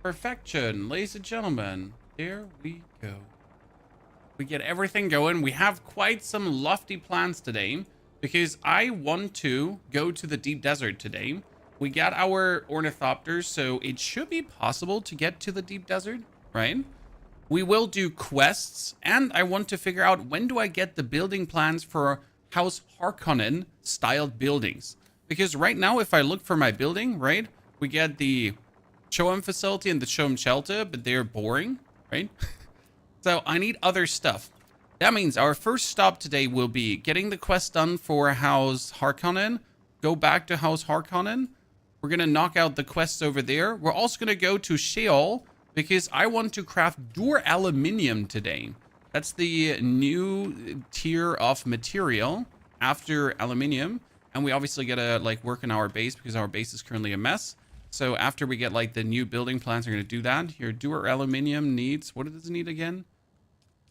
Perfection, ladies and gentlemen. There we go. We get everything going. We have quite some lofty plans today because I want to go to the deep desert today. We got our ornithopters, so it should be possible to get to the deep desert, right? We will do quests, and I want to figure out when do I get the building plans for House Harkonnen styled buildings. Because right now, if I look for my building, right, we get the Show-'em facility and the Show-'em shelter, but they're boring, right? So I need other stuff. That means our first stop today will be getting the quest done for House Harkonnen. Go back to House Harkonnen. We're going to knock out the quests over there. We're also going to go to Sheol because I want to craft Dure Aluminium today. That's the new tier of material after aluminium. And we obviously got to like work on our base because our base is currently a mess. So after we get like the new building plans, we're going to do that. Here, Dure Aluminium needs, what does it need again?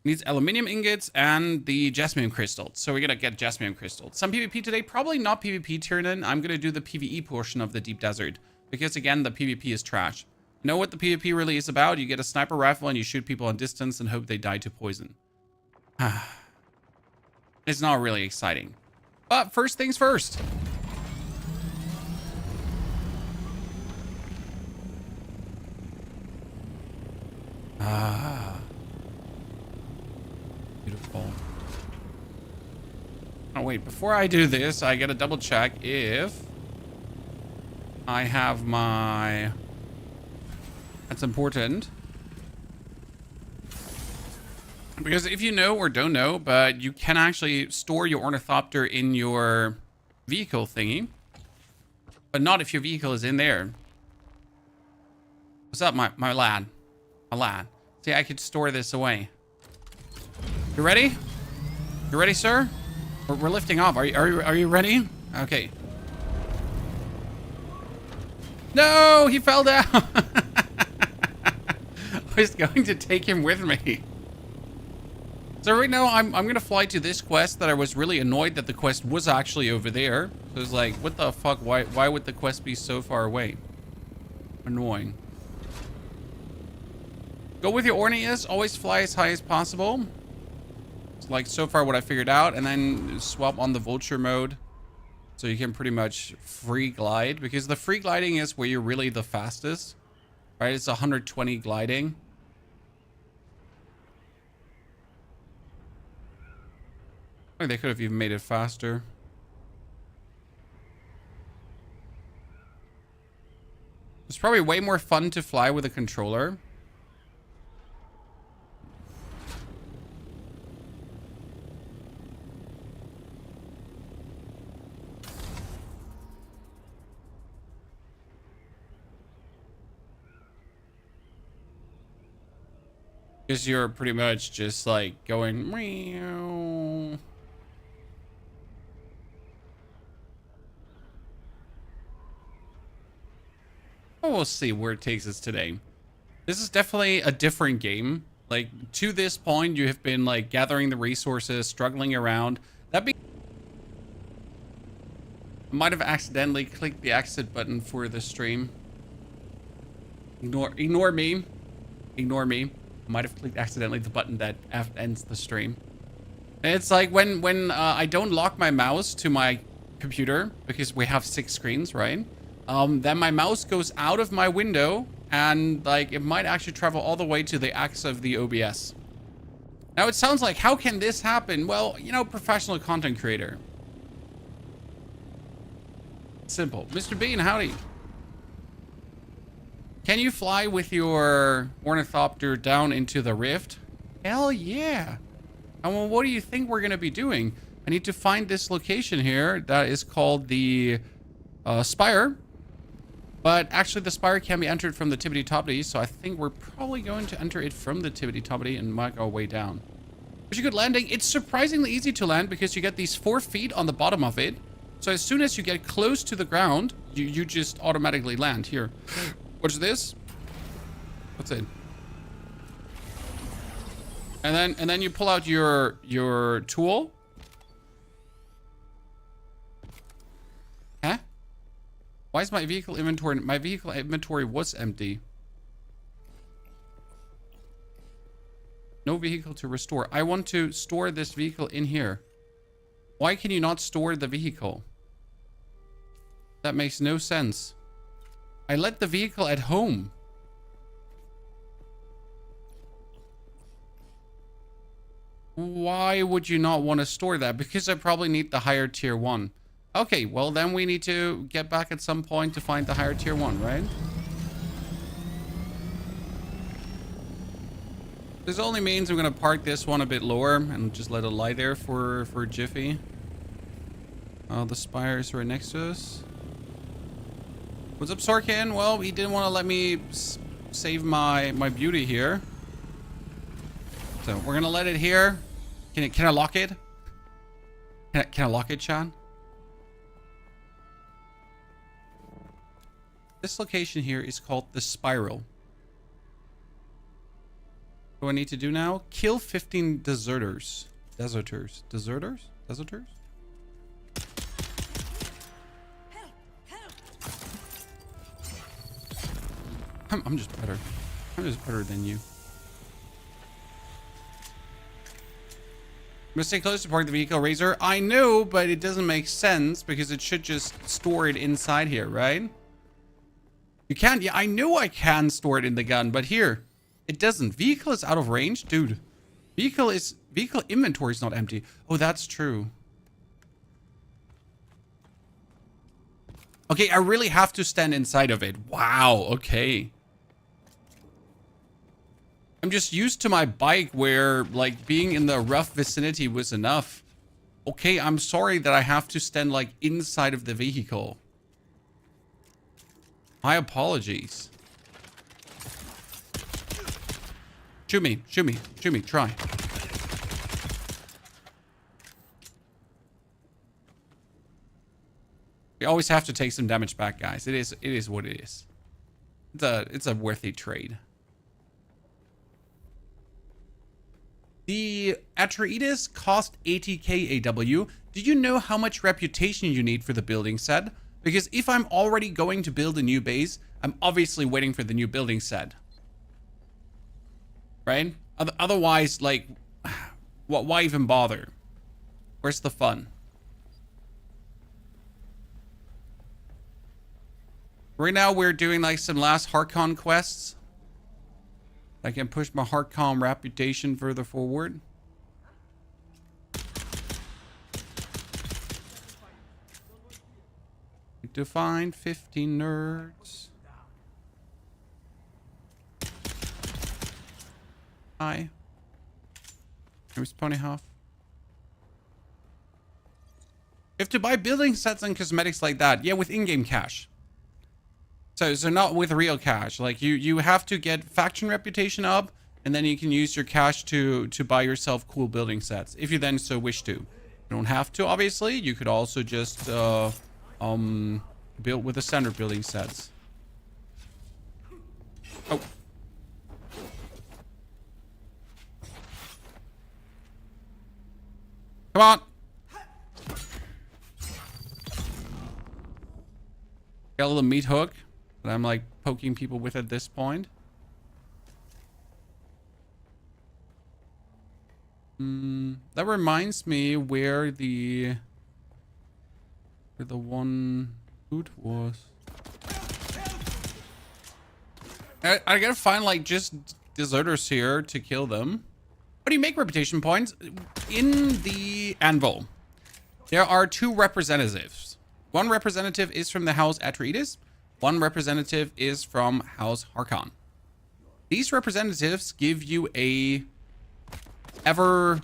Needs aluminium ingots and the jasmine crystals. So we're going to get jasmine crystals. Some PvP today, probably not PvP turn-in. I'm going to do the PvE portion of the deep desert. Because again, the PvP is trash. Know what the PvP really is about? You get a sniper rifle and you shoot people on distance and hope they die to poison. It's not really exciting. But first things first. Beautiful. Oh, wait. Before I do this, I gotta double check if I have my... That's important. Because if you know or don't know, but you can actually store your Ornithopter in your vehicle thingy. But not if your vehicle is in there. What's up, my lad? My lad. See, I could store this away. You ready? You ready, sir? We're lifting off. Are you ready? Okay. No, he fell down. I was going to take him with me. So right now, I'm going to fly to this quest that I was really annoyed that the quest was actually over there. So it's like, what the fuck? Why would the quest be so far away? Annoying. Go with your Ornius. Always fly as high as possible. It's like so far what I figured out. And then swap on the vulture mode. So you can pretty much free glide. Because the free gliding is where you're really the fastest. Right? It's 120 gliding. I think they could have even made it faster. It's probably way more fun to fly with a controller. Because you're pretty much just like going meow. Oh, we'll see where it takes us today. This is definitely a different game. Like to this point, you have been like gathering the resources, struggling around. I might have accidentally clicked the exit button for the stream. Ignore me. Ignore me. Might have clicked accidentally the button that ends the stream. And it's like when I don't lock my mouse to my computer because we have 6 screens, right? Then my mouse goes out of my window and like it might actually travel all the way to the axis of the OBS. Now it sounds like, how can this happen? Well, you know, professional content creator. Simple. Mr. Bean, howdy. Can you fly with your Ornithopter down into the rift? Hell yeah. And well, what do you think we're going to be doing? I need to find this location here that is called the spire. But actually the spire can be entered from the tippity-toppity, so I think we're probably going to enter it from the tippity-toppity and mark our way down. Pretty good landing. It's surprisingly easy to land because you get these 4 feet on the bottom of it. So as soon as you get close to the ground, you just automatically land here. What's this? What's it? And then you pull out your tool. Huh? Why is my vehicle inventory? My vehicle inventory was empty. No vehicle to restore. I want to store this vehicle in here. Why can you not store the vehicle? That makes no sense. I let the vehicle at home. Why would you not want to store that? Because I probably need the higher tier 1. Okay, well then we need to get back at some point to find the higher tier 1, right? This only means I'm going to park this one a bit lower and just let it lie there for a jiffy. The spire is right next to us. What's up, Sorkin? Well, he didn't want to let me save my beauty here. So we're going to let it here. Can I lock it? Can I lock it, Sean? This location here is called the Spiral. What do I need to do now? Kill 15 deserters. Deserters? I'm just better. I'm just better than you. I'm gonna stay close to park the vehicle, Razor. I know, but it doesn't make sense because it should just store it inside here, right? You can't. Yeah, I know I can store it in the gun, but here it doesn't. Vehicle is out of range, dude. Vehicle inventory is not empty. Oh, that's true. Okay, I really have to stand inside of it. Wow. Okay. I'm just used to my bike where, like, being in the rough vicinity was enough. Okay, I'm sorry that I have to stand, like, inside of the vehicle. My apologies. Shoot me, try. We always have to take some damage back, guys. It is what it is. It's a worthy trade. The Atreides cost 80k AW. Do you know how much reputation you need for the building set? Because if I'm already going to build a new base, I'm obviously waiting for the new building set. Right? Otherwise, like, why even bother? Where's the fun? Right now, we're doing, like, some last Harkonnen quests. I can push my Harkonnen reputation further forward. Need to find 15 nerds. Hi. Where's Ponyhoff? You have to buy building sets and cosmetics like that. Yeah, with in-game cash. So not with real cash. Like you have to get faction reputation up, and then you can use your cash to buy yourself cool building sets if you then so wish to. You don't have to, obviously. You could also just build with the standard building sets. Oh. Come on. Got a little meat hook that I'm like poking people with at this point. That reminds me where the one boot was. I gotta find like just deserters here to kill them. How do you make reputation points? In the anvil, there are 2 representatives. One representative is from the House Atreides. One representative is from House Harkonnen. These representatives give you a ever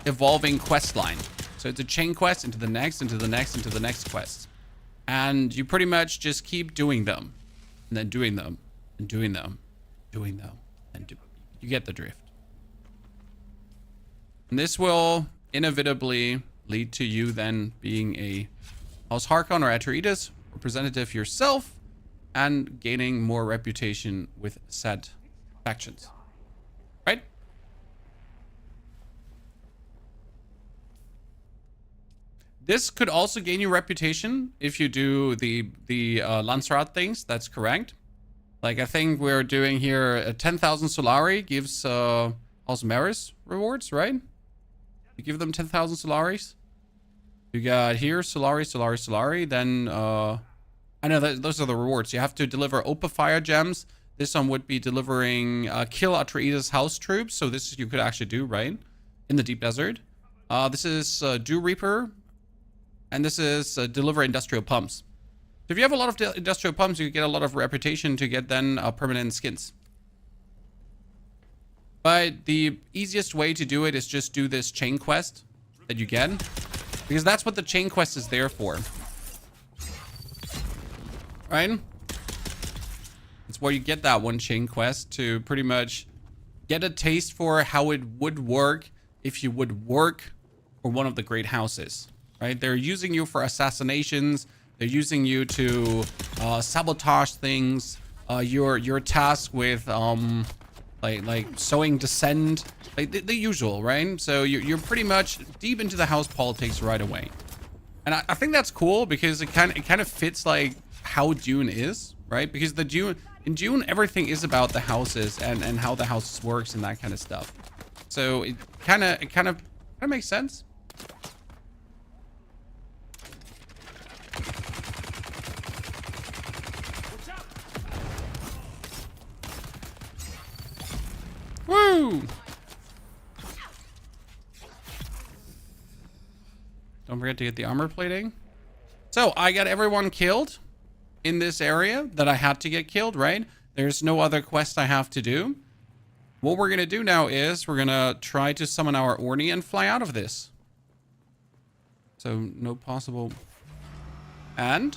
evolving quest line. So it's a chain quest into the next, into the next, into the next quest. And you pretty much just keep doing them. And then doing them. And doing them. Doing them. And you get the drift. And this will inevitably lead to you then being a House Harkonnen or Atreides representative yourself and gaining more reputation with said factions. Right? This could also gain you reputation if you do the Lanzarote things. That's correct. Like I think we're doing here 10,000 Solari gives a Osmeris rewards, right? You give them 10,000 Solaris. You got here Solari. Then I know that those are the rewards. You have to deliver Opa Fire Gems. This one would be delivering kill Atreides house troops. So this you could actually do, right? In the deep desert. This is Dew Reaper. And this is deliver industrial pumps. So if you have a lot of industrial pumps, you get a lot of reputation to get then permanent skins. But the easiest way to do it is just do this chain quest that you get. Because that's what the chain quest is there for. Right? It's where you get that one chain quest to pretty much get a taste for how it would work if you would work for one of the great houses. Right? They're using you for assassinations. They're using you to sabotage things. Your task with like sowing dissent, like the usual, right? So you're pretty much deep into the house politics right away, and I think that's cool because it kind of fits like how Dune is, right? Because in Dune everything is about the houses and how the house works and that kind of stuff. So it kind of makes sense. Woo! Don't forget to get the armor plating. So I got everyone killed in this area that I had to get killed, right? There's no other quest I have to do. What we're going to do now is we're going to try to summon our Orni and fly out of this. So no possible... And...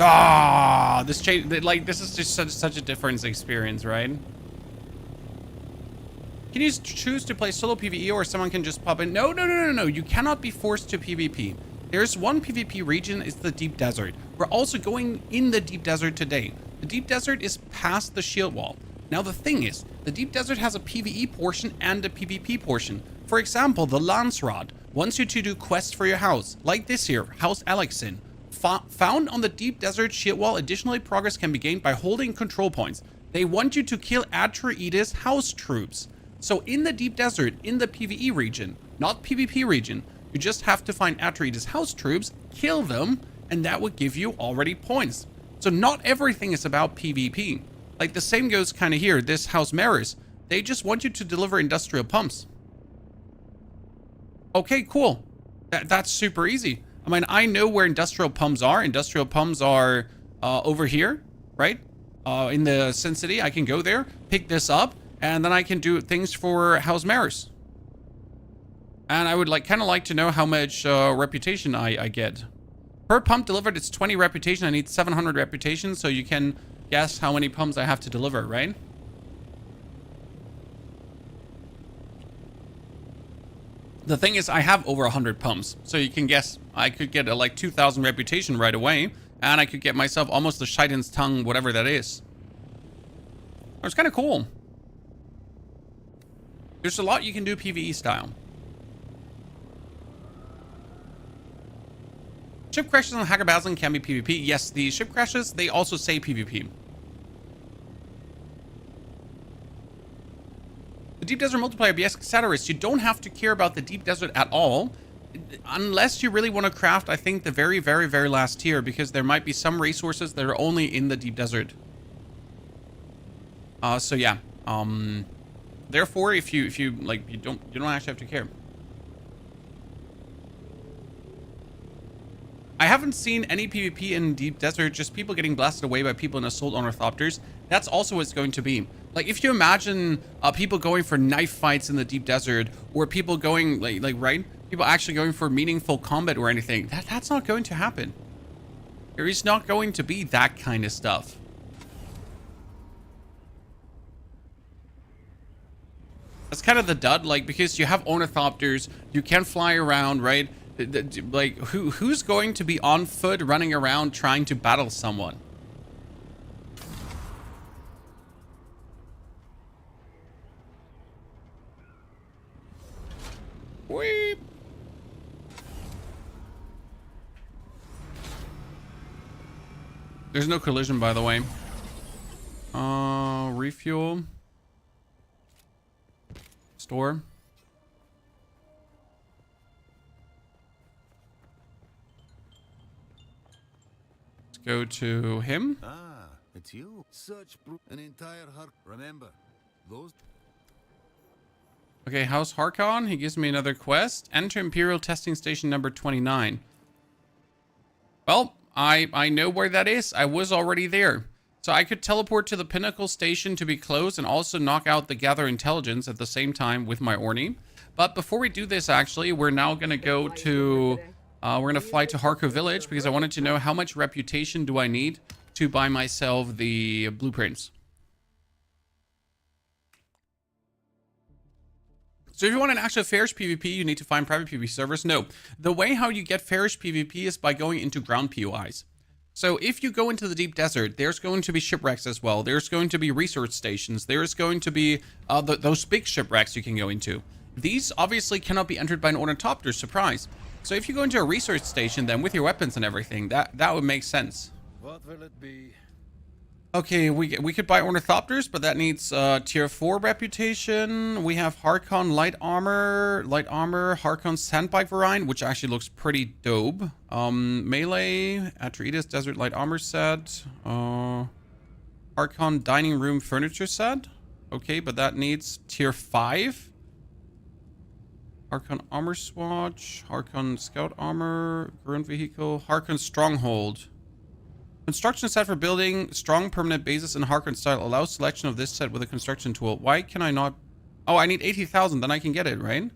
Ah, this change, like, this is just such a different experience, right? Can you choose to play solo PvE or someone can just pop in? No. You cannot be forced to PvP. There's one PvP region, it's the Deep Desert. We're also going in the Deep Desert today. The Deep Desert is past the shield wall. Now, the thing is, the Deep Desert has a PvE portion and a PvP portion. For example, the Lance Rod wants you to do quests for your house, like this here, House Alexin. Found on the Deep Desert shield wall. Additionally, progress can be gained by holding control points. They want you to kill Atreides house troops. So in the Deep Desert, in the PvE region, not PvP region, you just have to find Atreides house troops, kill them, and that would give you already points. So not everything is about PvP. Like the same goes kind of here. This House Maris, they just want you to deliver industrial pumps. Okay, cool. That's super easy. I mean, I know where industrial pumps are. Industrial pumps are over here, right? In the Sin City. I can go there, pick this up, and then I can do things for House Maris. And I would kind of like to know how much reputation I get. Per pump delivered, it's 20 reputation. I need 700 reputation, so you can guess how many pumps I have to deliver, right? The thing is, I have over 100 pumps, so you can guess I could get like 2,000 reputation right away, and I could get myself almost the Shaitan's Tongue, whatever that is. It's kind of cool. There's a lot you can do PvE style. Ship crashes on Hacker Basildon can be PvP. Yes, the ship crashes, they also say PvP. The Deep Desert multiplier BS Satirist, you don't have to care about the Deep Desert at all. Unless you really want to craft, I think, the very, very, very last tier, because there might be some resources that are only in the Deep Desert. So yeah. Therefore, if you like, you don't actually have to care. I haven't seen any PvP in Deep Desert, just people getting blasted away by people in assault ornithopters. That's also what it's going to be. Like, if you imagine people going for knife fights in the Deep Desert, or people going, like right? People actually going for meaningful combat or anything, that's not going to happen. There is not going to be that kind of stuff. That's kind of the dud, like, because you have ornithopters, you can fly around, right? Like, who's going to be on foot running around trying to battle someone? Weep. There's no collision, by the way. Refuel. Store. Let's go to him. Ah, it's you. Such an entire heart. Remember, those. Okay, how's Harkon? He gives me another quest. Enter Imperial Testing Station number 29. Well, I know where that is. I was already there. So I could teleport to the Pinnacle Station to be closed and also knock out the Gather Intelligence at the same time with my Orni. But before we do this, actually, we're now going to go to... we're going to fly to Harko Village because I wanted to know how much reputation do I need to buy myself the blueprints. So if you want an actual fairish PvP, you need to find private PvP servers. No, the way how you get fairish PvP is by going into ground POIs. So if you go into the deep desert, there's going to be shipwrecks as well. There's going to be research stations. There's going to be those big shipwrecks you can go into. These obviously cannot be entered by an Ornithopter, surprise. So if you go into a research station, then with your weapons and everything, that would make sense. What will it be? Okay, we could buy Ornithopters, but that needs tier 4 reputation. We have Harkon light armor, Harkon sandbike variant, which actually looks pretty dope. Melee, Atreides desert light armor set. Harkon dining room furniture set. Okay, but that needs tier 5. Harkon armor swatch, Harkon scout armor, ground vehicle, Harkon stronghold. Construction set for building strong permanent bases in Harkon style. Allow selection of this set with a construction tool. Why can I not? Oh, I need 80,000. Then I can get it, right?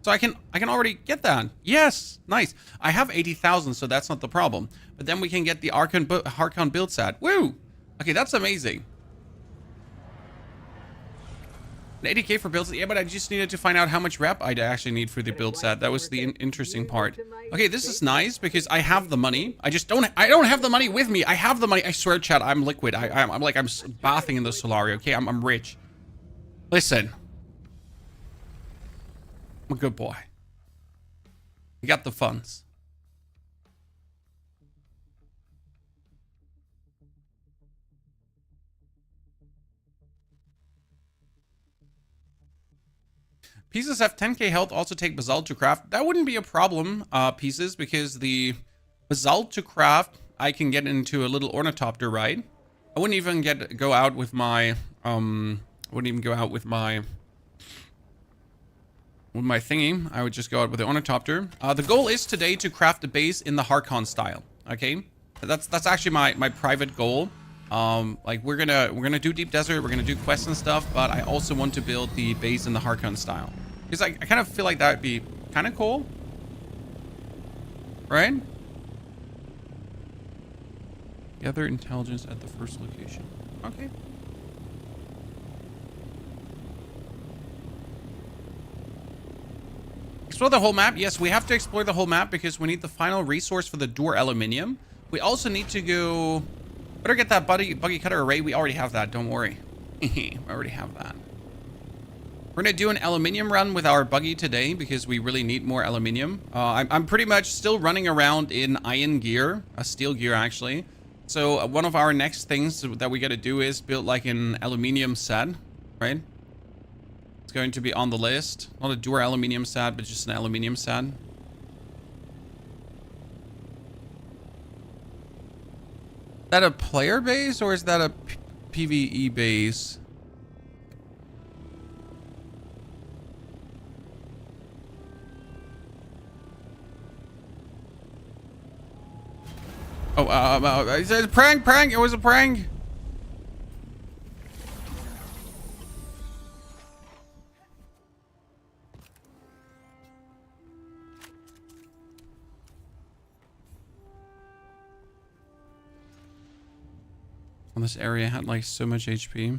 So I can already get that. Yes, nice. I have 80,000, so that's not the problem. But then we can get the Harkon build set. Woo! Okay, that's amazing. An 80k for builds. Yeah, but I just needed to find out how much rep I'd actually need for the build set. That was the interesting part. Okay, this is nice because I have the money. I don't have the money with me. I have the money. I swear, chat, I'm liquid. I'm like, I'm bathing in the Solari, okay? I'm rich. Listen. I'm a good boy. We got the funds. Pieces have 10k health, also take basalt to craft. That wouldn't be a problem, pieces, because the basalt to craft, I can get into a little ornithopter, right? I wouldn't even go out with my, with my thingy. I would just go out with the ornithopter. The goal is today to craft a base in the Harkon style, okay? That's actually my private goal. Like we're gonna do deep desert, we're gonna do quests and stuff, but I also want to build the base in the Harkon style because I kind of feel like that would be kind of cool, right? Gather intelligence at the first location. Okay. Explore the whole map. Yes, we have to explore the whole map because we need the final resource for the door aluminium. We also need to go. Better get that buggy cutter array. We already have that. Don't worry. We already have that. We're going to do an aluminium run with our buggy today because we really need more aluminium. I'm pretty much still running around in iron gear, steel gear actually. So one of our next things that we got to do is build like an aluminium set, right? It's going to be on the list. Not a door aluminium set, but just an aluminium set. Is that a player base or is that a PvE base? Oh, it's a prank! It was a prank! Well, this area had like so much HP.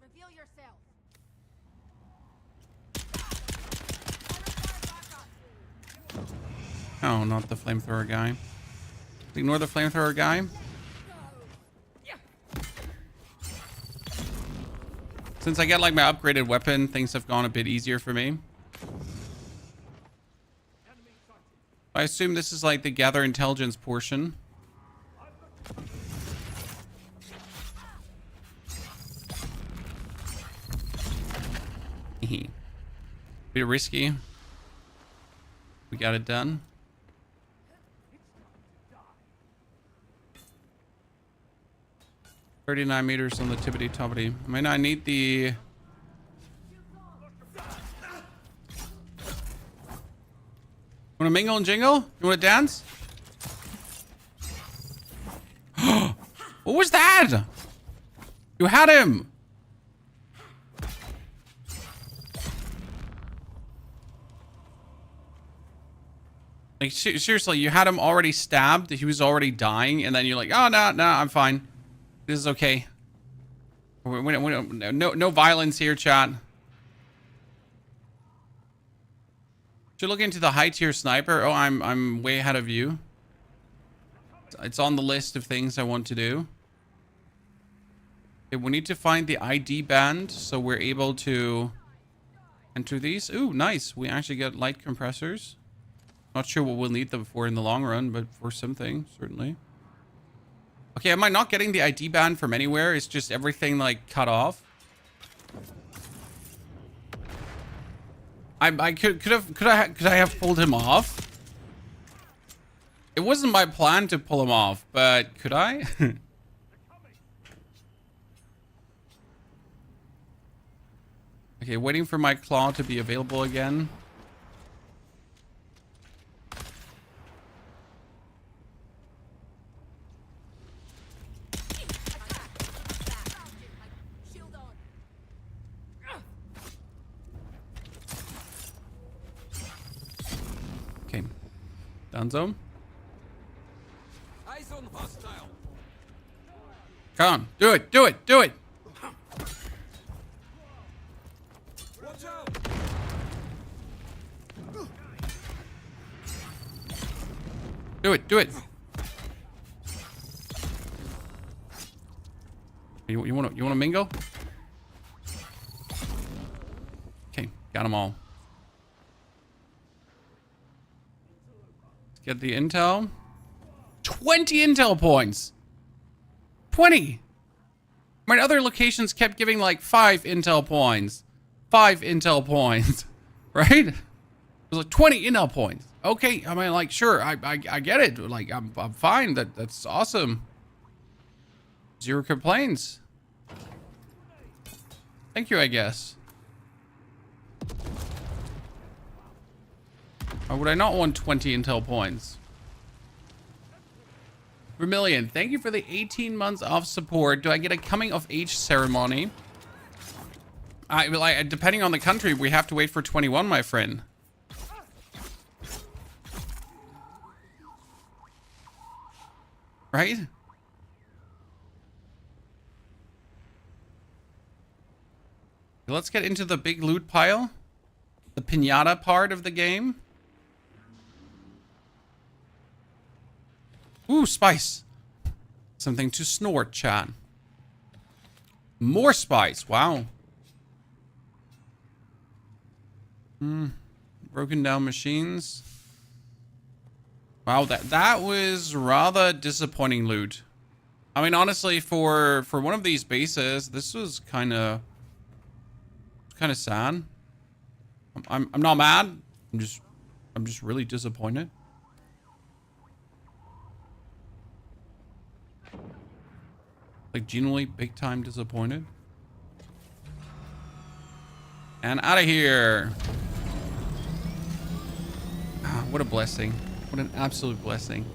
Reveal yourself. Oh, not the flamethrower guy. Ignore the flamethrower guy. Since I get like my upgraded weapon, things have gone a bit easier for me. I assume this is like the gather intelligence portion. bit risky. We got it done. $39 on the tippity toppity. I mean, I need the... Wanna mingle and jingle? You wanna dance? What was that? You had him. Like, seriously, you had him already stabbed. He was already dying. And then you're like, oh, no, I'm fine. This is okay. No violence here, chat. Should look into the high tier sniper. Oh, I'm way ahead of you. It's on the list of things I want to do. Okay, we need to find the ID band so we're able to enter these. Ooh, nice. We actually get light compressors. Not sure what we'll need them for in the long run, but for something, certainly. Okay, am I not getting the ID band from anywhere? It's just everything, like, cut off. I could I have pulled him off? It wasn't my plan to pull him off, but could I? Okay, waiting for my claw to be available again. Okay, Dunzo. Eyes on hostile. Come on, do it, do it, do it. Watch out. Do it, do it. You wanna mingle? Okay, got them all. Let's get the intel. 20 intel points. 20. My other locations kept giving like 5 intel points. 5 intel points. Right? It was like 20 intel points. Okay, I mean, like, sure, I get it. Like, I'm fine. That's awesome. 0 complaints. Thank you, I guess. Or would I not want 20 intel points? Vermilion, thank you for the 18 months of support. Do I get a coming of age ceremony? Depending on the country, we have to wait for 21, my friend. Right? Let's get into the big loot pile. The piñata part of the game. Ooh, spice. Something to snort, chat. More spice. Wow. Broken down machines. Wow, that was rather disappointing loot. I mean, honestly, for one of these bases, this was kind of sad. I'm not mad. I'm just really disappointed. Like, genuinely big time disappointed. And out of here. Ah, what a blessing. What an absolute blessing.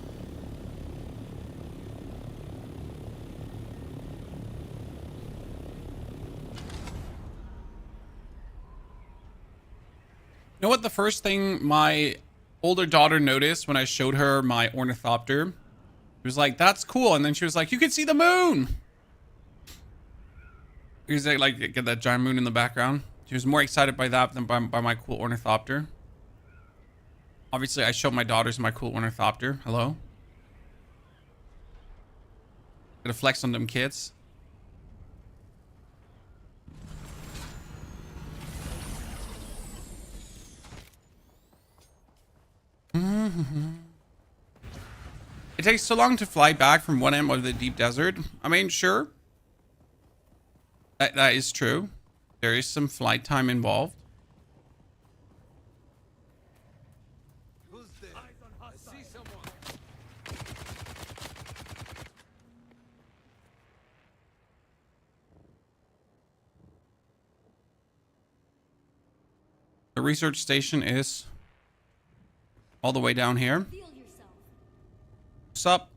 You know what? The first thing my older daughter noticed when I showed her my Ornithopter, she was like, that's cool. And then she was like, you can see the moon. Because they like get that giant moon in the background. She was more excited by that than by my cool Ornithopter. Obviously, I showed my daughters my cool Ornithopter. Hello. Gotta flex on them kids. It takes so long to fly back from one end of the deep desert. I mean, sure. That is true. There is some flight time involved. there. I see someone. The research station is all the way down here. Feel yourself. What's up?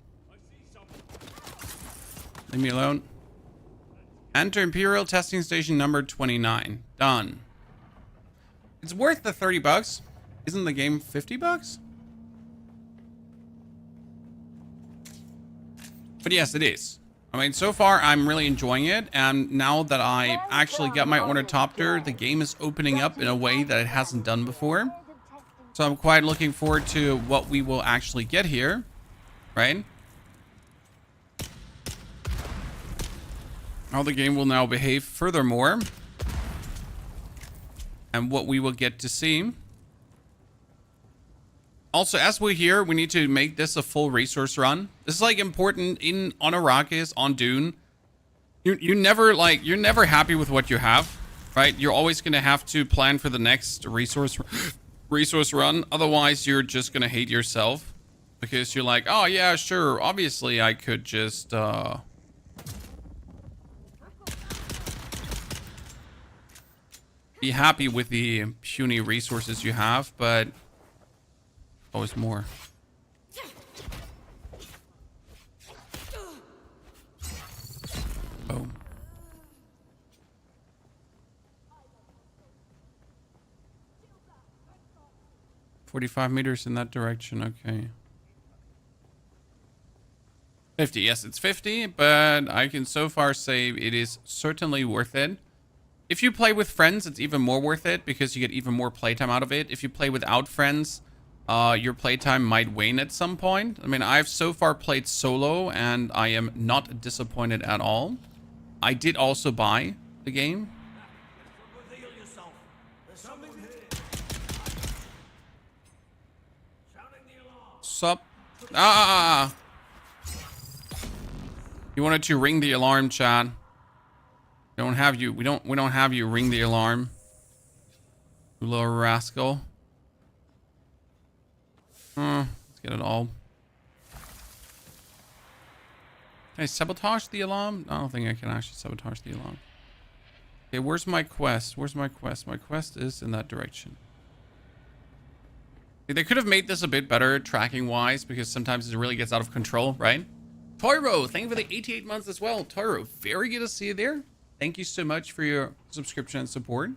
Leave me alone. Enter Imperial testing station number 29. Done. It's worth the 30 bucks. Isn't the game 50 bucks? But yes, it is. I mean, so far I'm really enjoying it, and now that I actually got my Ornithopter, the game is opening up in a way that it hasn't done before. So I'm quite looking forward to what we will actually get here, right? How the game will now behave furthermore, and what we will get to see. Also, as we're here, we need to make this a full resource run. This is like important on Arrakis, on Dune. You're never happy with what you have, right? You're always gonna have to plan for the next resource run. Otherwise, you're just gonna hate yourself because you're like, oh yeah, sure, obviously I could just be happy with the puny resources you have, but always more. Oh. "45 meters in that direction." Okay. 50. Yes, it's 50, but I can so far say it is certainly worth it. If you play with friends, it's even more worth it because you get even more playtime out of it. If you play without friends, your playtime might wane at some point. I mean, I've so far played solo, and I am not disappointed at all. I did also buy the game. Reveal yourself. There's someone here. Sounding the alarm. Sup? Ah! You wanted to ring the alarm, Chad. We don't have you ring the alarm. You little rascal. Let's get it all. Can I sabotage the alarm? I don't think I can actually sabotage the alarm. Okay, where's my quest? Where's my quest? My quest is in that direction. They could have made this a bit better tracking-wise because sometimes it really gets out of control, right? Toiro, thank you for the 88 months as well. Toiro, very good to see you there. Thank you so much for your subscription and support.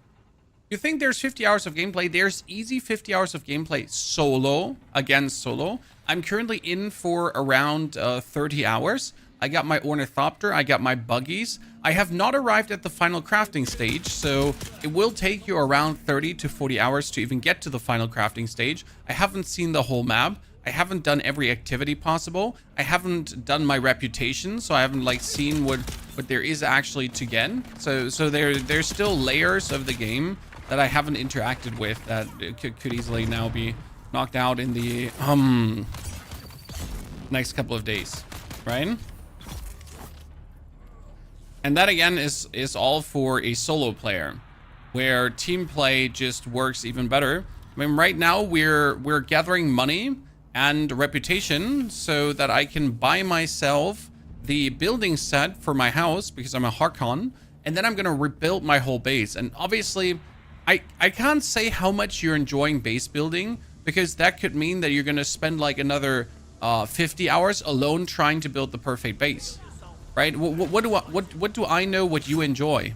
You think there's 50 hours of gameplay? There's easy 50 hours of gameplay solo. Again, solo. I'm currently in for around 30 hours. I got my Ornithopter. I got my buggies. I have not arrived at the final crafting stage, so it will take you around 30 to 40 hours to even get to the final crafting stage. I haven't seen the whole map. I haven't done every activity possible. I haven't done my reputation, so I haven't like seen what there is actually to get. So there's still layers of the game that I haven't interacted with that could easily now be knocked out in the next couple of days, right? And that again is all for a solo player, where team play just works even better. I mean, right now we're gathering money and reputation so that I can buy myself the building set for my house because I'm a Harkonnen, and then I'm gonna rebuild my whole base. And obviously, I can't say how much you're enjoying base building because that could mean that you're gonna spend like another 50 hours alone trying to build the perfect base, right? What do I know what you enjoy?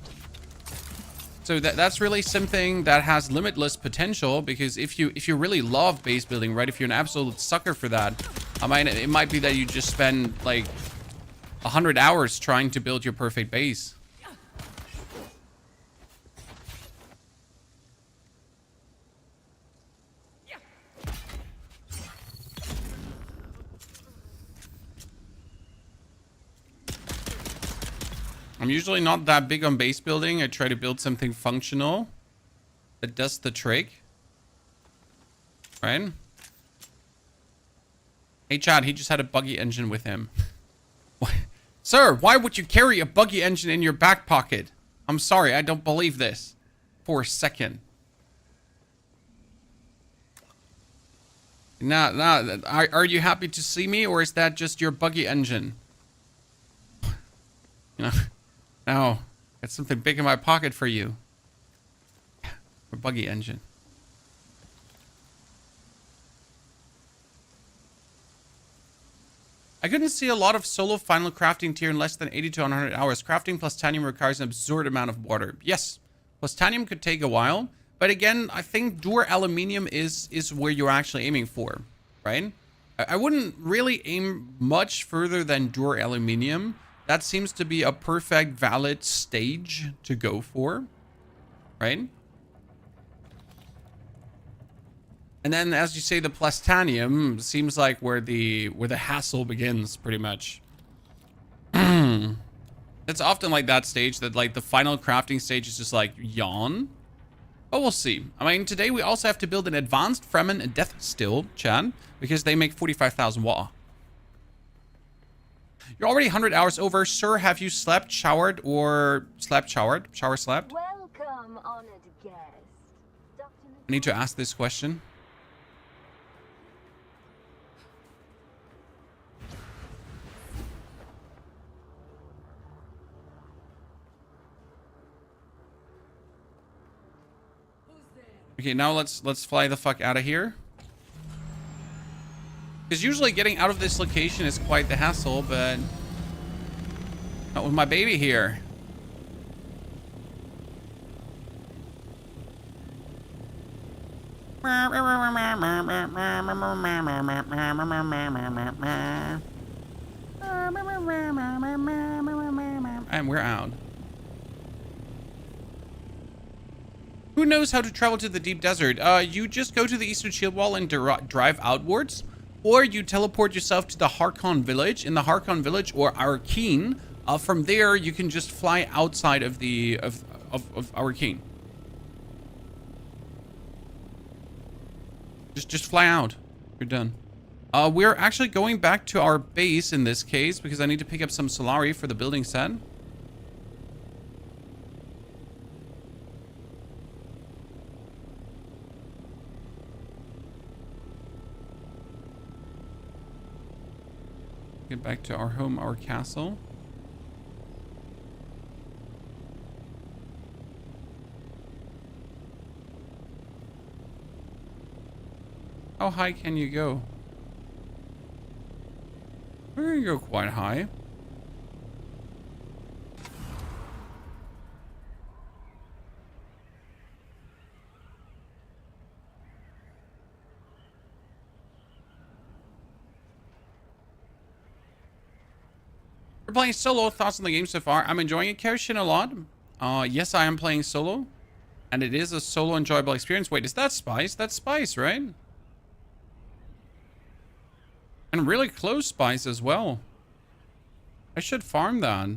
So that's really something that has limitless potential, because if you really love base building, right? If you're an absolute sucker for that, I mean, it might be that you just spend like 100 hours trying to build your perfect base. I'm usually not that big on base building. I try to build something functional that does the trick. Right? Hey, Chad, he just had a buggy engine with him. Sir, why would you carry a buggy engine in your back pocket? I'm sorry, I don't believe this. For a second. Now, are you happy to see me, or is that just your buggy engine? You know, no, got something big in my pocket for you. A buggy engine. I couldn't see a lot of solo final crafting tier in less than 80 to 100 hours. Crafting plus titanium requires an absurd amount of water. Yes, plus titanium could take a while. But again, I think Dure Aluminium is where you're actually aiming for, right? I wouldn't really aim much further than Dure Aluminium. That seems to be a perfect, valid stage to go for, right? And then, as you say, the plastanium seems like where the hassle begins, pretty much. It's often like that stage that, like, the final crafting stage is just like yawn. But we'll see. I mean, today we also have to build an advanced Fremen and Death Still, Chan, because they make 45,000 watt. You're already 100 hours over. Sir, have you slept, showered, or showered? Shower, slept? Welcome, honored guest. Dr. I need to ask this question. Okay, now let's fly the fuck out of here. Because usually getting out of this location is quite the hassle, but not with my baby here. And we're out. Who knows how to travel to the deep desert? You just go to the eastern shield wall and drive outwards, or you teleport yourself to the Harkonnen village. In the Harkonnen village, or Arrakis, from there you can just fly outside of the of Arrakis. Just fly out. You're done. We're actually going back to our base in this case because I need to pick up some Solari for the building set. Get back to our home, our castle. How high can you go? We're gonna go quite high. We're playing solo. Thoughts on the game so far? I'm enjoying it. Kelshin a lot. Yes, I am playing solo. And it is a solo enjoyable experience. Wait, is that Spice? That's Spice, right? And really close Spice as well. I should farm that.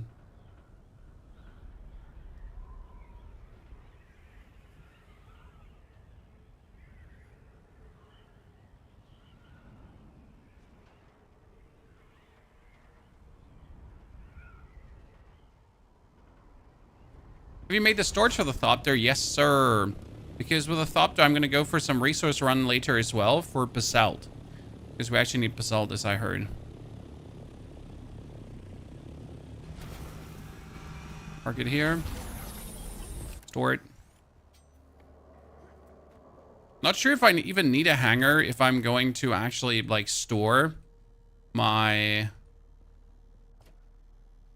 Have you made the storage for the Thopter? Yes, sir. Because with the Thopter, I'm going to go for some resource run later as well for basalt. Because we actually need basalt, as I heard. Park it here. Store it. Not sure if I even need a hangar if I'm going to actually, like, store my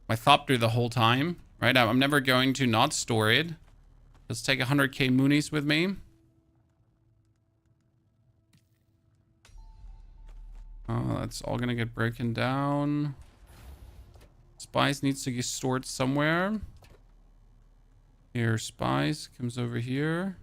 Thopter the whole time. Right, I'm never going to not store it. Let's take 100k moonies with me. That's all gonna get broken down. Spice needs to get stored somewhere. Here, Spice comes over here.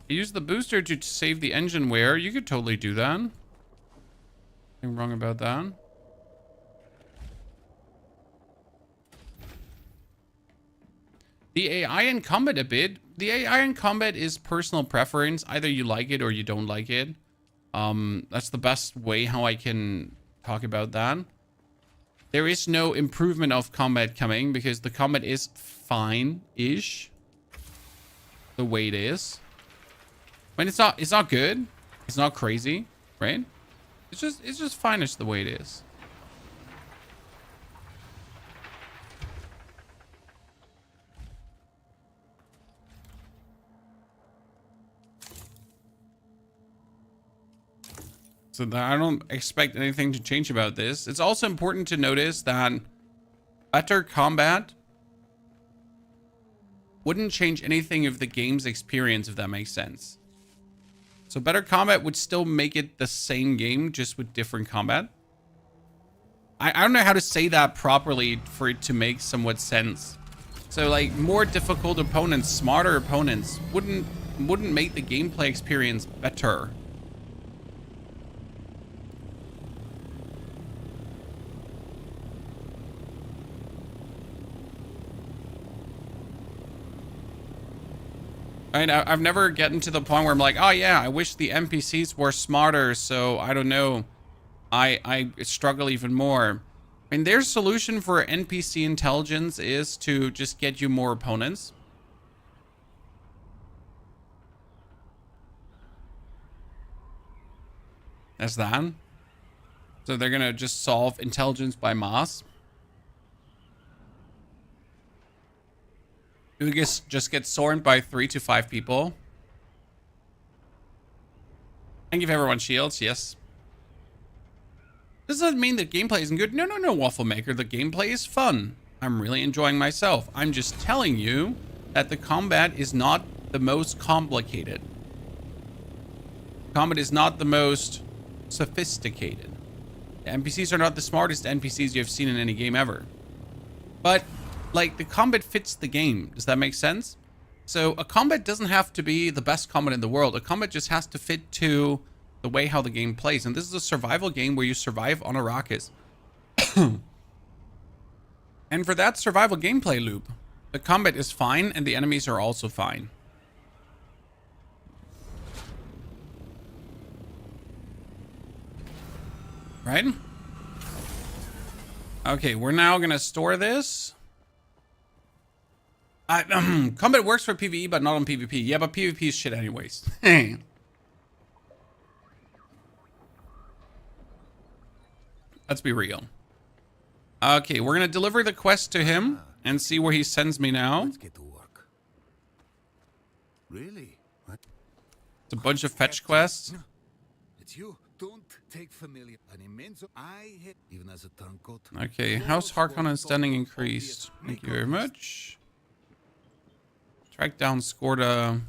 Use the booster to save the engine wear. You could totally do that. Nothing wrong about that. The AI in combat a bit. The AI in combat is personal preference. Either you like it or you don't like it. That's the best way how I can talk about that. there is no improvement of combat coming because the combat is fine-ish the way it is. I mean, it's not good. It's not crazy, right? It's just fine-ish the way it is. So that I don't expect anything to change about this. It's also important to notice that better combat wouldn't change anything of the game's experience, if that makes sense. So better combat would still make it the same game, just with different combat. I don't know how to say that properly for it to make somewhat sense. So like more difficult opponents, smarter opponents wouldn't make the gameplay experience better. I mean, I've never gotten to the point where I'm like, oh yeah, I wish the NPCs were smarter, so I don't know, I struggle even more. I mean, their solution for NPC intelligence is to just get you more opponents. That's that. So they're gonna just solve intelligence by mass. You just get swarmed by 3 to 5 people. And give everyone shields, yes. This doesn't mean that gameplay isn't good. No, Waffle Maker. The gameplay is fun. I'm really enjoying myself. I'm just telling you that the combat is not the most complicated. Combat is not the most sophisticated. The NPCs are not the smartest NPCs you've seen in any game ever. But like, the combat fits the game. Does that make sense? So a combat doesn't have to be the best combat in the world. A combat just has to fit to the way how the game plays. And this is a survival game where you survive on Arrakis. And for that survival gameplay loop, the combat is fine and the enemies are also fine. Right? Okay, we're now gonna store this. Combat works for PvE, but not on PvP. Yeah, but PvP is shit anyways. Let's be real. Okay, we're gonna deliver the quest to him and see where he sends me now. Let's get to work. Really? What? It's a bunch of fetch quests. It's you. Don't take familiar. An immense I hit even as a turncoat. Okay, House Harkonnen standing increased. Thank you very much. Track down Skorda.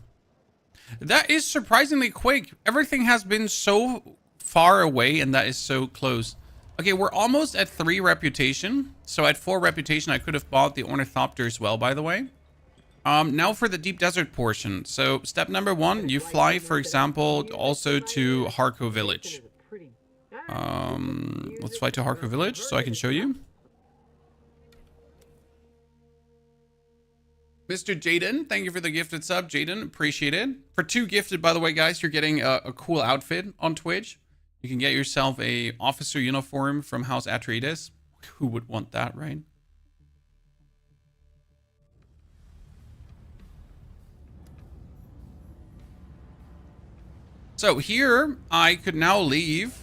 That is surprisingly quick. Everything has been so far away and that is so close. Okay, we're almost at 3 reputation. So at 4 reputation, I could have bought the Ornithopter as well, by the way. Now for the deep desert portion. So step number 1, you fly, for example, also to Harko village. Let's fly to Harko village so I can show you. Mr. Jaden, thank you for the gifted sub. Jaden, appreciate it. For 2 gifted, by the way, guys, you're getting a cool outfit on Twitch. You can get yourself a officer uniform from House Atreides. Who would want that, right? So here, I could now leave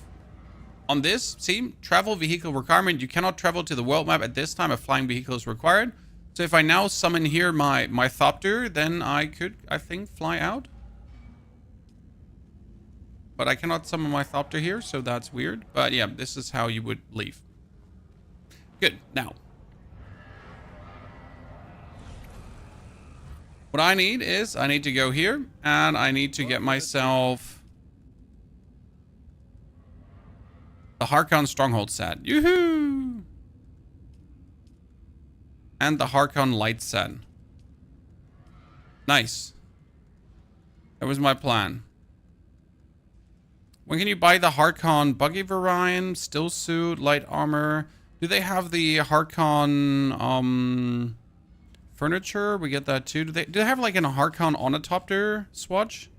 on this. See, travel vehicle requirement. You cannot travel to the world map at this time. A flying vehicle is required. So if I now summon here my Thopter, then I could, I think, fly out. But I cannot summon my Thopter here, so that's weird. But yeah, this is how you would leave. Good. Now, what I need is, I need to go here, and I need to get myself the Harkon Stronghold set. Yoo-hoo! And the Harkon light set. Nice. That was my plan. When can you buy the Harkon buggy variant, still suit, light armor? Do they have the Harkon furniture? We get that too. Do they have like an Harkon Ornithopter swatch?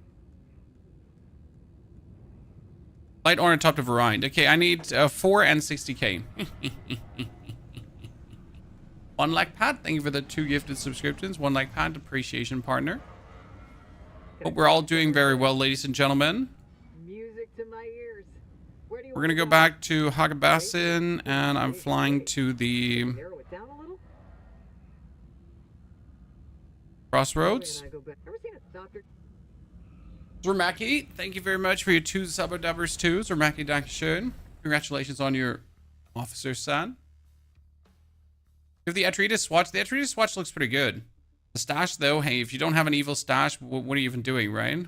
Light Ornithopter variant. Okay, I need 4 and 60k. One like Pat, thank you for the 2 gifted subscriptions. One like Pat, appreciation partner. Hope we're all doing very well, ladies and gentlemen. Music to my ears. Where do you We're gonna go back to Hagabasin, and I'm flying to the narrow it down a little? crossroads. And I go back. Ever seen a doctor? Zermaki, thank you very much for your 2 sub-dubbers too. Zermaki Dankeschön. Congratulations on your officer's son. If the Atreides swatch, the Atreides swatch looks pretty good. The stash though, hey, if you don't have an evil stash, what are you even doing, right?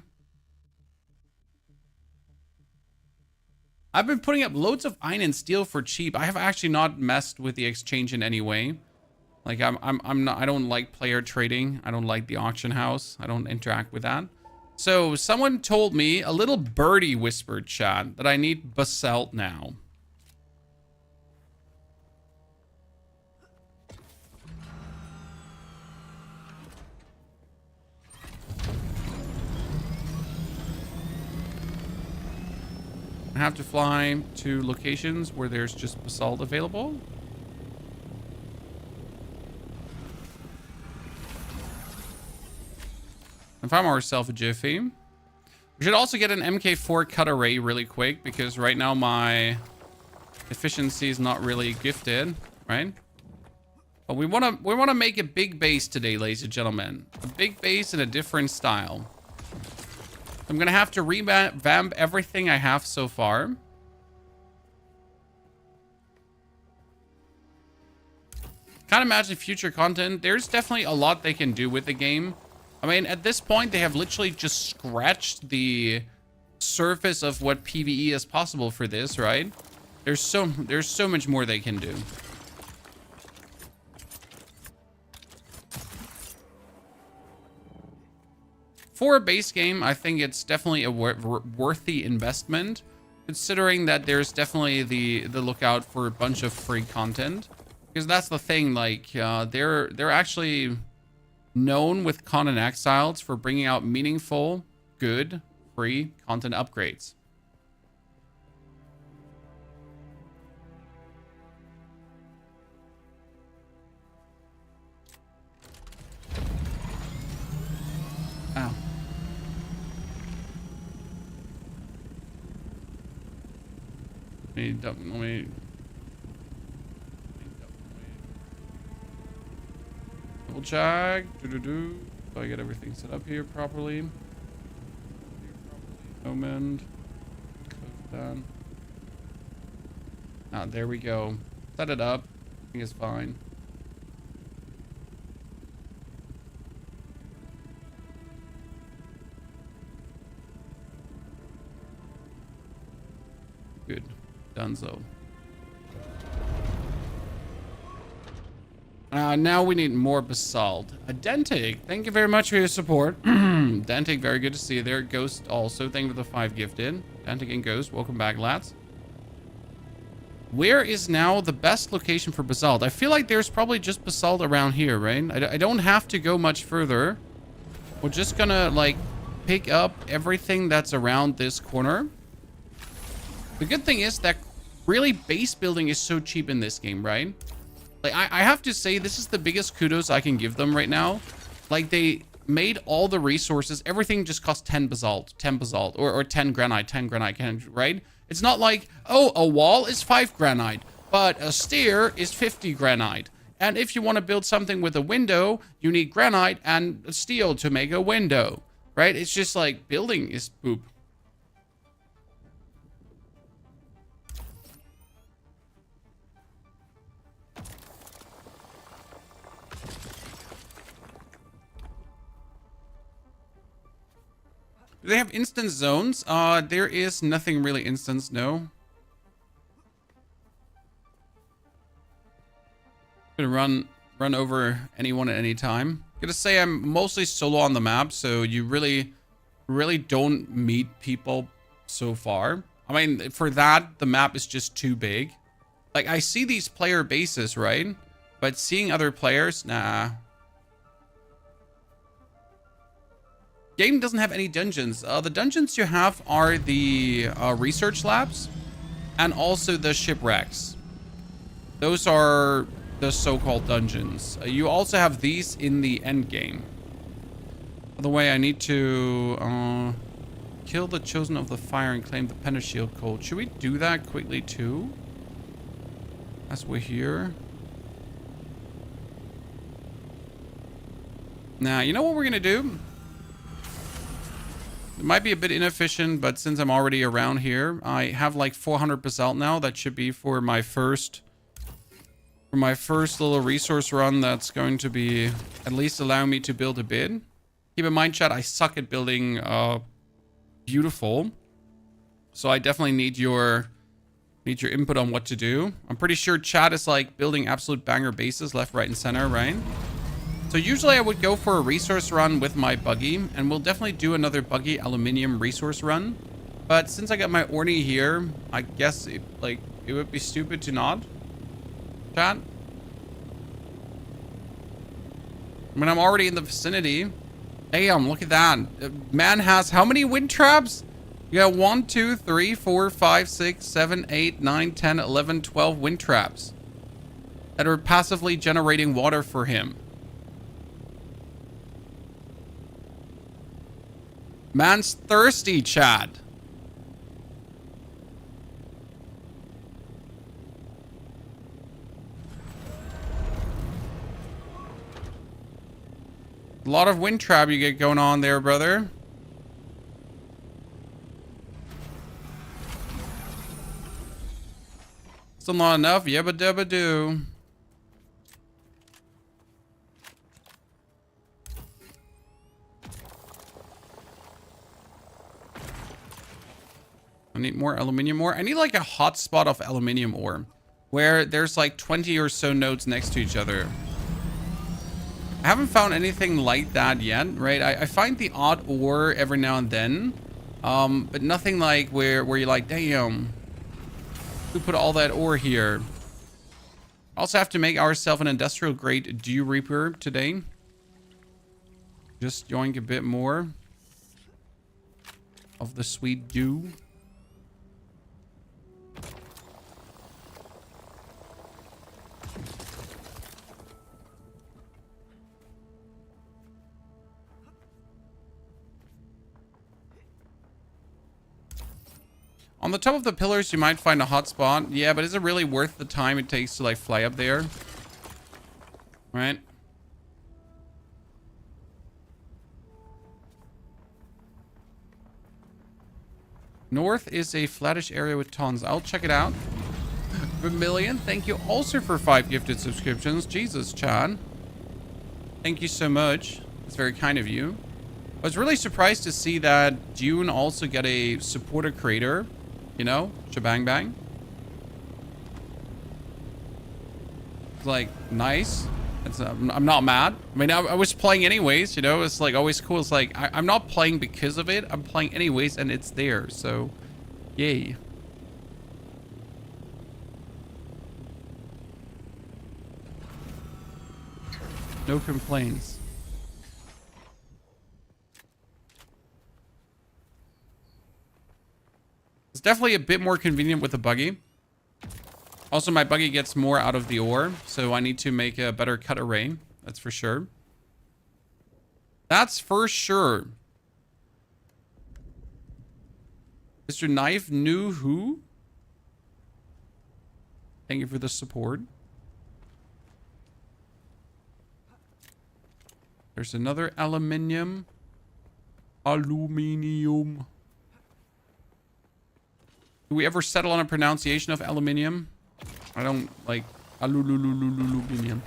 I've been putting up loads of iron and steel for cheap. I have actually not messed with the exchange in any way. Like I'm not, I don't like player trading. I don't like the auction house. I don't interact with that. So someone told me, a little birdie whispered, chat, that I need basalt now. I have to fly to locations where there's just basalt available. And farm ourselves a jiffy. We should also get an MK4 cut array really quick, because right now my efficiency is not really gifted, right? But we wanna make a big base today, ladies and gentlemen. A big base in a different style. I'm gonna have to revamp everything I have so far. Can't imagine future content. There's definitely a lot they can do with the game. I mean, at this point, they have literally just scratched the surface of what PvE is possible for this, right? There's so much more they can do. For a base game, I think it's definitely a worthy investment, considering that there's definitely the lookout for a bunch of free content. Because that's the thing, like, they're actually known with Conan Exiles for bringing out meaningful, good, free content upgrades. Ow. Let me double check. Do I get everything set up here properly? Omened. Close down. Ah, there we go. Set it up. I think it's fine. Good. Donezo. Now we need more basalt. Dentic, thank you very much for your support. Dentic, very good to see you there. Ghost also, thank you for the 5 gifted. Dentic and Ghost, welcome back, lads. Where is now the best location for basalt? I feel like there's probably just basalt around here, right? I don't have to go much further. We're just gonna, like, pick up everything that's around this corner. The good thing is that really base building is so cheap in this game, right? Like, I have to say, this is the biggest kudos I can give them right now. Like, they made all the resources. Everything just costs 10 basalt, or 10 granite, right? It's not like, oh, a wall is 5 granite, but a stair is 50 granite. And if you want to build something with a window, you need granite and steel to make a window, right? It's just like, building is poop. Do they have instance zones? There is nothing really instance, no. Gonna run over anyone at any time. Gonna say I'm mostly solo on the map, so you really don't meet people so far. I mean, for that, the map is just too big. Like, I see these player bases, right? But seeing other players, nah. Game doesn't have any dungeons. The dungeons you have are the research labs and also the shipwrecks. Those are the so-called dungeons. You also have these in the end game. By the way, I need to kill the chosen of the fire and claim the Pentashield code. Should we do that quickly too? As we're here. Now, you know what we're gonna do? It might be a bit inefficient, but since I'm already around here, I have like 400 basalt now. That should be for my first little resource run. That's going to be at least allowing me to build a bit. Keep in mind, chat, I suck at building beautiful. So I definitely need your input on what to do. I'm pretty sure chat is like building absolute banger bases left, right, and center, right? So usually I would go for a resource run with my buggy, and we'll definitely do another buggy aluminium resource run. But since I got my Orny here, I guess it would be stupid to not. Chat. I mean, I'm already in the vicinity. Damn, look at that. Man has how many wind traps? You got 1, 2, 3, 4, 5, 6, 7, 8, 9, 10, 11, 12 wind traps that are passively generating water for him. Man's thirsty, Chad. A lot of wind trap you get going on there, brother. Still not enough. Yabba dabba do. I need more aluminium ore. I need like a hot spot of aluminium ore where there's like 20 or so nodes next to each other. I haven't found anything like that yet, right? I find the odd ore every now and then, but nothing like where you're like, damn, who put all that ore here? Also have to make ourselves an industrial grade dew reaper today. Just yoink a bit more of the sweet dew. On the top of the pillars, you might find a hot spot. Yeah, but is it really worth the time it takes to like fly up there? Right? North is a flattish area with tons. I'll check it out. Vermilion, thank you also for 5 gifted subscriptions. Jesus, Chad. Thank you so much. It's very kind of you. I was really surprised to see that Dune also get a supporter creator. You know, shebang bang. It's like nice. It's I'm not mad. I mean, I was playing anyways. You know, it's like always cool. It's like I'm not playing because of it. I'm playing anyways, and it's there. So, yay. No complaints. It's definitely a bit more convenient with a buggy. Also, my buggy gets more out of the ore, so I need to make a better cut array. That's for sure. That's for sure. Mr. Knife knew who? Thank you for the support. There's another aluminium. Aluminium. Do we ever settle on a pronunciation of aluminium? I don't like aluminium.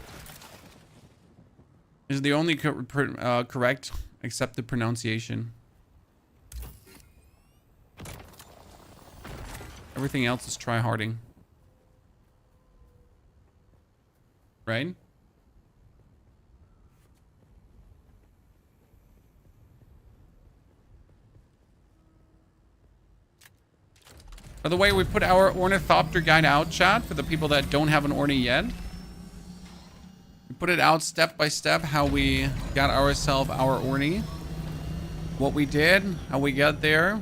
Is the only correct accepted pronunciation. Everything else is tryharding. Right? By the way, we put our Ornithopter guide out, chat, for the people that don't have an Orny yet. We put it out step by step, how we got ourselves our Orny. What we did, how we got there.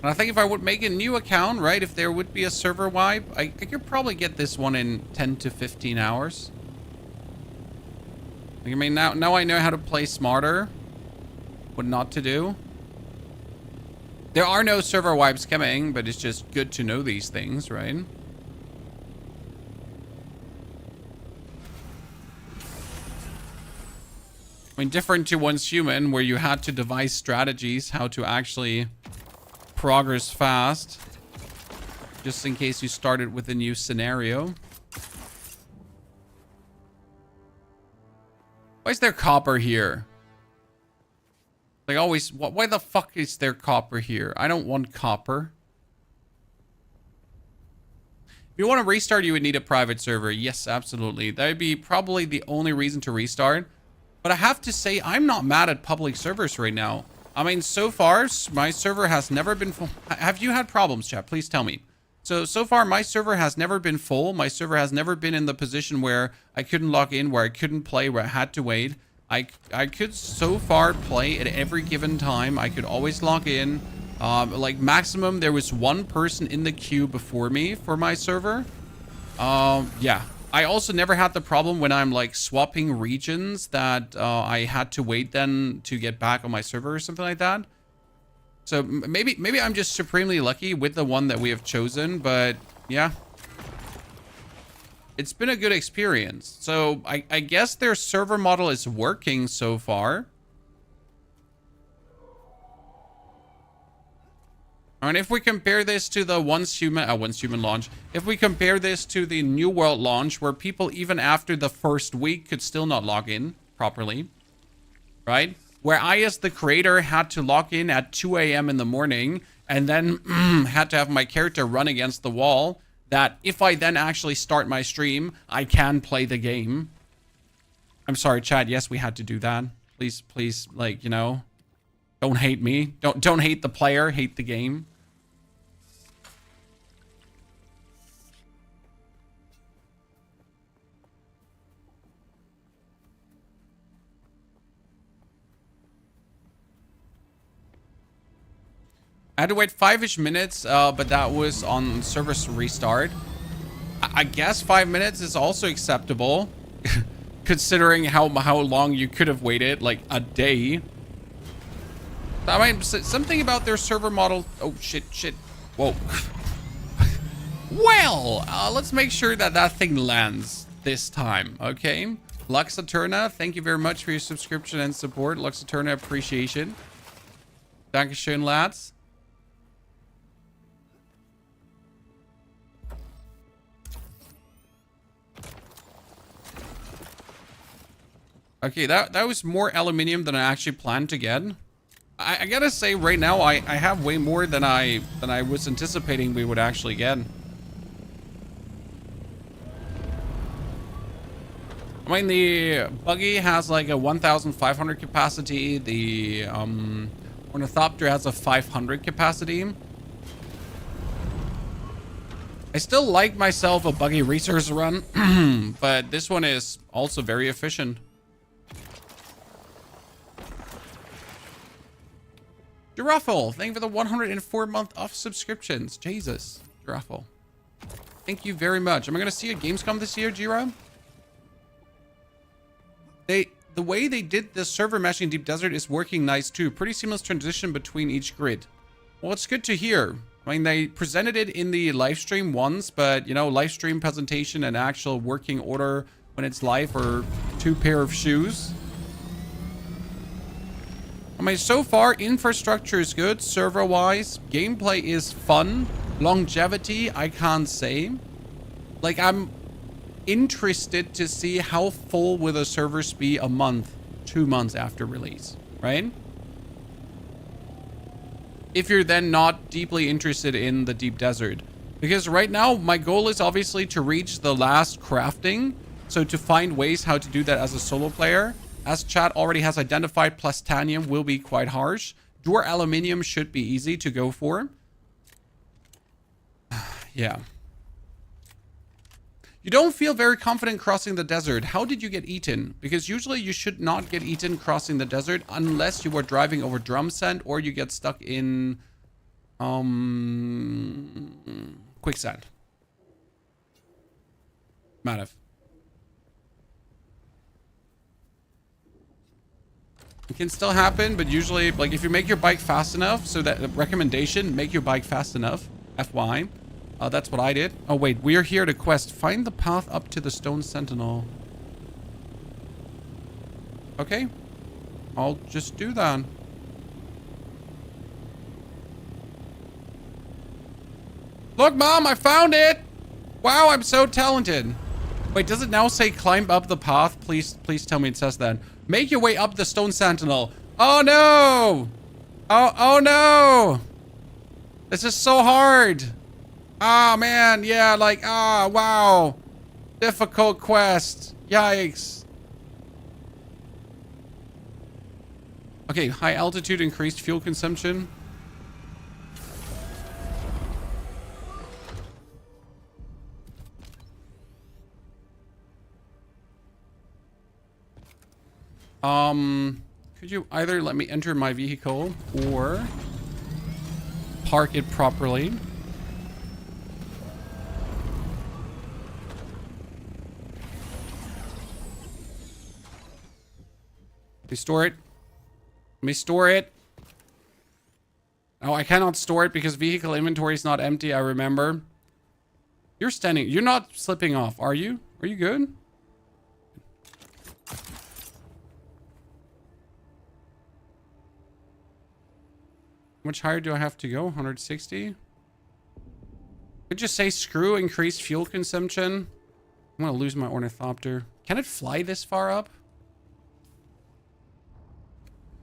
And I think if I would make a new account, right, if there would be a server wipe, I could probably get this one in 10 to 15 hours. I mean, now I know how to play smarter. What not to do. There are no server wipes coming, but it's just good to know these things, right? I mean, different to Once Human, where you had to devise strategies how to actually progress fast, just in case you started with a new scenario. Why is there copper here? Like always, why the fuck is there copper here? I don't want copper. If you want to restart, you would need a private server. Yes, absolutely. That would be probably the only reason to restart. But I have to say, I'm not mad at public servers right now. I mean, so far, my server has never been full. Have you had problems, chat? Please tell me. So far, my server has never been full. My server has never been in the position where I couldn't log in, where I couldn't play, where I had to wait. I could so far play at every given time. I could always log in. Like maximum, there was one person in the queue before me for my server. Yeah. I also never had the problem when I'm like swapping regions that I had to wait then to get back on my server or something like that. So maybe I'm just supremely lucky with the one that we have chosen, but yeah. It's been a good experience. So I guess their server model is working so far. And if we compare this to the Once Human launch, if we compare this to the New World launch, where people even after the first week could still not log in properly, right? Where I, as the creator, had to log in at 2 a.m. in the morning and then had to have my character run against the wall, that if I then actually start my stream, I can play the game. I'm sorry, chat. Yes, we had to do that. Please, like, you know, don't hate me. Don't hate the player, hate the game. I had to wait 5-ish minutes, but that was on service restart. I guess 5 minutes is also acceptable, considering how long you could have waited, like a day. I mean, something about their server model. Oh, shit. Whoa. Well, let's make sure that thing lands this time, okay? Lux Eterna, thank you very much for your subscription and support. Lux Eterna, appreciation. Dankeschön, lads. Okay, that was more aluminium than I actually planned to get. I gotta say, right now, I have way more than I was anticipating we would actually get. I mean, the buggy has like a 1,500 capacity. The Ornithopter has a 500 capacity. I still like myself a buggy resource run, but this one is also very efficient. Giraffle, thank you for the 104-month off subscriptions. Jesus, Giraffle. Thank you very much. Am I going to see a Gamescom this year, Gira? The way they did the server meshing in Deep Desert is working nice too. Pretty seamless transition between each grid. Well, it's good to hear. I mean, they presented it in the live stream once, but you know, live stream presentation and actual working order when it's live are two pair of shoes. I mean, so far, infrastructure is good, server-wise. Gameplay is fun. Longevity, I can't say. Like, I'm interested to see how full will the servers be a month, 2 months after release, right? If you're then not deeply interested in the Deep Desert. Because right now, my goal is obviously to reach the last crafting. So to find ways how to do that as a solo player. As chat already has identified, plastanium will be quite harsh. Dure aluminium should be easy to go for. Yeah. You don't feel very confident crossing the desert. How did you get eaten? Because usually you should not get eaten crossing the desert unless you were driving over drum sand or you get stuck in Quicksand. Massive. It can still happen, but usually, like, if you make your bike fast enough, so that the recommendation, make your bike fast enough, FY. That's what I did. Oh, wait, we are here to quest. Find the path up to the stone sentinel. Okay. I'll just do that. Look, Mom, I found it! Wow, I'm so talented. Wait, does it now say climb up the path? Please tell me it says that. Make your way up the stone sentinel. Oh, no! Oh, no! This is so hard. Ah, man, yeah, like, wow. Difficult quest. Yikes. Okay, high altitude, increased fuel consumption. Could you either let me enter my vehicle or park it properly? Let me store it. Let me store it. Oh, I cannot store it because vehicle inventory is not empty, I remember. You're standing. You're not slipping off, are you? Are you good? How much higher do I have to go? 160? Could just say screw increased fuel consumption. I'm gonna lose my Ornithopter. Can it fly this far up?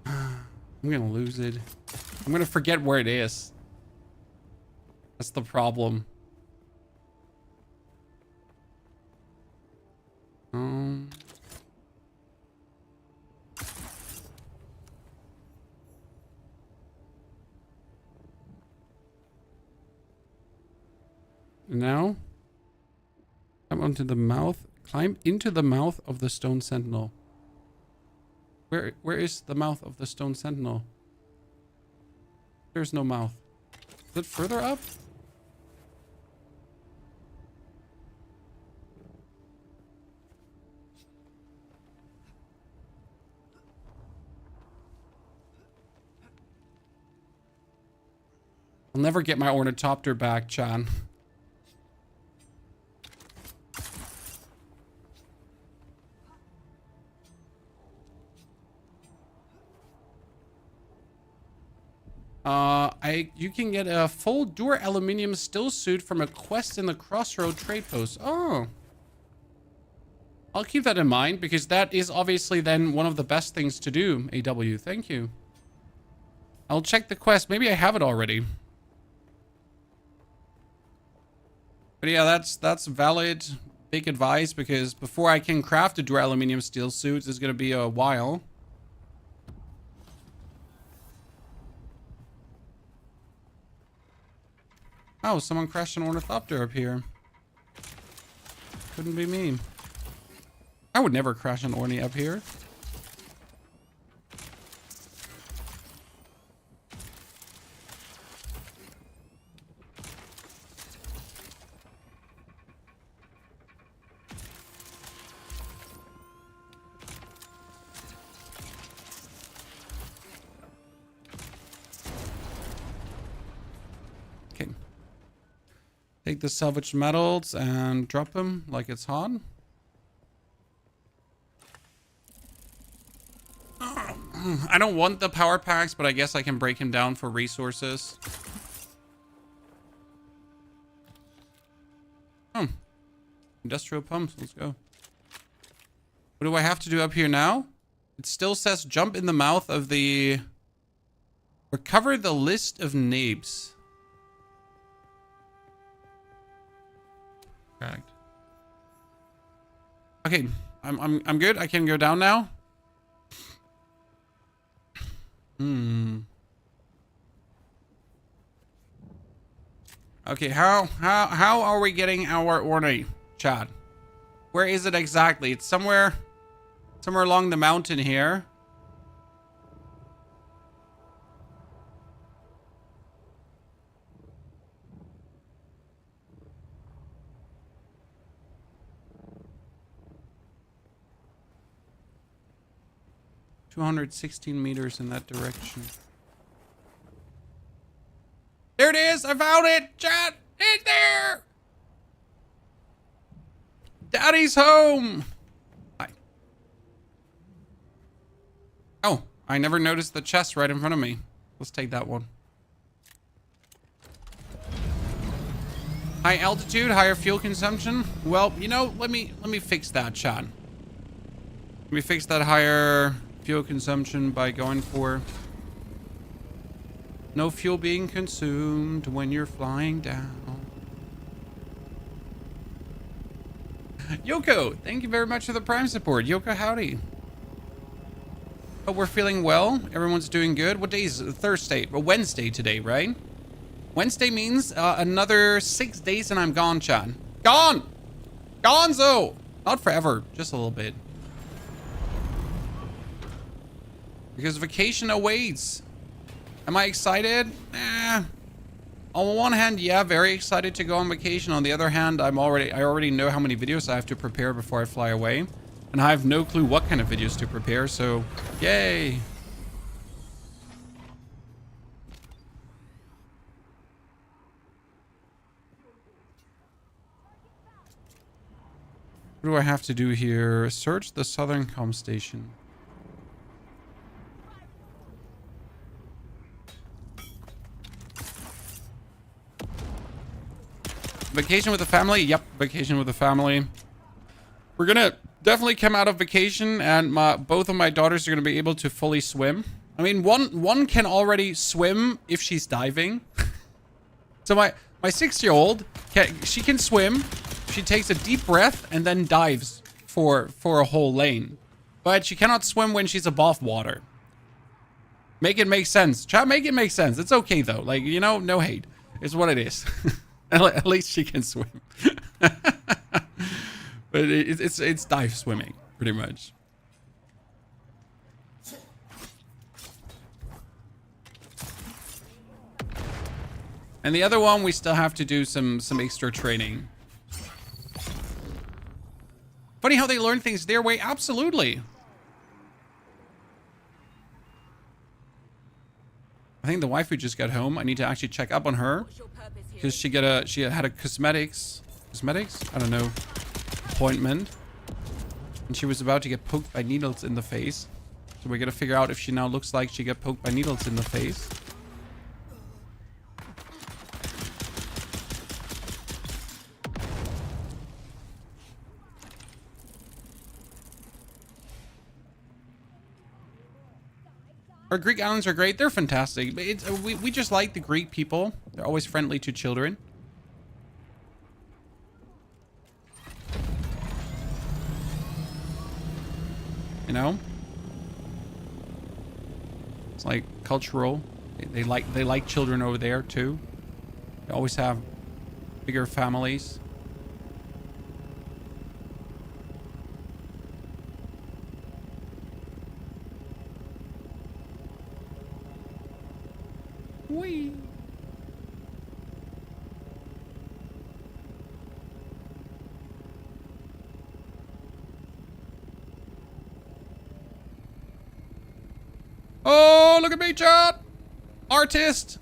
I'm gonna lose it. I'm gonna forget where it is. That's the problem. Now, climb onto the mouth. Climb into the mouth of the stone sentinel. Where is the mouth of the stone sentinel? There's no mouth. Is it further up? I'll never get my Ornithopter back, Chan. You can get a full Dure aluminium still suit from a quest in the Crossroad trade post. Oh. I'll keep that in mind because that is obviously then one of the best things to do, AW. Thank you. I'll check the quest. Maybe I have it already. But yeah, that's valid. Big advice because before I can craft a Dure aluminium steel suit, it's going to be a while. Oh, someone crashed an Ornithopter up here. Couldn't be me. I would never crash an Orny up here. Okay. Take the salvaged metals and drop them like it's hot. I don't want the power packs, but I guess I can break him down for resources. Industrial pumps, let's go. What do I have to do up here now? It still says jump in the mouth of the... Recover the list of names. Correct. Okay, I'm good. I can go down now. Okay, how are we getting our Orny, Chad? Where is it exactly? It's somewhere along the mountain here. 216 meters in that direction. There it is! I found it! Chat! It's there! Daddy's home! Hi. Oh, I never noticed the chest right in front of me. Let's take that one. High altitude, higher fuel consumption. Well, you know, let me fix that, chat. Let me fix that higher fuel consumption by going for no fuel being consumed when you're flying down. Yoko, thank you very much for the Prime support. Yoko, howdy. Hope we're feeling well. Everyone's doing good. What day is it? Thursday? Well, Wednesday today, right? Wednesday means another 6 days and I'm gone, chat. Gone! Gonzo! Not forever, just a little bit. Because vacation awaits. Am I excited? On one hand, yeah, very excited to go on vacation. On the other hand, I already know how many videos I have to prepare before I fly away. And I have no clue what kind of videos to prepare, so yay. What do I have to do here? Search the southern comm station. Vacation with the family? Yep, vacation with the family. We're gonna definitely come out of vacation and both of my daughters are gonna be able to fully swim. I mean, one can already swim if she's diving. So my 6-year-old, she can swim. She takes a deep breath and then dives for a whole lane. But she cannot swim when she's above water. Make it make sense. Chat, make it make sense. It's okay though. Like, you know, no hate. It's what it is. At least she can swim. But it's dive swimming, pretty much. And the other one, we still have to do some extra training. Funny how they learn things their way. Absolutely. I think the waifu just got home. I need to actually check up on her because she had a cosmetics, I don't know, appointment, and she was about to get poked by needles in the face. So we're gonna figure out if she now looks like she got poked by needles in the face. Our Greek islands are great. They're fantastic. But we just like the Greek people. They're always friendly to children. You know? It's like cultural. They like children over there too. They always have bigger families. Whee! Oh, look at me, chat! Artist!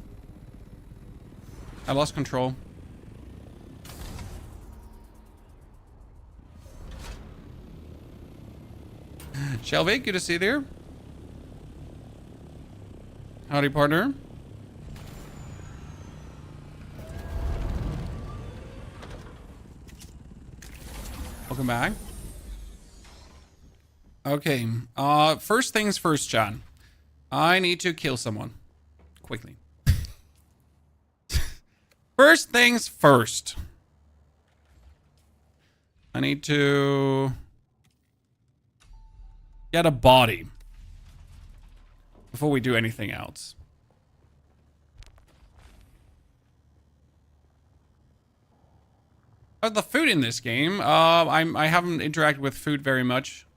I lost control. Shelby, good to see you there. Howdy, partner. Welcome back. Okay. First things first, John. I need to kill someone. Quickly. First things first. I need to get a body before we do anything else. The food in this game, I haven't interacted with food very much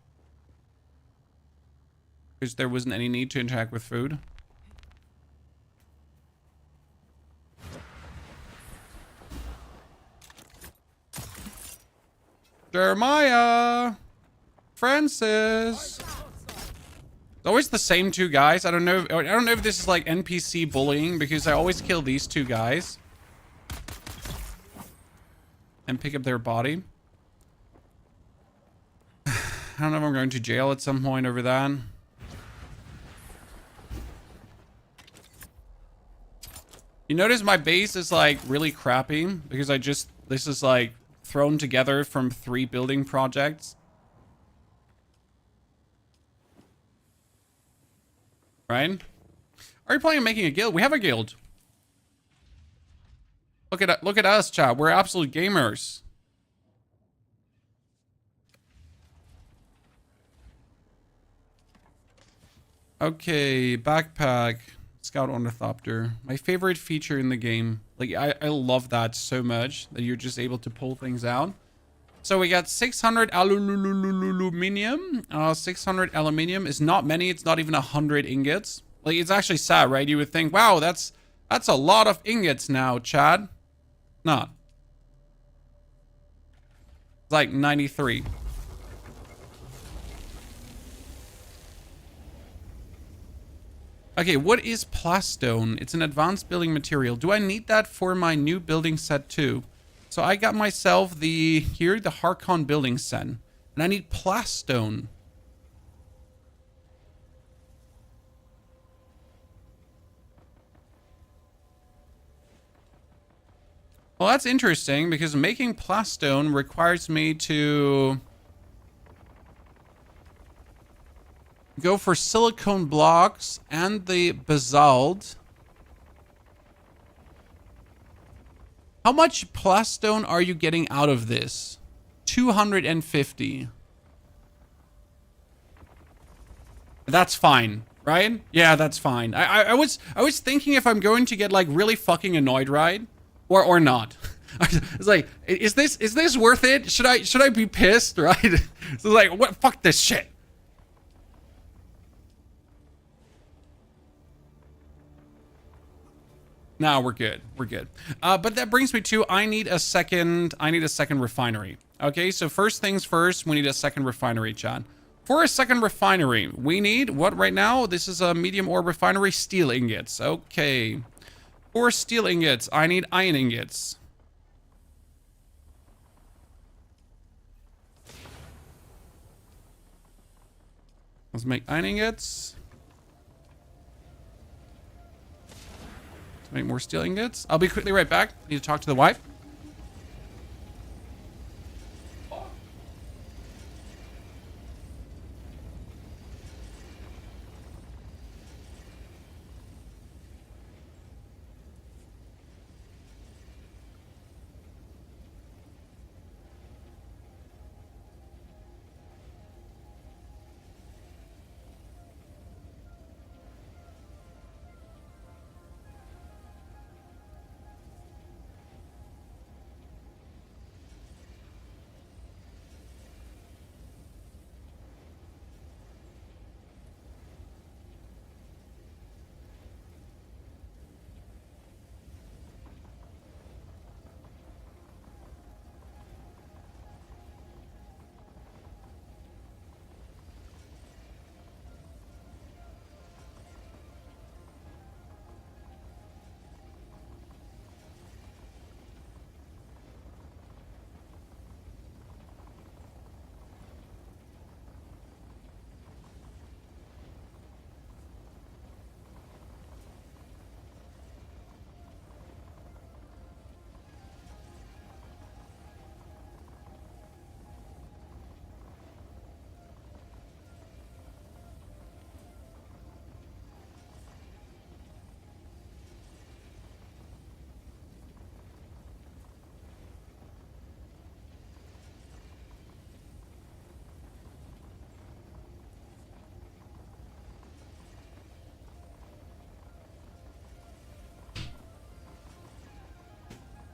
because there wasn't any need to interact with food. Jeremiah, Francis, It's always the same two guys. I don't know if this is like NPC bullying because I always kill these two guys and pick up their body. I don't know if I'm going to jail at some point over that. You notice my base is like really crappy because this is like thrown together from 3 building projects. Right? Are you planning on making a guild? We have a guild. Look at us, chat. We're absolute gamers. Okay, backpack. Scout Ornithopter. My favorite feature in the game. Like, I love that so much that you're just able to pull things out. So we got 600 aluminium. 600 aluminium is not many. It's not even 100 ingots. Like, it's actually sad, right? You would think, wow, that's a lot of ingots now, Chad. Not. It's like 93. Okay, what is plastone? It's an advanced building material. Do I need that for my new building set too? So I got myself the Harkonnen building set. And I need plastone. Well, that's interesting because making plastone requires me to go for silicone blocks and the basalt. How much plastone are you getting out of this? 250. That's fine, right? Yeah, that's fine. I was thinking if I'm going to get like really fucking annoyed, right? Or not. It's like, is this worth it? Should I be pissed, right? So it's like, what? Fuck this shit. No, we're good. We're good. But that brings me to I need a second refinery. Okay, so first things first, we need a second refinery, John. For a second refinery, we need what right now? This is a medium ore refinery, steel ingots. Okay. For steel ingots, I need iron ingots. Let's make iron ingots. Make more steel ingots. I'll be quickly right back. Need to talk to the wife.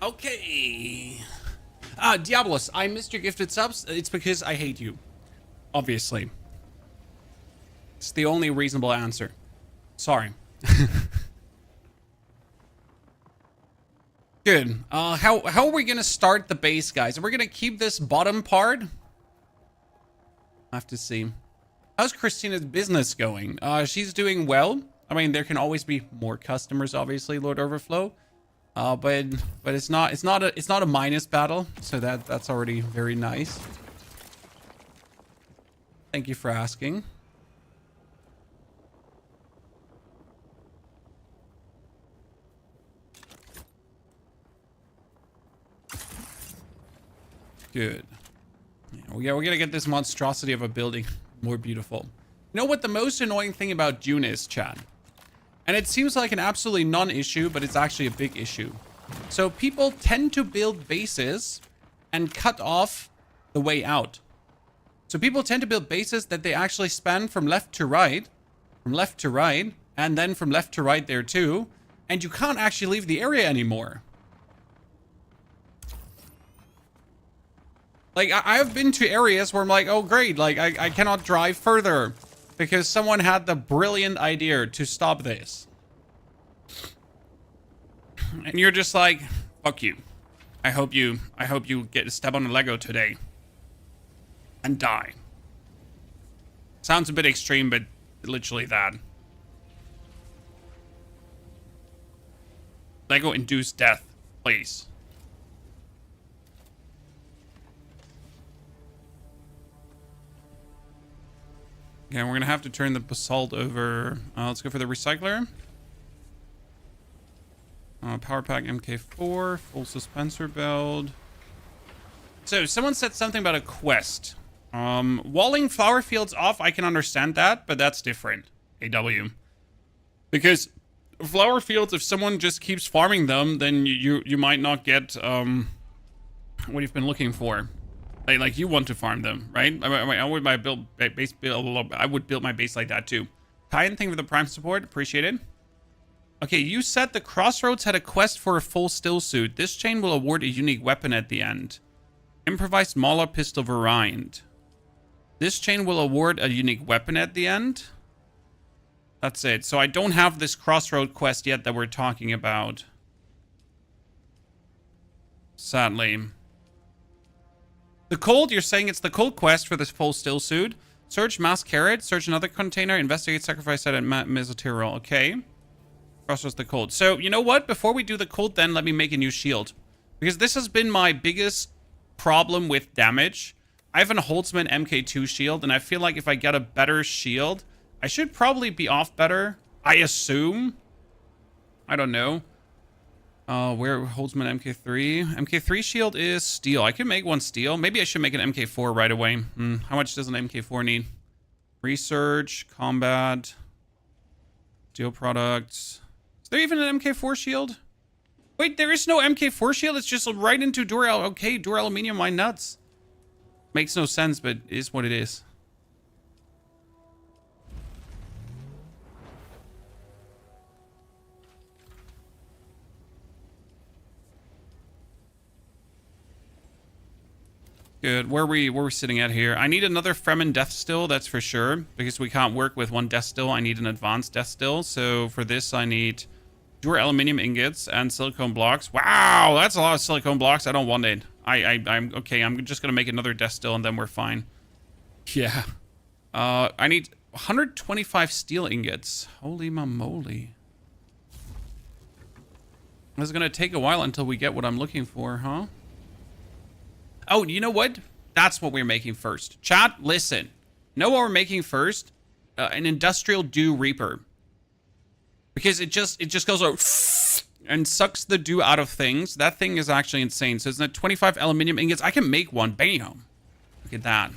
Okay. Diablos, I missed your gifted subs. It's because I hate you. Obviously. It's the only reasonable answer. Sorry. Good. How are we gonna start the base, guys? Are we gonna keep this bottom part? I have to see. How's Christina's business going? She's doing well. I mean, there can always be more customers, obviously, Lord Overflow. But it's not a minus battle, so that's already very nice. Thank you for asking. Good. Yeah, we're gonna get this monstrosity of a building more beautiful. You know what the most annoying thing about Dune is, Chad? And it seems like an absolutely non-issue, but it's actually a big issue. So people tend to build bases and cut off the way out. So people tend to build bases that they actually span from left to right, and then from left to right there too. And you can't actually leave the area anymore. Like, I've been to areas where I'm like, oh, great. Like, I cannot drive further because someone had the brilliant idea to stop this. And you're just like, fuck you. I hope you get a step on a Lego today. And die. Sounds a bit extreme, but literally that. Lego induced death, please. Okay, we're gonna have to turn the basalt over. Let's go for the recycler. Power pack MK4, full suspensor build. So someone said something about a quest. Walling flower fields off, I can understand that, but that's different. AW. Because flower fields, if someone just keeps farming them, then you might not get what you've been looking for. Like you want to farm them, right? I would build my base like that too. Titan, thank you for the prime support, appreciate it. Okay, you said the Crossroads had a quest for a full still suit. This chain will award a unique weapon at the end. Improvised Mauler pistol variant. This chain will award a unique weapon at the end. That's it. So I don't have this Crossroad quest yet that we're talking about. Sadly. The cold, you're saying it's the cold quest for this full still suit. Search mass carrot, search another container, investigate sacrifice site at Mesoterol. Okay. Crossroads the cold. So, you know what? Before we do the cold, then let me make a new shield. Because this has been my biggest problem with damage. I have an Holtzman MK2 shield, and I feel like if I get a better shield, I should probably be off better. I assume. I don't know. Where Holtzman MK3? MK3 shield is steel. I could make one steel. Maybe I should make an MK4 right away. How much does an MK4 need? Research, combat, steel products. Is there even an MK4 shield? Wait, there is no MK4 shield? It's just right into Dural. Okay, Duraluminium, my nuts. Makes no sense, but it is what it is. Good. Where are we sitting at here? I need another Fremen death still, that's for sure. Because we can't work with one death still. I need an advanced death still. So for this, I need Duraluminium ingots and silicone blocks. Wow, that's a lot of silicone blocks. I don't want it. I'm okay. I'm just gonna make another death still and then we're fine. Yeah. I need 125 steel ingots. Holy moly. This is gonna take a while until we get what I'm looking for, huh? Oh, you know what? That's what we're making first. Chat, listen. Know what we're making first? An industrial dew reaper. Because it just goes out and sucks the dew out of things. That thing is actually insane. So it's not 25 aluminium ingots. I can make one. Bam. Look at that.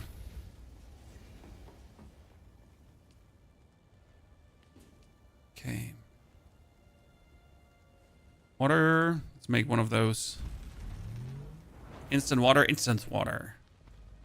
Okay. Water. Let's make one of those. Instant water. Instant water.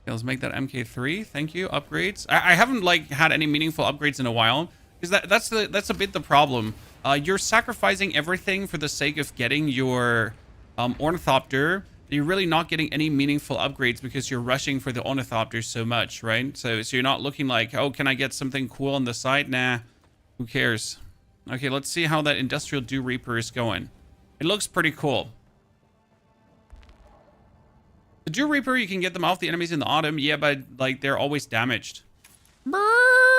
Okay, let's make that MK3. Thank you. Upgrades. I haven't like had any meaningful upgrades in a while. Because that's a bit the problem. You're sacrificing everything for the sake of getting your Ornithopter. You're really not getting any meaningful upgrades because you're rushing for the Ornithopter so much, right? So you're not looking like, oh, can I get something cool on the side? Nah, who cares? Okay, let's see how that Industrial Dew Reaper is going. It looks pretty cool. The Dew Reaper, you can get them off the enemies in the autumn. Yeah, but like they're always damaged. Brrr.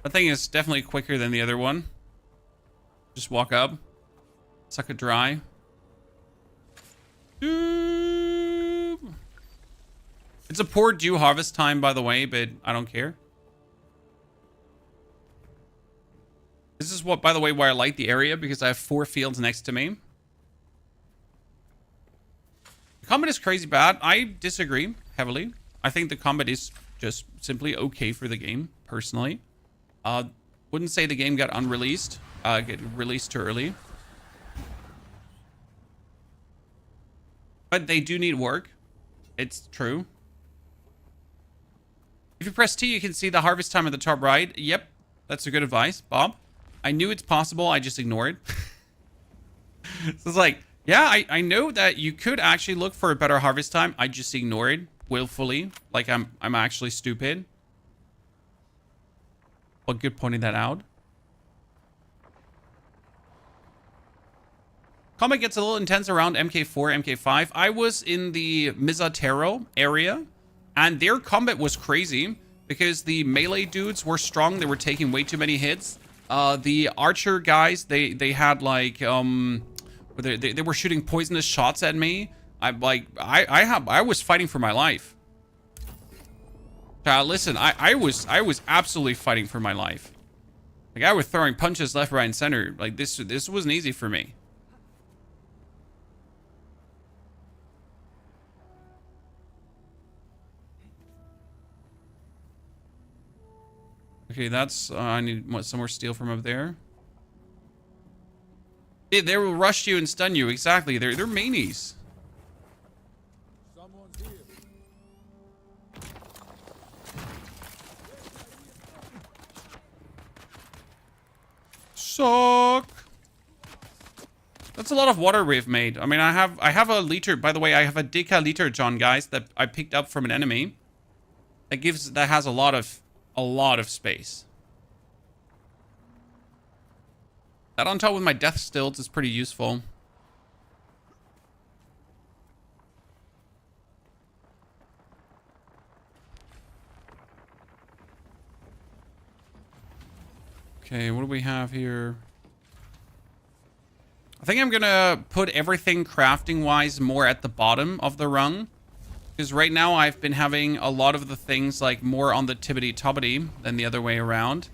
That thing is definitely quicker than the other one. Just walk up. Suck it dry. Doop. It's a poor dew harvest time, by the way, but I don't care. This is what, by the way, why I like the area, because I have 4 fields next to me. The combat is crazy bad. I disagree heavily. I think the combat is just simply okay for the game, personally. Wouldn't say the game got unreleased. Get released too early. But they do need work. It's true. If you press T, you can see the harvest time at the top right. Yep, that's a good advice, Bob. I knew it's possible. I just ignored. So it's like, yeah, I know that you could actually look for a better harvest time. I just ignored willfully. Like I'm actually stupid. Well, good pointing that out. Combat gets a little intense around MK4, MK5. I was in the Mizatero area, and their combat was crazy because the melee dudes were strong. They were taking way too many hits. The archer guys, they had like they were shooting poisonous shots at me. I was fighting for my life. Listen, I was absolutely fighting for my life. Like I was throwing punches left, right, and center. Like this wasn't easy for me. Okay, that's I need some more steel from up there. They will rush you and stun you. Exactly. They're manies. Someone's here. Suck. That's a lot of water we've made. I mean, I have a liter. By the way, I have a decaliter, John, guys, that I picked up from an enemy. That has a lot of space. That on top with my death stilts is pretty useful. Okay, what do we have here? I think I'm gonna put everything crafting wise more at the bottom of the rung. Because right now I've been having a lot of the things like more on the tibbity-tobbity than the other way around.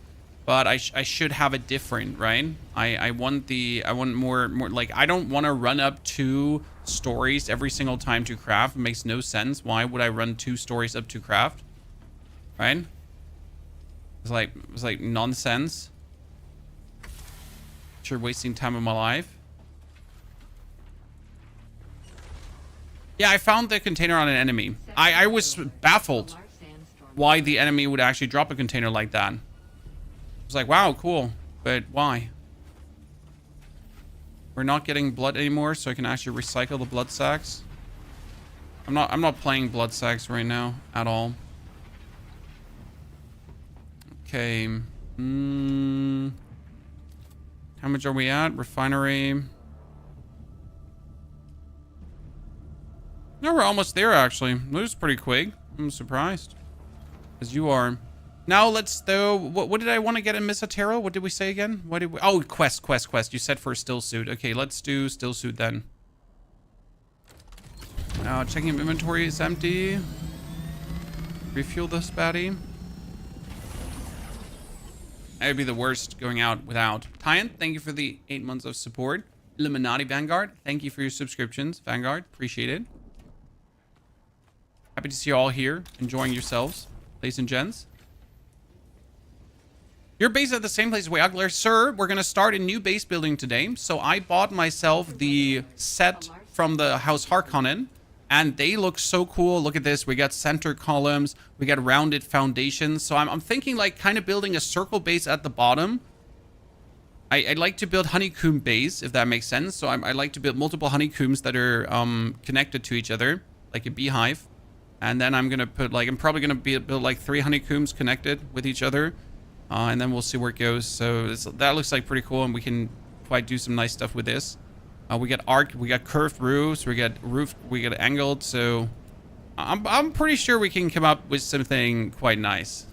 But I should have it different, right? I want more like I don't want to run up 2 stories every single time to craft. It makes no sense. Why would I run 2 stories up to craft? Right? It's like nonsense. Sure, wasting time of my life. Yeah, I found the container on an enemy. I was baffled why the enemy would actually drop a container like that. I was like, wow, cool. But why? We're not getting blood anymore, so I can actually recycle the blood sacks. I'm not playing blood sacks right now at all. Okay. How much are we at? Refinery. No, we're almost there, actually. That was pretty quick. I'm surprised. As you are. Now, let's, though... What did I want to get in Mizatero? What did we say again? What did we... Oh, quest. You said for a still suit. Okay, let's do still suit then. Checking if inventory is empty. Refuel this baddie. That would be the worst going out without. Tyan, thank you for the 8 months of support. Illuminati Vanguard, thank you for your subscriptions. Vanguard, appreciate it. Happy to see you all here, enjoying yourselves, ladies and gents. Your base at the same place as Wayagler. Sir, we're going to start a new base building today. So I bought myself the set from the House Harkonnen, and they look so cool. Look at this. We got center columns. We got rounded foundations. So I'm thinking like kind of building a circle base at the bottom. I'd like to build honeycomb base, if that makes sense. So I like to build multiple honeycombs that are connected to each other, like a beehive. And then I'm going to put like, I'm probably going to build like 3 honeycombs connected with each other. And then we'll see where it goes. So that looks like pretty cool. And we can quite do some nice stuff with this. We got we got curved roofs. We got angled. So I'm pretty sure we can come up with something quite nice.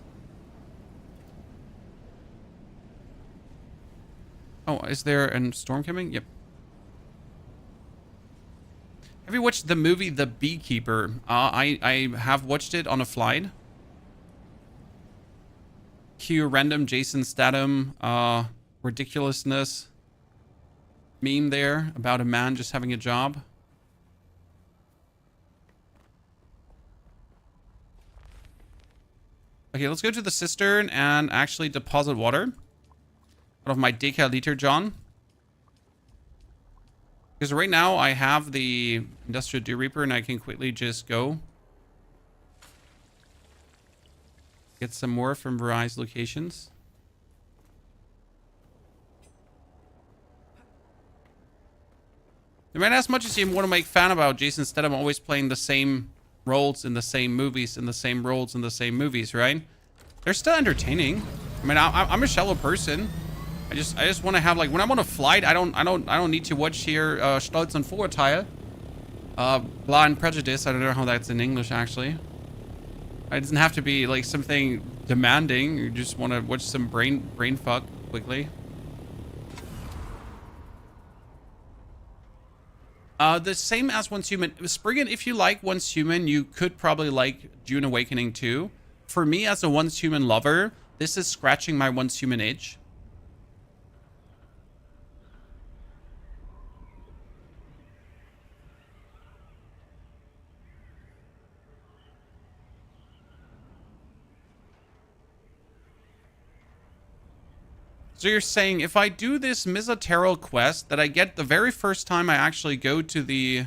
Oh, is there a storm coming? Yep. Have you watched the movie The Beekeeper? I have watched it on a flight. Cue random Jason Statham ridiculousness meme there about a man just having a job. Okay, let's go to the cistern and actually deposit water out of my decaliter John. Because right now I have the Industrial Dew Reaper and I can quickly just go get some more from various locations. No matter as much as you want to make fan about Jason Statham always playing the same roles in the same movies, in the same roles in the same movies, right? They're still entertaining. I mean, I'm a shallow person. I just want to have, like, when I'm on a flight, I don't need to watch here Stolz und Vorurteile. Blind Prejudice. I don't know how that's in English actually. It doesn't have to be like something demanding. You just want to watch some brain fuck quickly. The same as Once Human. Spriggan, if you like Once Human, you could probably like Dune Awakening too. For me, as a Once Human lover, this is scratching my Once Human itch. So you're saying if I do this Mizatero quest that I get the very first time I actually go to the...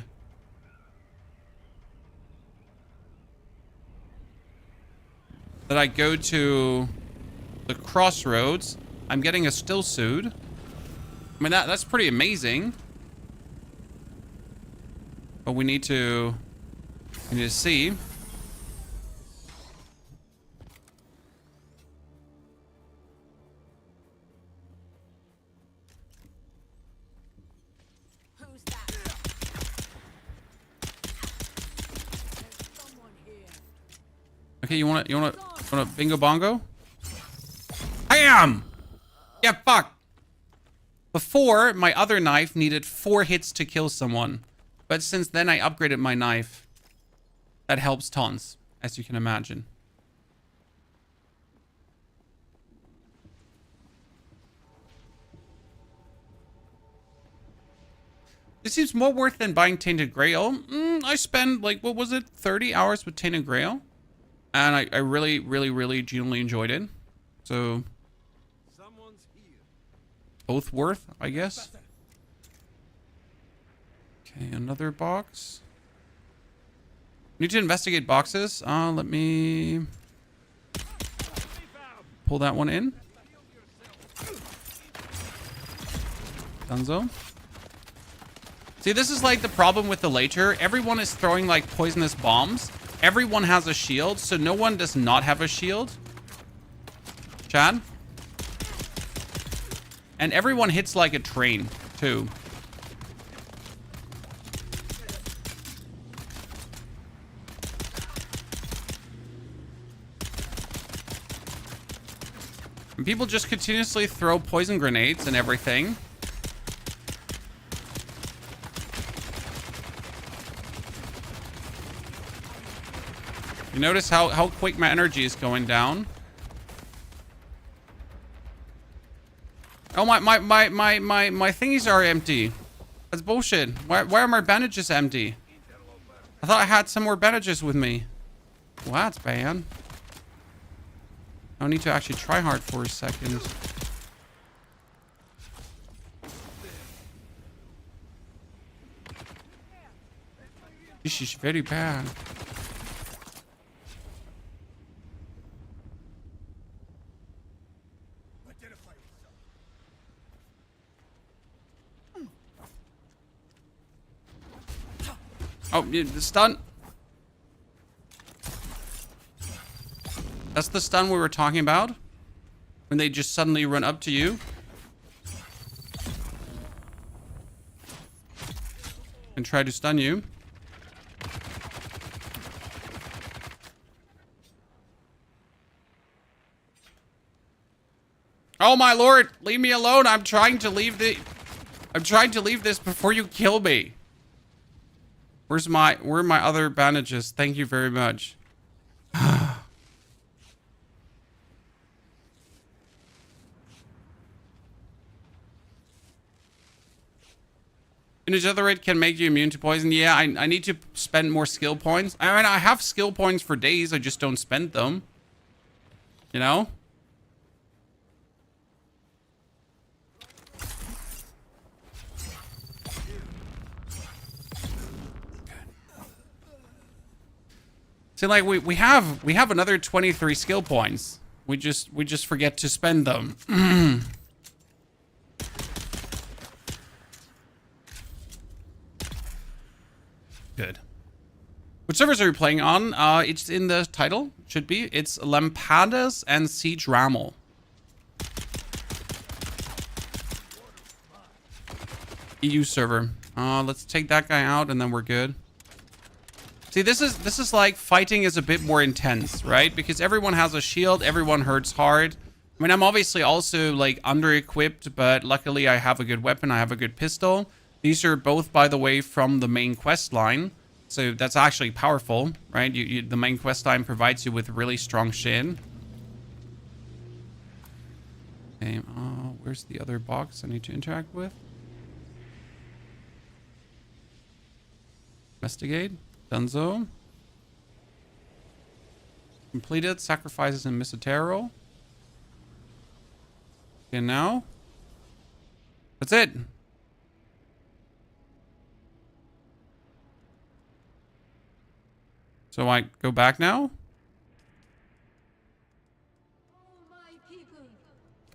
that I go to the crossroads, I'm getting a still suit. I mean, that's pretty amazing. But we need to see. Who's that? There's someone here. Okay, you want bingo bongo? Bam! Yeah, fuck. Before, my other knife needed 4 hits to kill someone. But since then, I upgraded my knife. That helps tons, as you can imagine. This seems more worth than buying Tainted Grail. I spent, like, what was it? 30 hours with Tainted Grail. And I really, really, really genuinely enjoyed it. So, both worth, I guess. Okay, another box. Need to investigate boxes. Let me pull that one in. Dunzo. See, this is like the problem with the later. Everyone is throwing like poisonous bombs. Everyone has a shield, so no one does not have a shield. Chad? And everyone hits like a train, too. And people just continuously throw poison grenades and everything. You notice how quick my energy is going down? Oh, my thingies are empty. That's bullshit. Why are my bandages empty? I thought I had some more bandages with me. Well, that's bad. I need to actually try hard for a second. This is very bad. Oh, the stun. That's the stun we were talking about. When they just suddenly run up to you. And try to stun you. Oh my lord, leave me alone. I'm trying to leave this before you kill me. Where are my other bandages? Thank you very much. It can make you immune to poison. Yeah, I need to spend more skill points. I mean, I have skill points for days. I just don't spend them. You know? See, like we have another 23 skill points. We just forget to spend them. Good. Which servers are you playing on? It's in the title. Should be. It's Lampadas and Sietch Ramal. EU server. Let's take that guy out and then we're good. See, this is like fighting is a bit more intense, right? Because everyone has a shield, everyone hurts hard. I mean, I'm obviously also like under-equipped, but luckily I have a good weapon, I have a good pistol. These are both, by the way, from the main quest line. So that's actually powerful, right? The main quest line provides you with really strong shit. Okay, where's the other box I need to interact with? Investigate. Dunzo. Completed. Sacrifices in Misotero. Okay, now. That's it. So I go back now? My people,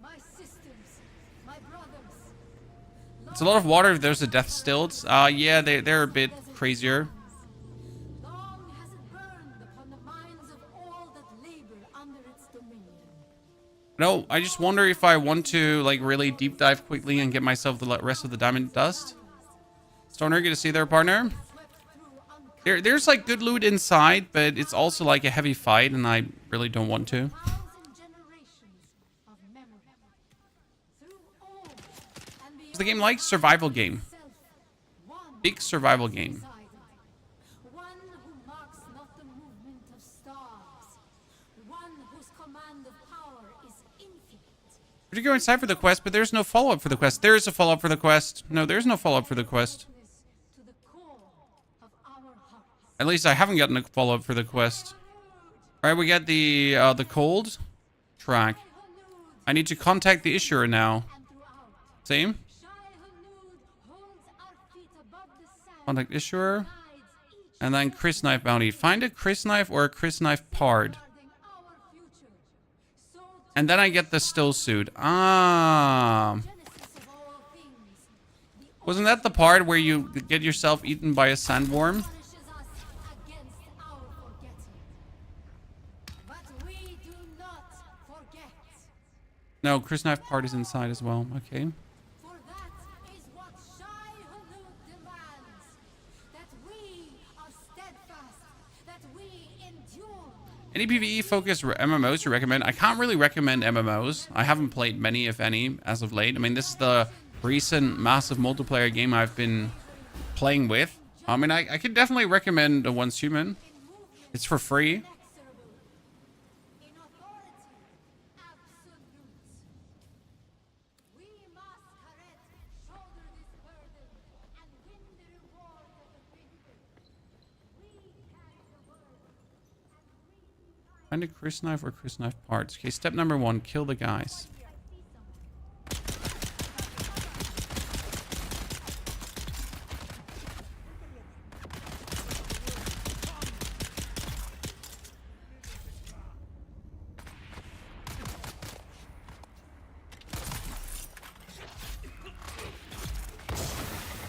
my sisters, my brothers. It's a lot of water if there's a death stilt. Yeah, they're a bit crazier. Long has it burned upon the minds of all that labor under its dominion. No, I just wonder if I want to like really deep dive quickly and get myself the rest of the diamond dust. Stoner, good to see there, partner. There's like good loot inside, but it's also like a heavy fight, and I really don't want to. Is the game like survival game? Big survival game. One who marks not the movement of stars. One whose command of power is infinite. Would you go inside for the quest? But there's no follow-up for the quest. There is a follow-up for the quest. No, there's no follow-up for the quest. To the core of our hearts. At least I haven't gotten a follow-up for the quest. All right, we got the cold track. I need to contact the issuer now. Same. Contact issuer. And then Chris Knife bounty. Find a Chris Knife or a Chris Knife part. And then I get the still suit. Ah. Wasn't that the part where you get yourself eaten by a sandworm? No, Chris Knife part is inside as well. Okay. For that is what Shai Hulud demands. That we are steadfast. That we endure. Any PvE focused MMOs you recommend? I can't really recommend MMOs. I haven't played many, if any, as of late. I mean, this is the recent massive multiplayer game I've been playing with. I mean, I could definitely recommend Once Human. It's for free. In authority, absolute. We must, Karet, shoulder this burden and win the reward of the victor. We carry the word and we Find a Chris Knife or Chris Knife parts. Okay, step number 1, kill the guys.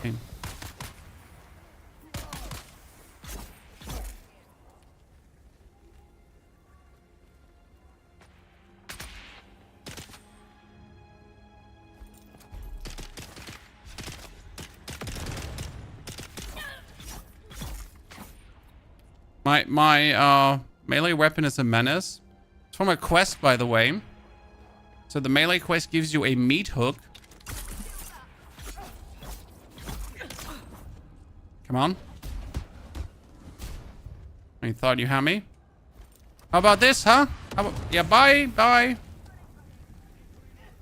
Okay. My melee weapon is a menace. It's from a quest, by the way. So the melee quest gives you a meat hook. Come on. I thought you had me. How about this, huh? How about, yeah, bye, bye.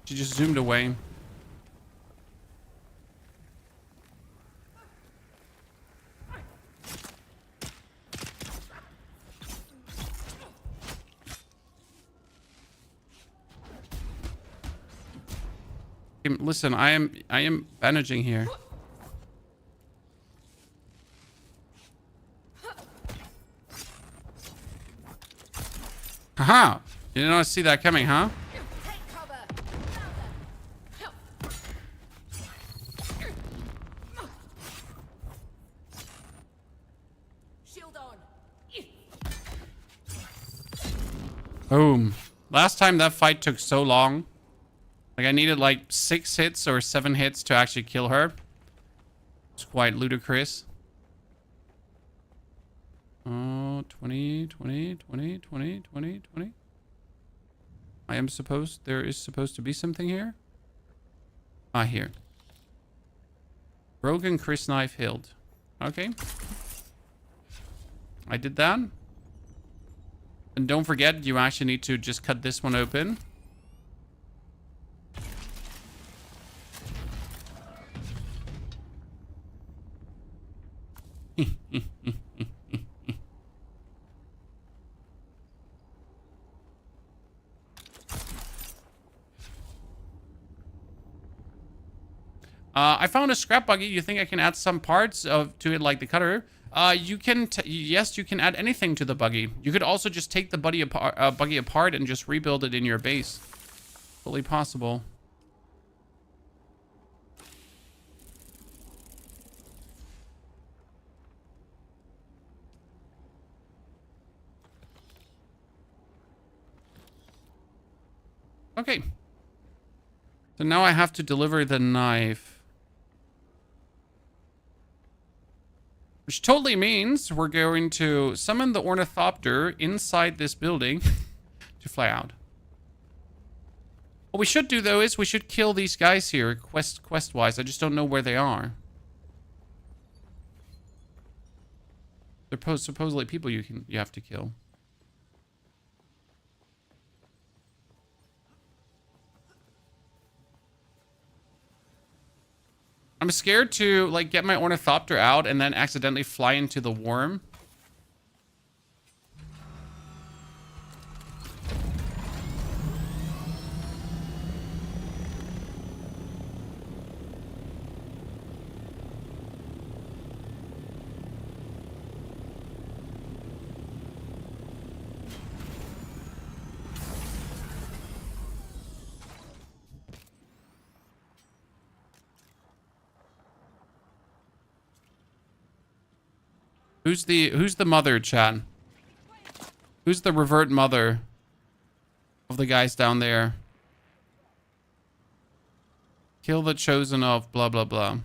She just zoomed away. Listen, I am bandaging here. Haha! You did not see that coming, huh? Take cover. Shield on. Boom. Last time that fight took so long. Like, I needed like 6 hits or 7 hits to actually kill her. It's quite ludicrous. Oh, 20, 20, 20, 20, 20, 20. There is supposed to be something here. Ah, here. Broken Chris knife hilt. Okay. I did that. And don't forget, you actually need to just cut this one open. I found a scrap buggy. You think I can add some parts to it, like the cutter? You can. Yes, you can add anything to the buggy. You could also just take the buggy apart and just rebuild it in your base. Fully possible. Okay. So now I have to deliver the knife. Which totally means we're going to summon the Ornithopter inside this building to fly out. What we should do, though, is we should kill these guys here, quest-wise. I just don't know where they are. They're supposedly people you have to kill. I'm scared to, like, get my Ornithopter out and then accidentally fly into the worm. Who's the mother, chat? Who's the revert mother of the guys down there? Kill the chosen of blah blah blah.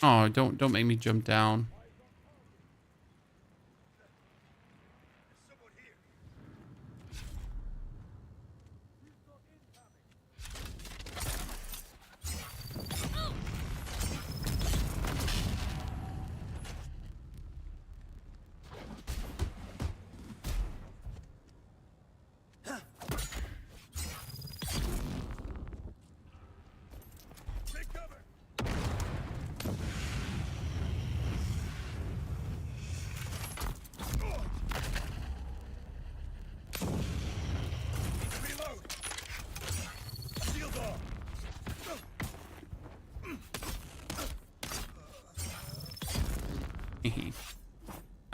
Oh, don't make me jump down.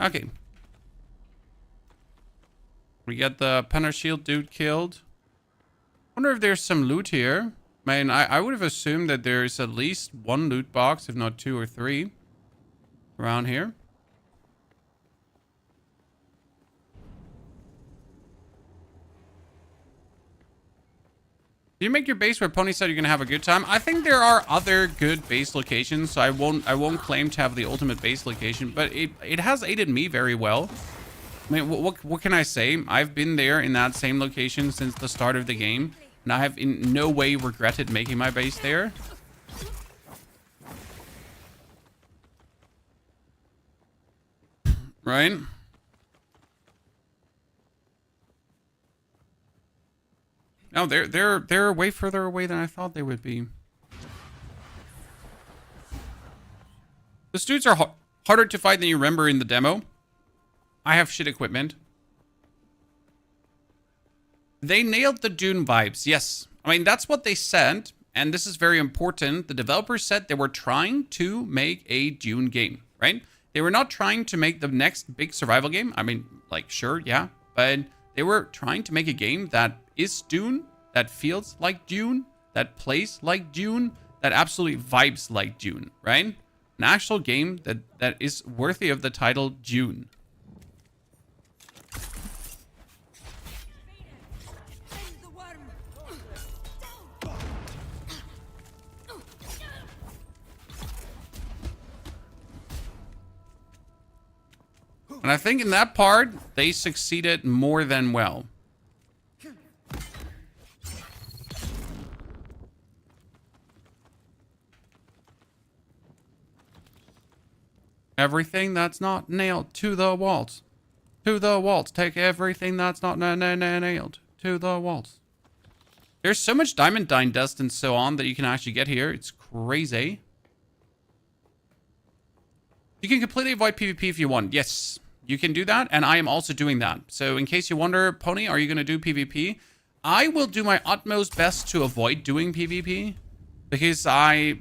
Okay. We got the Penner Shield dude killed. Wonder if there's some loot here. Man, I would have assumed that there's at least one loot box, if not 2 or 3, around here. Do you make your base where Pony said you're gonna have a good time? I think there are other good base locations, so I won't claim to have the ultimate base location, but it has aided me very well. I mean, what can I say? I've been there in that same location since the start of the game, and I have in no way regretted making my base there. Right? No, they're way further away than I thought they would be. The dudes are harder to fight than you remember in the demo. I have shit equipment. They nailed the Dune vibes, yes. I mean, that's what they said, and this is very important. The developers said they were trying to make a Dune game, right? They were not trying to make the next big survival game. I mean, like, sure, yeah. But they were trying to make a game that is Dune, that feels like Dune, that plays like Dune, that absolutely vibes like Dune, right? An actual game that is worthy of the title Dune. And I think in that part, they succeeded more than well. Everything that's not nailed to the walls. To the walls. Take everything that's not nailed to the walls. There's so much diamond dine dust and so on that you can actually get here. It's crazy. You can completely avoid PvP if you want. Yes, you can do that. And I am also doing that. So in case you wonder, Pony, are you going to do PvP? I will do my utmost best to avoid doing PvP. Because I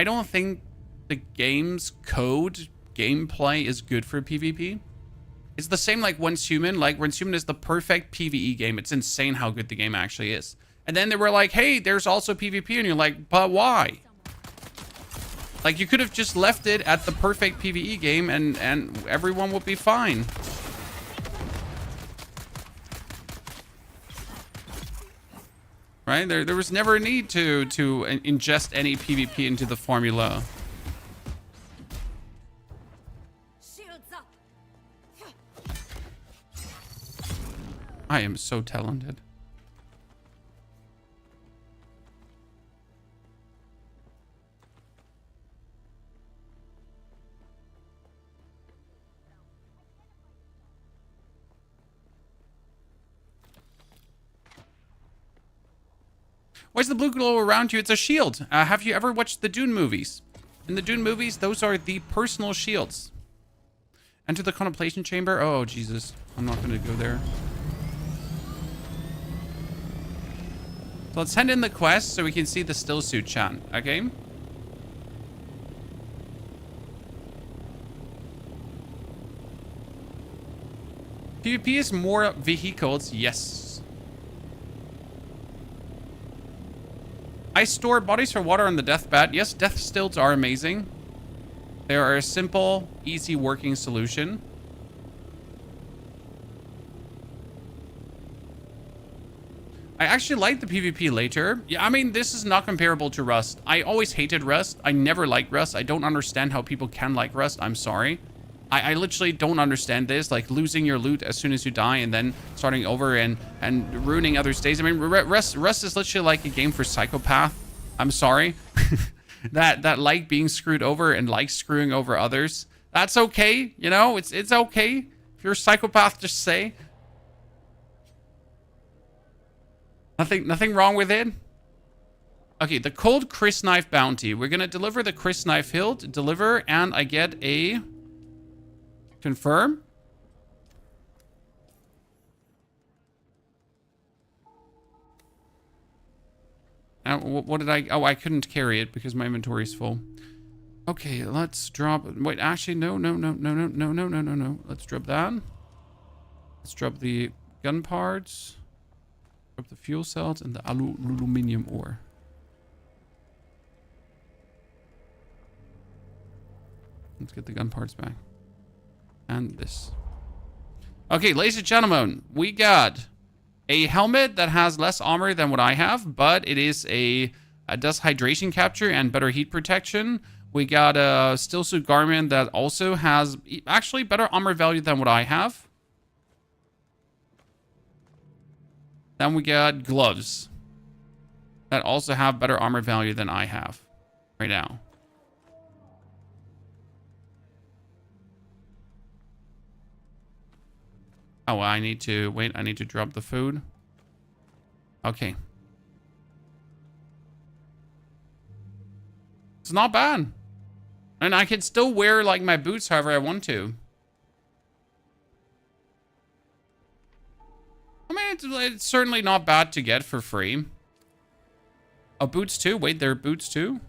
don't think the game's code gameplay is good for PvP. It's the same like Once Human. Like Once Human is the perfect PvE game. It's insane how good the game actually is. And then they were like, hey, there's also PvP. And you're like, but why? Like, you could have just left it at the perfect PvE game and everyone would be fine. Right? There was never a need to ingest any PvP into the formula. Shields up. I am so talented. Why's the blue glow around you? It's a shield. Have you ever watched the Dune movies? In the Dune movies, those are the personal shields. Enter the contemplation chamber. Oh, Jesus. I'm not going to go there. So let's send in the quest so we can see the still suit chat. Okay? PvP is more vehicles. Yes. I store bodies for water on the deathbed. Yes, death stilts are amazing. They are a simple, easy working solution. I actually like the PvP later. Yeah, I mean, this is not comparable to Rust. I always hated Rust. I never liked Rust. I don't understand how people can like Rust. I'm sorry. I literally don't understand this, like losing your loot as soon as you die and then starting over and ruining others' days. I mean, Rust is literally like a game for psychopath. I'm sorry. that like being screwed over and like screwing over others. That's okay, you know, it's okay. If you're a psychopath, just say. Nothing wrong with it. Okay, the cold Chris knife bounty. We're gonna deliver the Chris knife hilt, deliver, and I get a confirm. Now, what did I... Oh, I couldn't carry it because my inventory is full. Okay, let's drop... Wait, actually, no. Let's drop that. Let's drop the gun parts. Drop the fuel cells and the aluminium ore. Let's get the gun parts back. And this. Okay, ladies and gentlemen, we got a helmet that has less armor than what I have, but it is does hydration capture and better heat protection. We got a still suit garment that also has actually better armor value than what I have. Then we got gloves that also have better armor value than I have right now. Oh, I need to wait. I need to drop the food. Okay. It's not bad. And I can still wear like my boots however I want to. I mean, it's certainly not bad to get for free. Oh, boots too? Wait, there are boots too?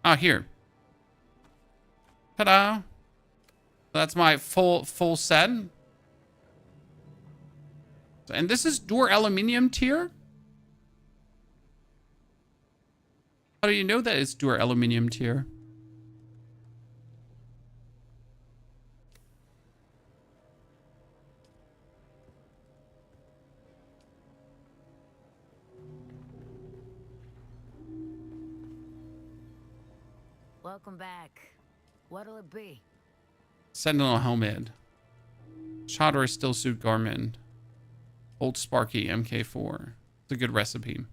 Ah, here. Ta-da. That's my full set. And this is Dure Aluminium tier? How do you know that it's Dure Aluminium tier? Welcome back. What'll it be? Sentinel helmet. Chador still suit garment. Old Sparky MK4. It's a good recipe.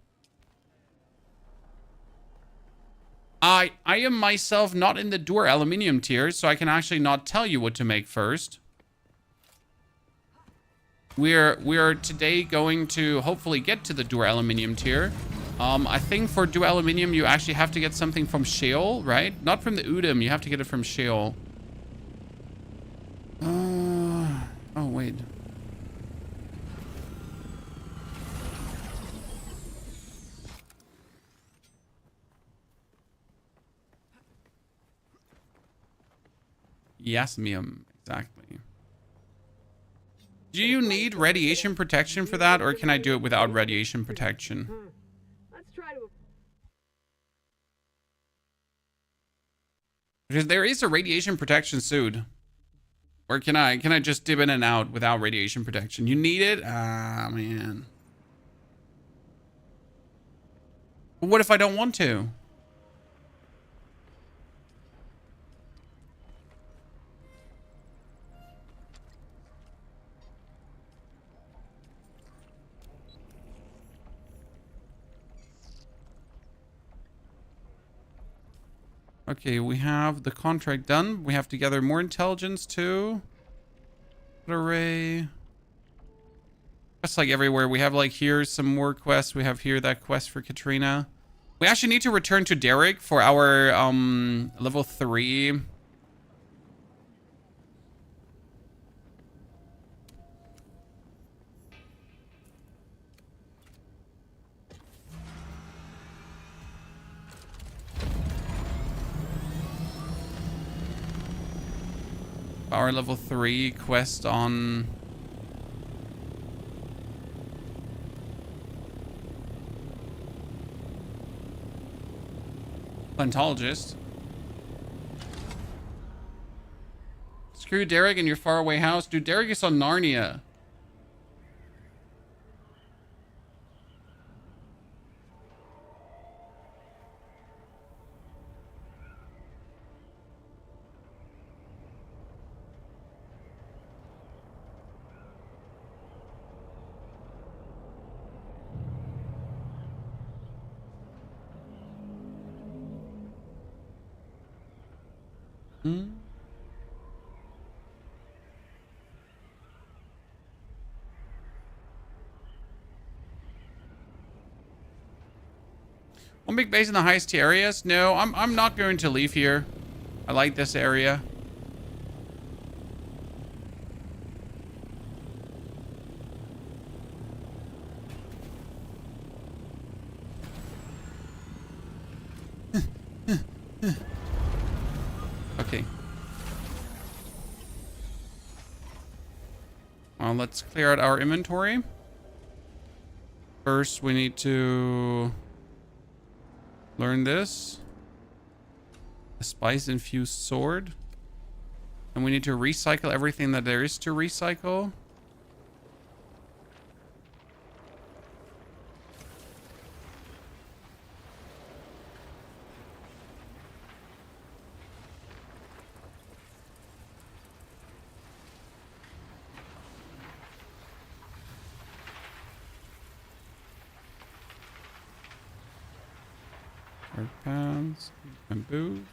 I am myself not in the Dure Aluminium tier, so I can actually not tell you what to make first. We're today going to hopefully get to the Dure Aluminium tier. I think for Dure Aluminium you actually have to get something from Sheol, right? Not from the Udam, you have to get it from Sheol. Oh wait. Yasmium, exactly. Do you need radiation protection for that, or can I do it without radiation protection? Let's try to. Because there is a radiation protection suit. Or can I just dip in and out without radiation protection? You need it? Ah, man. But what if I don't want to? Okay, we have the contract done. We have to gather more intelligence too. Array. Quests like everywhere. We have like here some more quests. We have here that quest for Katrina. We actually need to return to Derek for our level 3. Our level 3 quest on Plantologist. Screw Derek in your faraway house. Dude, Derek is on Narnia. One big base in the highest tier areas? No, I'm not going to leave here. I like this area. Okay. Well, let's clear out our inventory. First, we need to learn this. A spice-infused sword. And we need to recycle everything that there is to recycle. Hard pads and boots.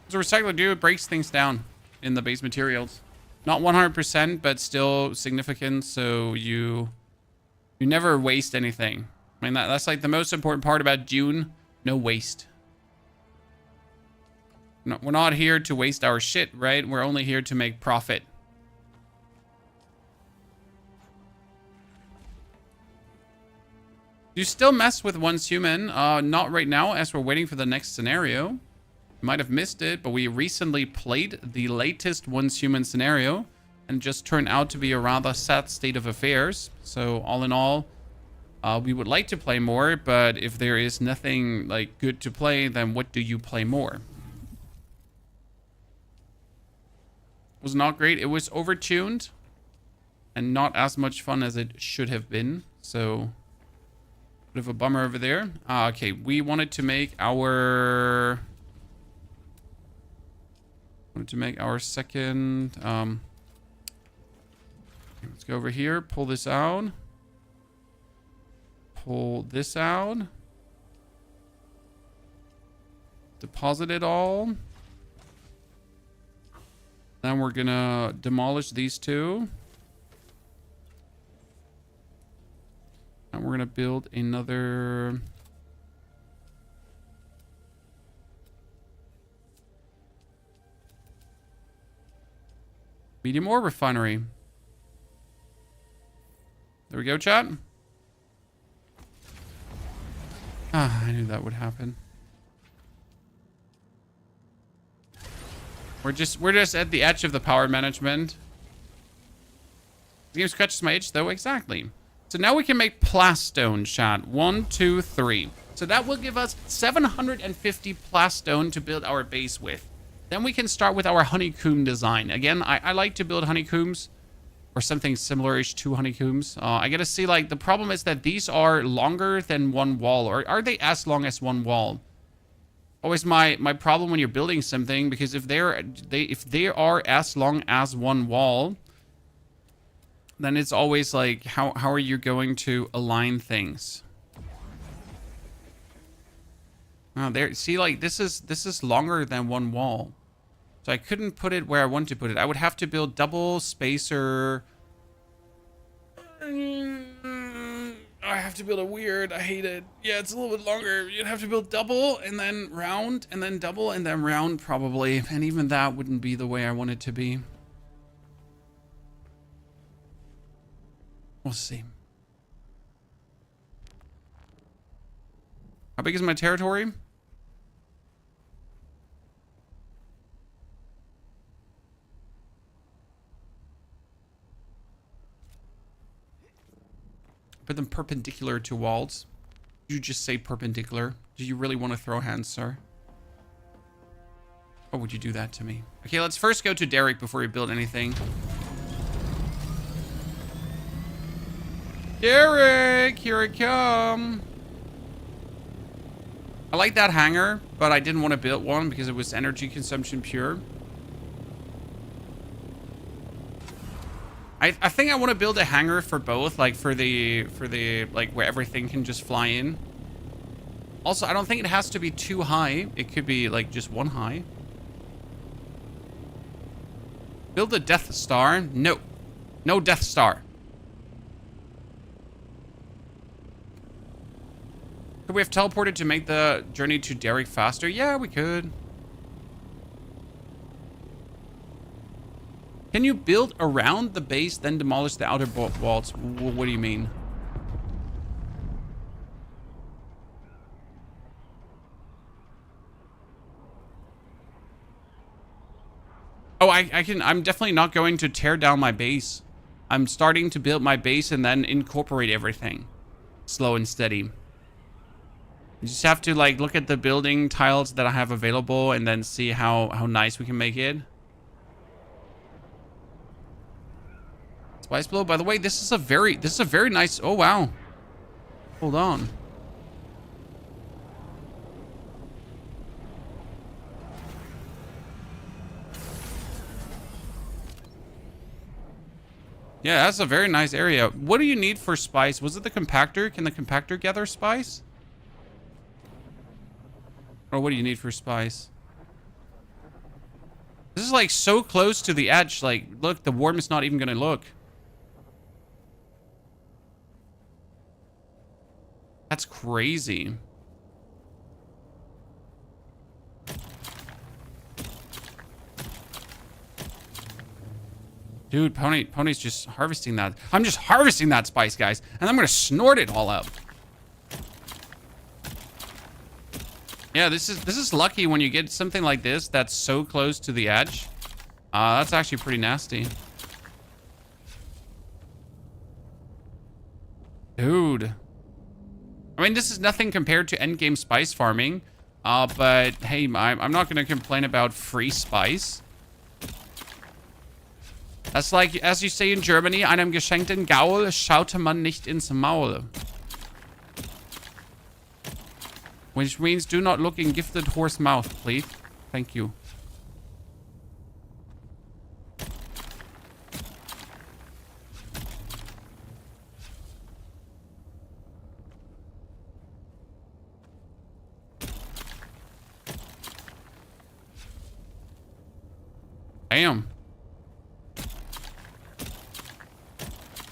So recycler do, it breaks things down in the base materials. Not 100%, but still significant. So you never waste anything. I mean, that's like the most important part about Dune. No waste. No, we're not here to waste our shit, right? We're only here to make profit. Do you still mess with once human? Not right now, as we're waiting for the next scenario. You might have missed it, but we recently played the latest once human scenario and just turned out to be a rather sad state of affairs. So all in all, we would like to play more, but if there is nothing like good to play, then what do you play more? Was not great. It was overtuned and not as much fun as it should have been. So bit of a bummer over there. Okay, we wanted to make our second. Let's go over here. Pull this out. Pull this out. Deposit it all. Then we're gonna demolish these two. And we're gonna build another. Medium ore refinery. There we go, chat. Ah, I knew that would happen. We're just at the edge of the power management. The game scratches my itch though, exactly. So now we can make plastone, chat. 1, 2, 3. So that will give us 750 plastone to build our base with. Then we can start with our honeycomb design. Again, I like to build honeycombs or something similar-ish to honeycombs. I gotta see, like, the problem is that these are longer than one wall. Or are they as long as one wall? Always my problem when you're building something, because if they are as long as one wall, then it's always like, how are you going to align things? Oh, there. See, like, this is longer than one wall. So I couldn't put it where I want to put it. I would have to build double spacer. I have to build a weird. I hate it. Yeah, it's a little bit longer. You'd have to build double and then round and then double and then round probably. And even that wouldn't be the way I want it to be. We'll see. How big is my territory? Put them perpendicular to walls. Did you just say perpendicular? Do you really want to throw hands, sir? Or would you do that to me? Okay, let's first go to Derek before we build anything. Derek, here I come. I like that hangar, but I didn't want to build one because it was energy consumption pure. I think I want to build a hangar for both, like for the like where everything can just fly in. Also, I don't think it has to be too high. It could be like just one high. Build a Death Star? No. No Death Star. Could we have teleported to make the journey to Derek faster? Yeah, we could. Can you build around the base, then demolish the outer walls? What do you mean? Oh, I can. I'm definitely not going to tear down my base. I'm starting to build my base and then incorporate everything. Slow and steady. You just have to like look at the building tiles that I have available and then see how nice we can make it. Spice blow. By the way, this is a very nice. Oh wow. Hold on. Yeah, that's a very nice area. What do you need for spice? Was it the compactor? Can the compactor gather spice? Or what do you need for spice? This is like so close to the edge. Like, look, the worm is not even gonna look. That's crazy. Dude, Pony's just harvesting that. I'm just harvesting that spice, guys. And I'm gonna snort it all up. Yeah, this is lucky when you get something like this that's so close to the edge. That's actually pretty nasty. Dude. I mean, this is nothing compared to endgame spice farming. But hey, I'm not gonna complain about free spice. That's like, as you say in Germany, einem geschenkten Gaul schaute man nicht ins Maul. Which means do not look in gifted horse mouth, please. Thank you. Damn.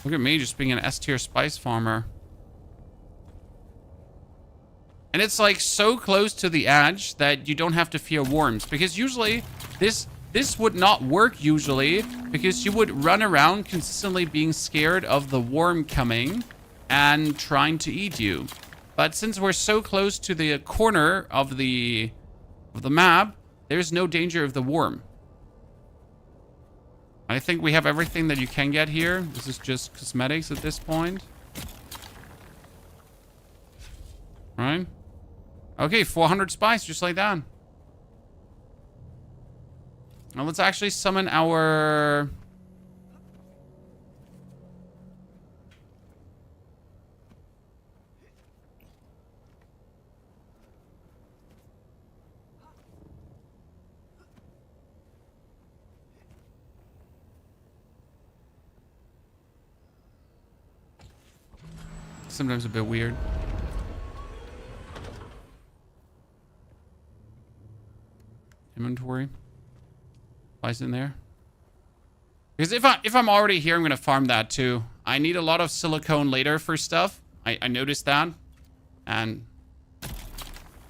Look at me just being an S-tier spice farmer. And it's like so close to the edge that you don't have to fear worms. Because usually this would not work usually. Because you would run around consistently being scared of the worm coming and trying to eat you. But since we're so close to the corner of the map, there's no danger of the worm. I think we have everything that you can get here. This is just cosmetics at this point. Right? Okay, 400 spice, just like that. Now let's actually summon our... Sometimes a bit weird. Inventory. Spice in there. Because if I'm already here, I'm gonna farm that too. I need a lot of silicone later for stuff. I noticed that. And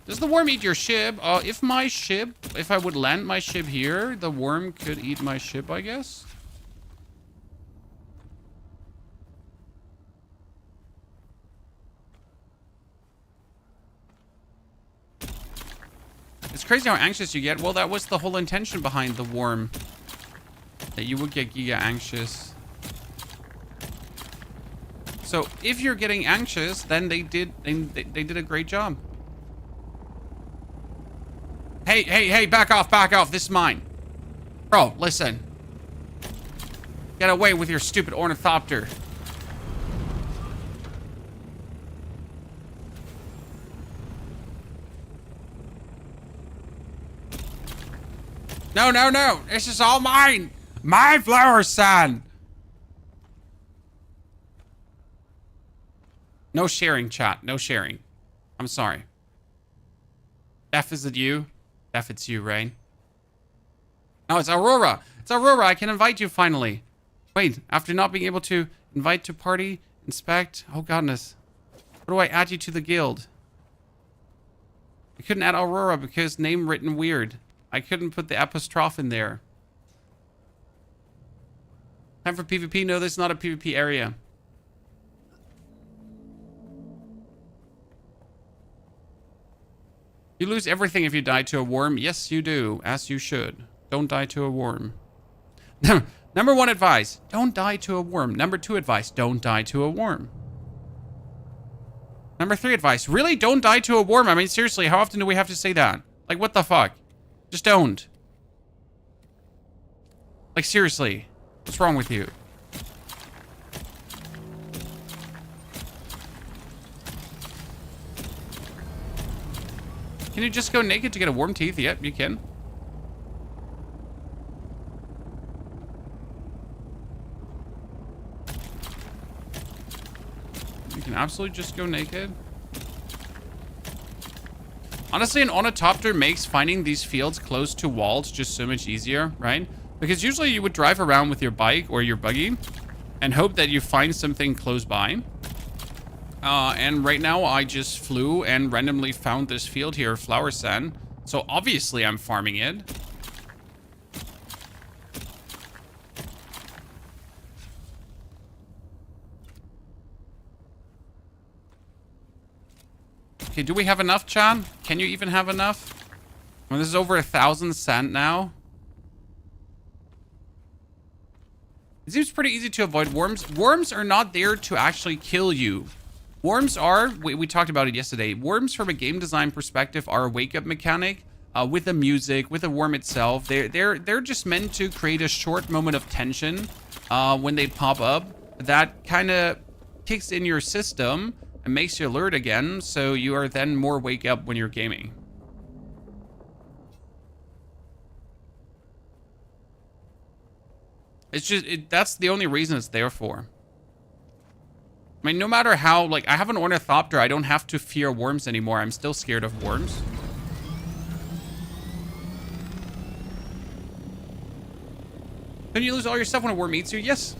does the worm eat your ship? If I would land my ship here, the worm could eat my ship, I guess. It's crazy how anxious you get. Well, that was the whole intention behind the worm. That you would get giga anxious. So if you're getting anxious, then they did a great job. Hey, back off. This is mine. Bro, listen. Get away with your stupid Ornithopter. No. This is all mine. My flower, son. No sharing, chat. No sharing. I'm sorry. F, is it you? F, it's you, right? No, it's Aurora. It's Aurora. I can invite you finally. Wait, after not being able to invite to party, inspect. Oh, goodness. How do I add you to the guild? I couldn't add Aurora because name written weird. I couldn't put the apostrophe in there. Time for PvP? No, this is not a PvP area. You lose everything if you die to a worm. Yes, you do. As you should. Don't die to a worm. Number 1 advice. Don't die to a worm. Number 2 advice. Don't die to a worm. Number 3 advice. Really? Don't die to a worm? I mean, seriously, how often do we have to say that? Like, what the fuck? Just don't. Like, seriously. What's wrong with you? Can you just go naked to get a worm teeth? Yep, you can. You can absolutely just go naked. Honestly, an Ornithopter makes finding these fields close to walls just so much easier, right? Because usually you would drive around with your bike or your buggy and hope that you find something close by. And right now I just flew and randomly found this field here, flower sand. So obviously I'm farming it. Okay, do we have enough, Chan? Can you even have enough? Well, this is over 1,000 sand now. It seems pretty easy to avoid worms. Worms are not there to actually kill you. Worms are, we talked about it yesterday. Worms from a game design perspective are a wake-up mechanic with the music, with the worm itself. They're just meant to create a short moment of tension when they pop up. That kind of kicks in your system and makes you alert again, so you are then more wake up when you're gaming. It's just, that's the only reason it's there for. I mean, no matter how, like, I have an Ornithopter, I don't have to fear worms anymore. I'm still scared of worms. Don't you lose all your stuff when a worm eats you? Yes.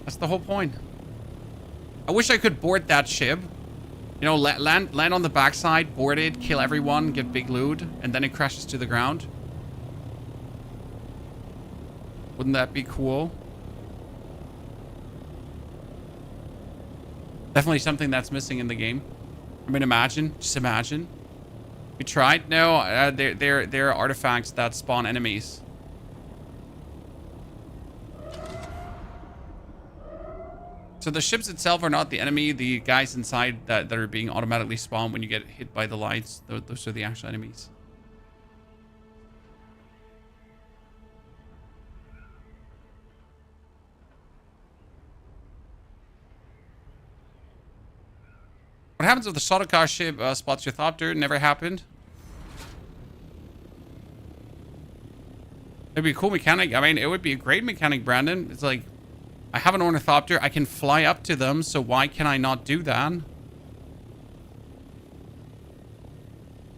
That's the whole point. I wish I could board that ship. You know, land on the backside, board it, kill everyone, get big loot, and then it crashes to the ground. Wouldn't that be cool? Definitely something that's missing in the game. I mean, imagine. Just imagine. We tried? No, they're artifacts that spawn enemies. So the ships itself are not the enemy. The guys inside that are being automatically spawned when you get hit by the lights, those are the actual enemies. What happens if the Sotokar ship spots your Thopter? Never happened. It'd be a cool mechanic. I mean, it would be a great mechanic, Brandon. It's like, I have an Ornithopter. I can fly up to them, so why can I not do that?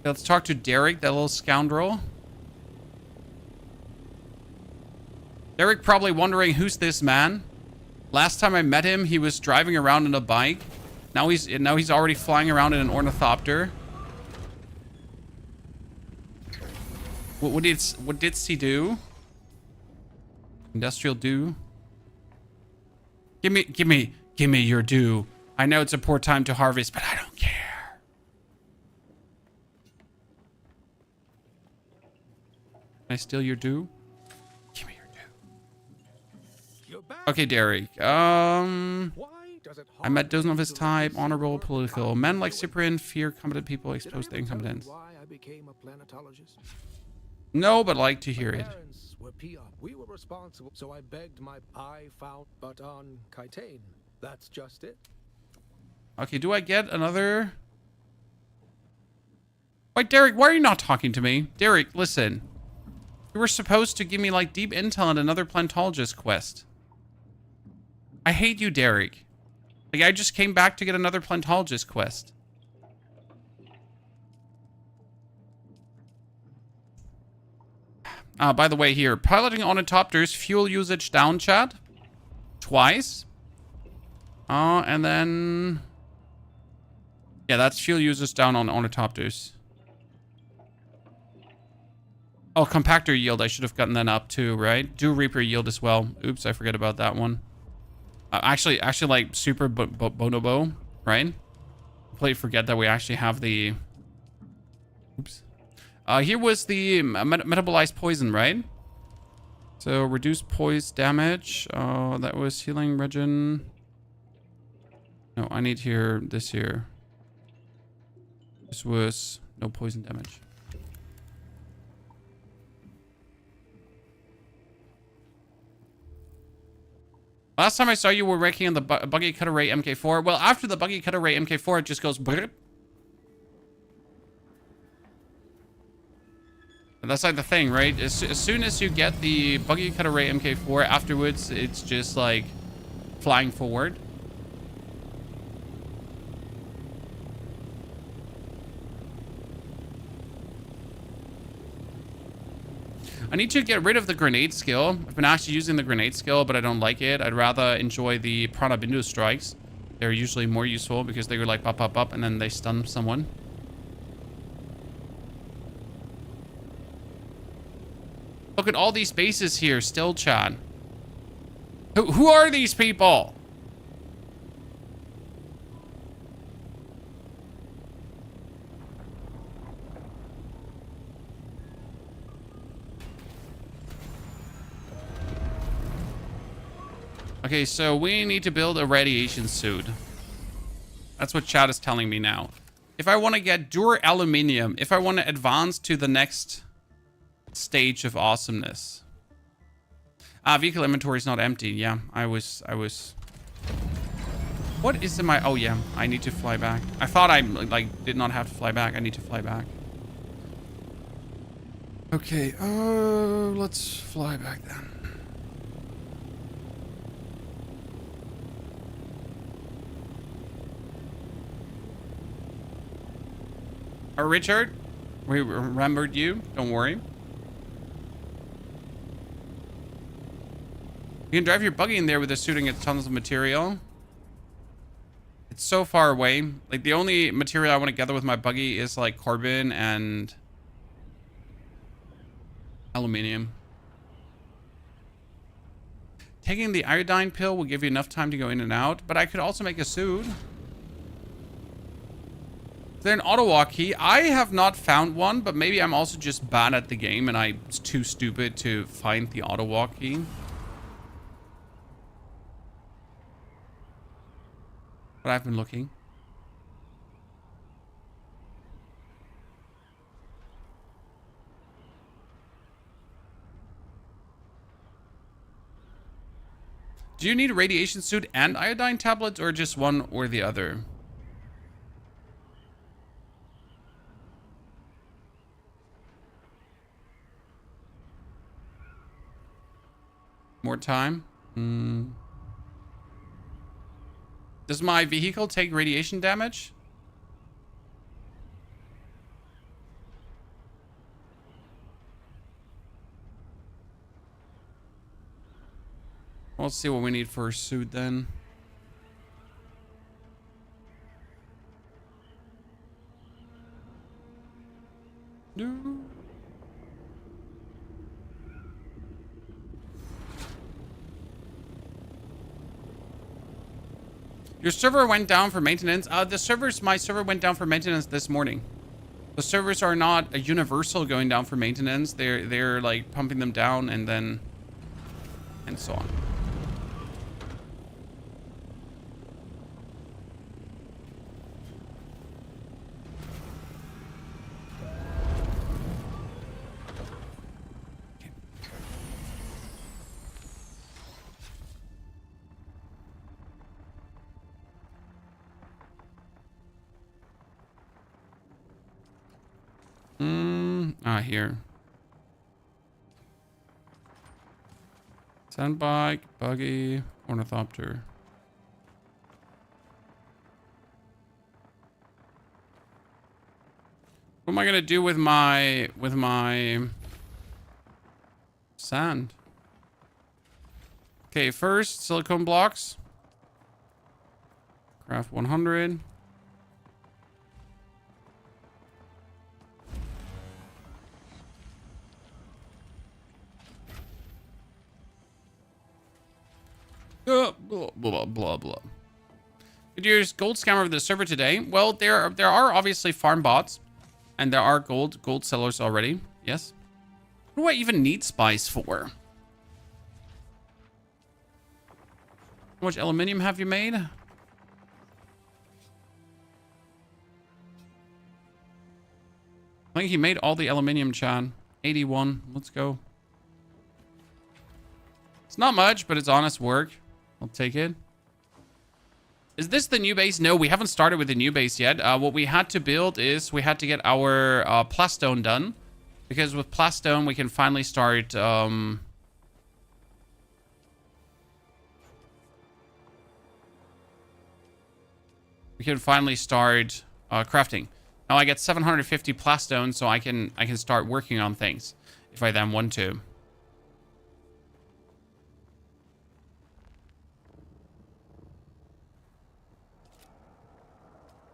Let's talk to Derek, that little scoundrel. Derek probably wondering, who's this man? Last time I met him, he was driving around on a bike. Now he's already flying around in an Ornithopter. What did he do? Industrial do. Give me your due. I know it's a poor time to harvest, but I don't care. Can I steal your due? Give me your due. Okay, Derek. I met dozens of his type, honorable, political. Men like Cyprian fear competent people, expose their incompetence. No, but like to hear it. We were responsible, so I begged I found, but on Kitane. That's just it. Okay, do I get another? Wait, Derek, why are you not talking to me? Derek, listen. You were supposed to give me, like, deep intel on another plantologist quest. I hate you, Derek. Like, I just came back to get another plantologist quest. By the way, here, piloting Ornithopters, fuel usage down, chat. Twice. And then... yeah, that's fuel usage down on Ornithopters. Oh, compactor yield. I should have gotten that up too, right? Do Reaper yield as well. Oops, I forget about that one. Actually, like, super bonobo, right? Completely forget that we actually have the... oops. Here was the metabolized poison, right? So reduce poise damage. That was healing regen. No, I need here this here. This was no poison damage. Last time I saw you were working on the buggy cutter ray MK4. Well, after the buggy cutter ray MK4, it just goes brrr. And that's like the thing, right? As soon as you get the buggy cutter ray MK4, afterwards, it's just like flying forward. I need to get rid of the grenade skill. I've been actually using the grenade skill, but I don't like it. I'd rather enjoy the Prana Bindu strikes. They're usually more useful because they go like pop, pop, pop, and then they stun someone. Look at all these bases here still, Chad. Who are these people? Okay, so we need to build a radiation suit. That's what Chad is telling me now. If I want to get Dure Aluminium, if I want to advance to the next stage of awesomeness. Vehicle inventory is not empty. Yeah, I was... What is in my... Oh, yeah, I need to fly back. I thought I, like, did not have to fly back. I need to fly back. Okay, let's fly back then. Richard, we remembered you. Don't worry. You can drive your buggy in there with a suit and get tons of material. It's so far away. Like, the only material I want to gather with my buggy is, like, carbon and aluminium. Taking the iodine pill will give you enough time to go in and out, but I could also make a suit. Is there an auto-walk key? I have not found one, but maybe I'm also just bad at the game and I'm too stupid to find the auto-walk key. But I've been looking. Do you need a radiation suit and iodine tablets, or just one or the other? More time? Does my vehicle take radiation damage? Let's see what we need for a suit then. No. Your server went down for maintenance. My server went down for maintenance this morning. The servers are not a universal going down for maintenance. They're like pumping them down and so on. Here. Sandbike, buggy, ornithopter. What am I gonna do with my sand? Okay, first silicone blocks. Craft 100. Blah, blah, blah, blah. Did you use gold scammer of the server today? Well, there are obviously farm bots, and there are gold sellers already. Yes. What do I even need spice for? How much aluminium have you made? I think he made all the aluminium, Chan. 81. Let's go. It's not much, but it's honest work. I'll take it. Is this the new base? No, we haven't started with the new base yet. What we had to build is we had to get our plastone done. Because with plastone, we can finally start... we can finally start crafting. Now I get 750 plastone, so I can start working on things. if I then want to.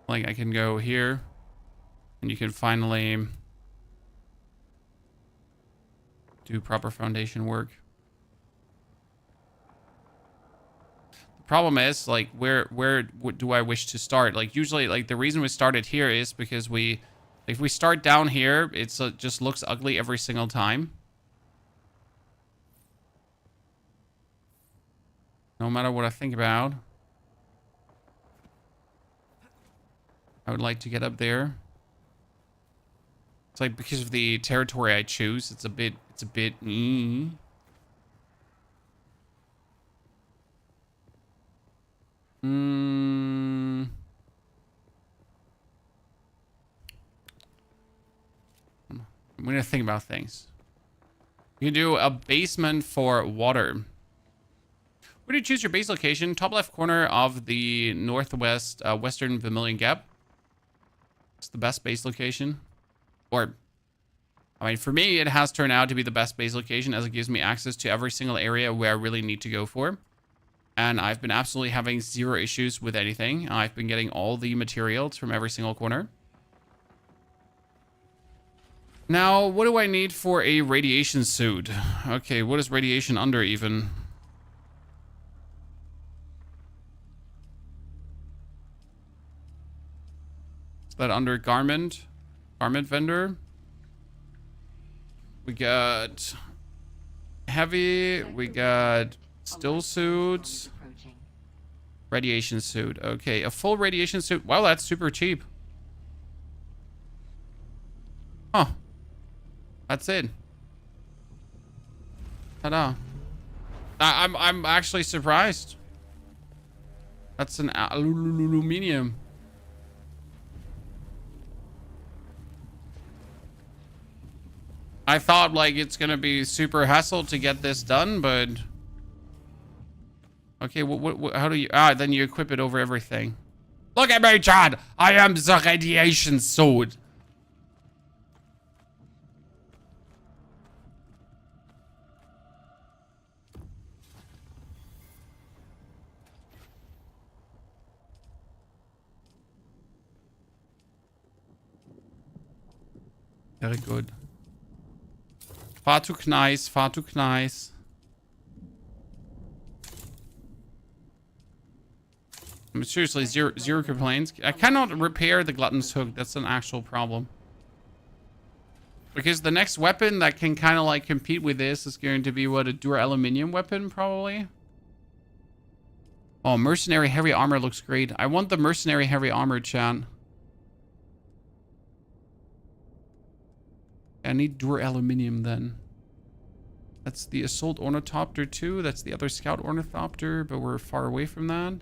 Like I can go here and you can finally do proper foundation work. The problem is like where do I wish to start? Like usually like the reason we started here is because if we start down here, it's just looks ugly every single time. No matter what I think about. I would like to get up there. It's like because of the territory I choose, it's a bit I'm gonna think about things. You can do a basement for water. Where do you choose your base location? Top left corner of the northwest western Vermilion Gap. It's the best base location. Or, I mean, for me, it has turned out to be the best base location as it gives me access to every single area where I really need to go for. And I've been absolutely having zero issues with anything. I've been getting all the materials from every single corner. Now, what do I need for a radiation suit? Okay, what is radiation under even? Is that under garment? Garment vendor? We got heavy, we got still suits. Radiation suit. Okay, a full radiation suit. Wow, that's super cheap. Huh. That's it. Ta-da. I'm actually surprised. That's an aluminum. I thought like it's gonna be super hassle to get this done, but okay. What how do you? Then you equip it over everything. Look at me, Chad. I am the radiation sword. Very good. Far too nice, far too nice. I mean, seriously, zero complaints. I cannot repair the Glutton's Hook. That's an actual problem. Because the next weapon that can kind of like compete with this is going to be what, a duraluminum weapon, probably? Oh, mercenary heavy armor looks great. I want the mercenary heavy armor, chat. I need duraluminum then. That's the assault ornithopter too. That's the other scout ornithopter, but we're far away from that.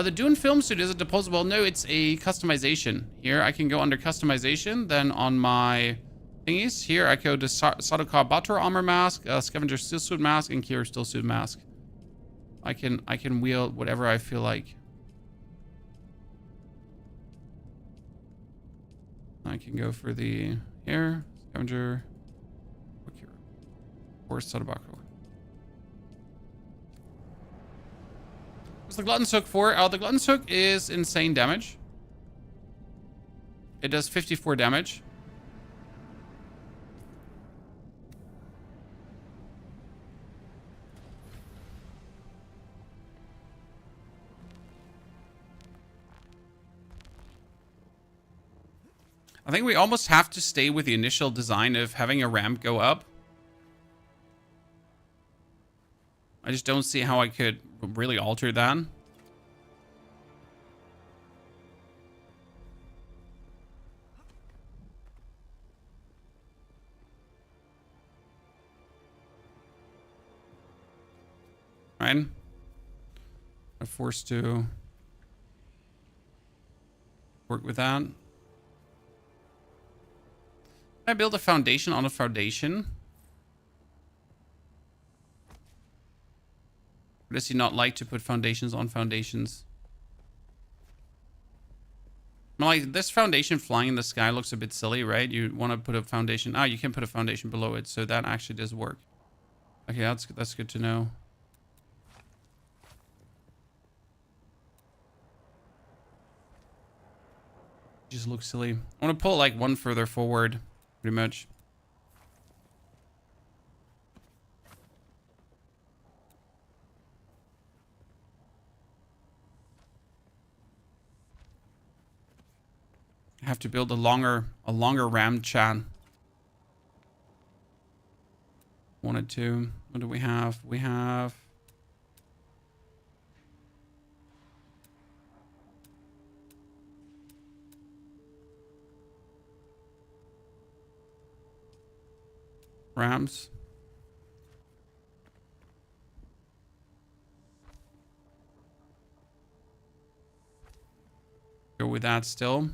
The Dune film suit, is it disposable? No, it's a customization. Here, I can go under customization. Then on my thingies, here I go to Sadokar Bator armor mask, Scavenger steel suit mask, and Kira steel suit mask. I can wield whatever I feel like. I can go for the here, Scavenger, or Sadabako. What's the Glutton's Hook for? The Glutton's Hook is insane damage. It does 54 damage. I think we almost have to stay with the initial design of having a ramp go up. I just don't see how I could really alter that. Right? I'm forced to work with that. Can I build a foundation on a foundation? Or does he not like to put foundations on foundations? Like, this foundation flying in the sky looks a bit silly, right? You want to put a foundation. Ah, you can put a foundation below it, so that actually does work. Okay, that's good to know. Just looks silly. I want to pull it like one further forward, pretty much. I have to build a longer ram chan. Wanted to. What do we have? We have rams. Go with that still.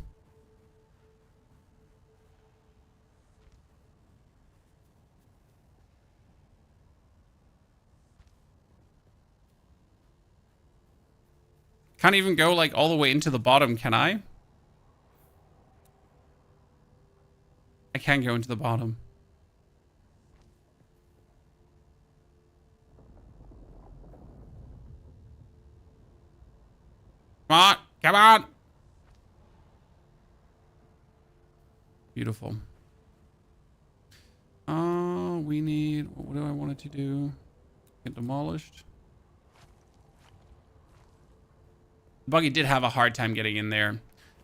Can't even go like all the way into the bottom, can I? I can't go into the bottom. Come on, come on. Beautiful. We need, what do I want it to do? Get demolished. Buggy did have a hard time getting in there,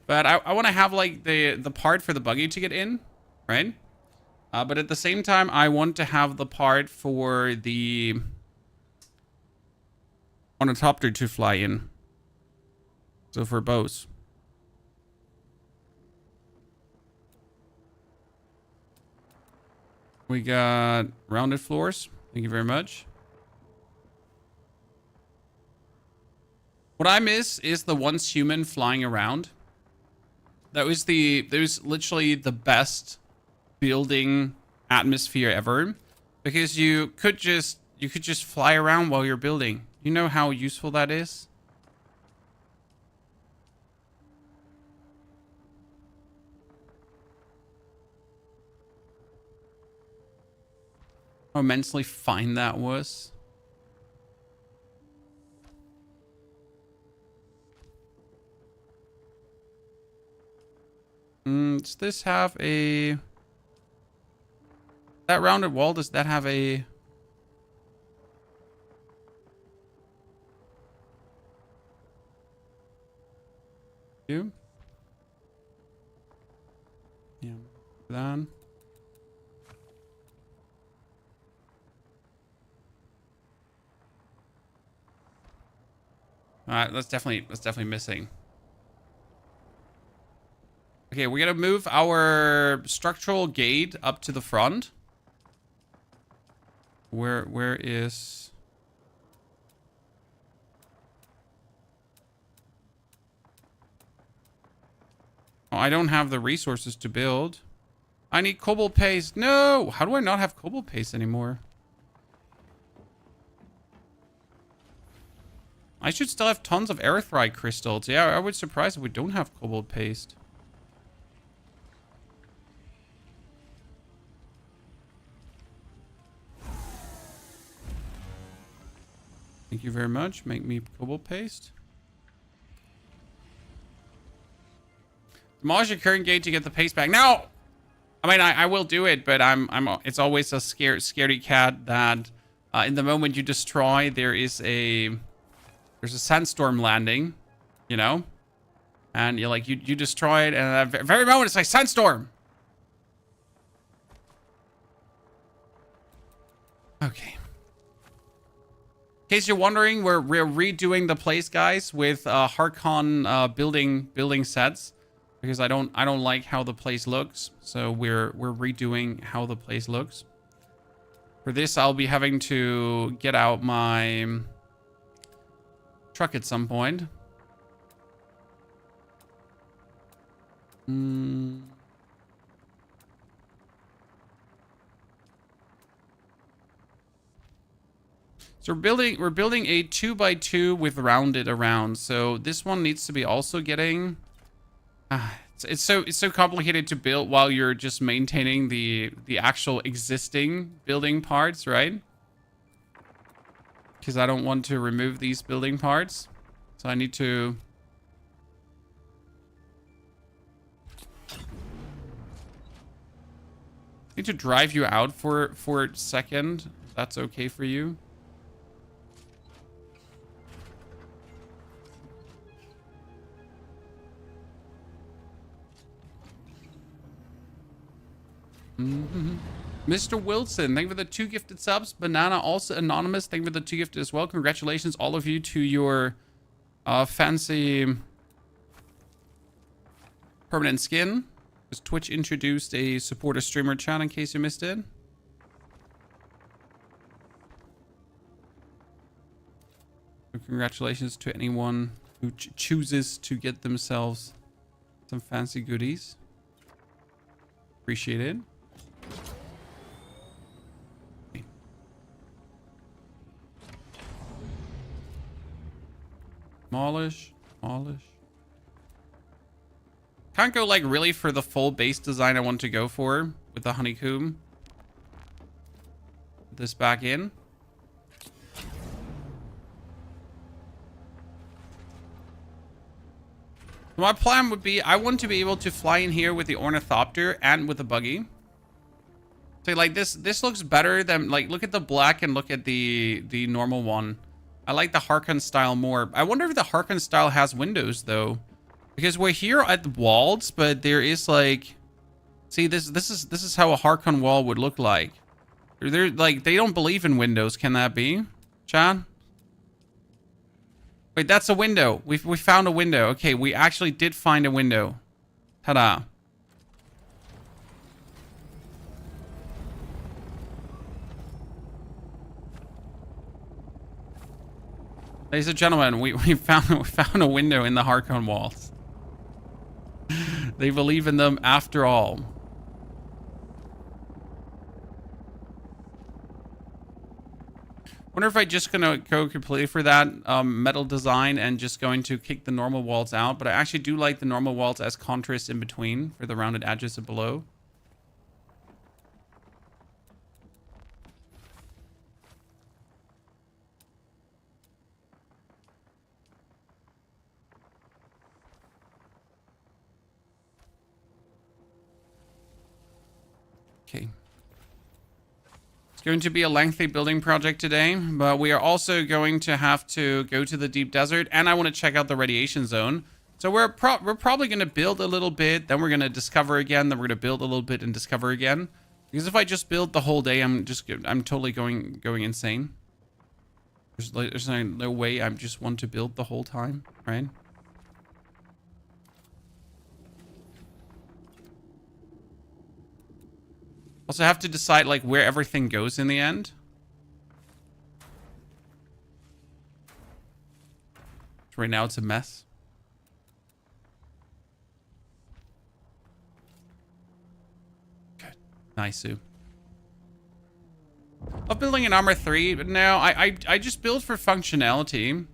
but I want to have like the part for the buggy to get in, right? But at the same time, I want to have the part for the Ornithopter to fly in. So for both. We got rounded floors. Thank you very much. What I miss is the once human flying around. That was literally the best building atmosphere ever, because you could just fly around while you're building. You know how useful that is? How immensely fine that was. Does this have a... That rounded wall, does that have a... You? Yeah, then. Alright, that's definitely missing. Okay, we're gonna move our structural gate up to the front. Where is... Oh, I don't have the resources to build. I need cobalt paste. No! How do I not have cobalt paste anymore? I should still have tons of erythrite crystals. Yeah, I would be surprised if we don't have cobalt paste. Thank you very much. Make me cobalt paste. Demolish your current gate to get the paste back. No! I mean, I will do it, but it's always a scaredy cat that in the moment you destroy, there's a sandstorm landing, you know? And you're like, you destroy it, and at that very moment, it's like, sandstorm! Okay. In case you're wondering, we're redoing the place, guys, with Harkonnen building sets, because I don't like how the place looks. So we're redoing how the place looks. For this, I'll be having to get out my truck at some point. So we're building a 2x2 with rounded around. So this one needs to be also getting It's so complicated to build while you're just maintaining the actual existing building parts, right? Because I don't want to remove these building parts, so I need to drive you out for a second. If that's okay for you. Mr. Wilson, thank you for the 2 gifted subs. Banana, also anonymous, thank you for the 2 gifted as well. Congratulations, all of you, to your fancy permanent skin. Because Twitch introduced a supporter streamer chat in case you missed it. So congratulations to anyone who chooses to get themselves some fancy goodies. Appreciate it. Demolish. Can't go like really for the full base design I want to go for with the honeycomb. Put this back in. My plan would be I want to be able to fly in here with the Ornithopter and with the buggy. So like this looks better than, like, look at the black and look at the normal one. I like the Harkonnen style more. I wonder if the Harkonnen style has windows though, because we're here at the walls, but there is like, see, this is how a Harkonnen wall would look like. They're like, they don't believe in windows. Can that be, Chad? Wait, that's a window. We found a window. Okay, we actually did find a window. Ta-da. Ladies and gentlemen, we found a window in the Harkonnen walls. They believe in them after all. Wonder if I just gonna go completely for that metal design and just going to kick the normal walls out. But I actually do like the normal walls as contrast in between for the rounded edges and below. Okay. It's going to be a lengthy building project today, but we are also going to have to go to the deep desert, and I want to check out the radiation zone. So we're probably going to build a little bit, then we're going to discover again, then we're going to build a little bit and discover again. Because if I just build the whole day, I'm totally going insane. There's no way I just want to build the whole time, right? Also have to decide like where everything goes in the end. Right now it's a mess. Good. Nice, Sue. Love building an armor 3, but no, I just build for functionality.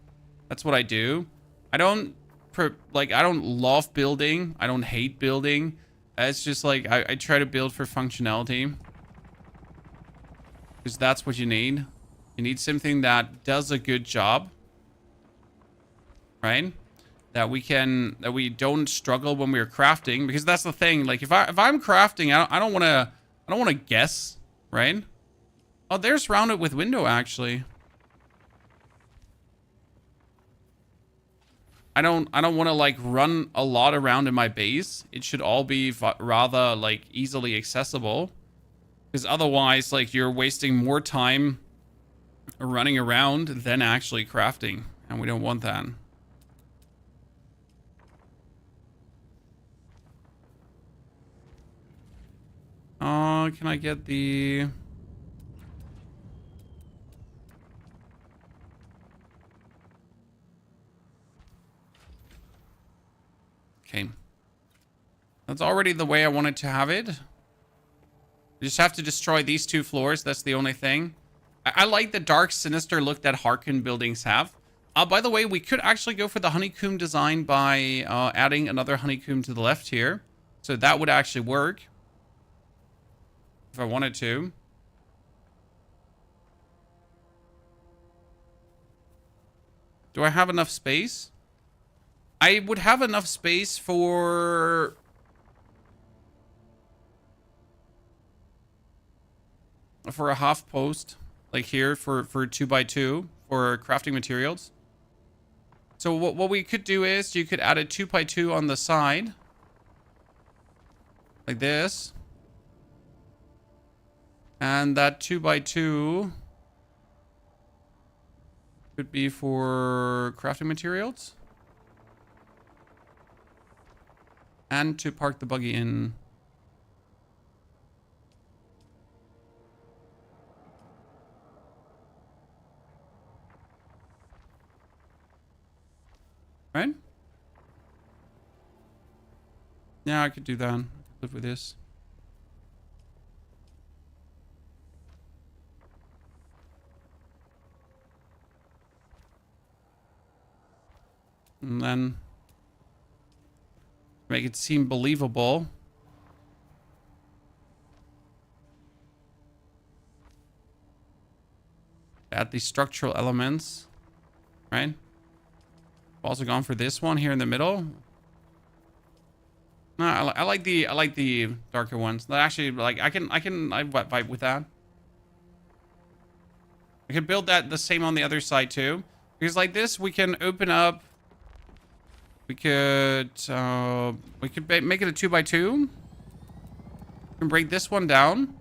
That's what I do. I don't love building. I don't hate building. It's just like, I try to build for functionality. Because that's what you need. You need something that does a good job. Right? That we don't struggle when we're crafting. Because that's the thing. Like, if I'm crafting, I don't want to guess. Right? Oh, there's rounded with window, actually. I don't want to like run a lot around in my base. It should all be rather like easily accessible, because otherwise like you're wasting more time running around than actually crafting, and we don't want that. Can I get the... Okay. That's already the way I wanted to have it. We just have to destroy these 2 floors. That's the only thing. I like the dark, sinister look that Harkonnen buildings have. By the way, we could actually go for the honeycomb design by adding another honeycomb to the left here. So that would actually work. If I wanted to. Do I have enough space? I would have enough space for... a half post. Like here for 2x2 for crafting materials. So what we could do is you could add a 2x2 on the side. Like this. And that 2x2 could be for crafting materials. And to park the buggy in. Right? Yeah, I could do that. I could live with this. And then make it seem believable. Add the structural elements, right? I've also gone for this one here in the middle. No, I like the darker ones. That actually, like, I vibe with that. I can build that the same on the other side too, because like this we can open up. We could make it a 2x2. We can break this one down.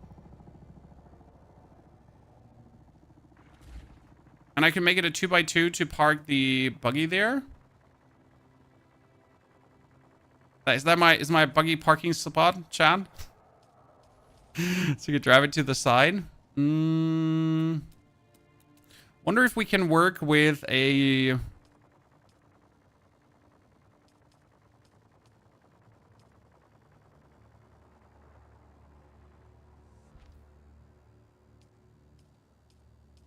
And I can make it a 2x2 to park the buggy there. Is my buggy parking spot, Chad? So you could drive it to the side. Wonder if we can work with a...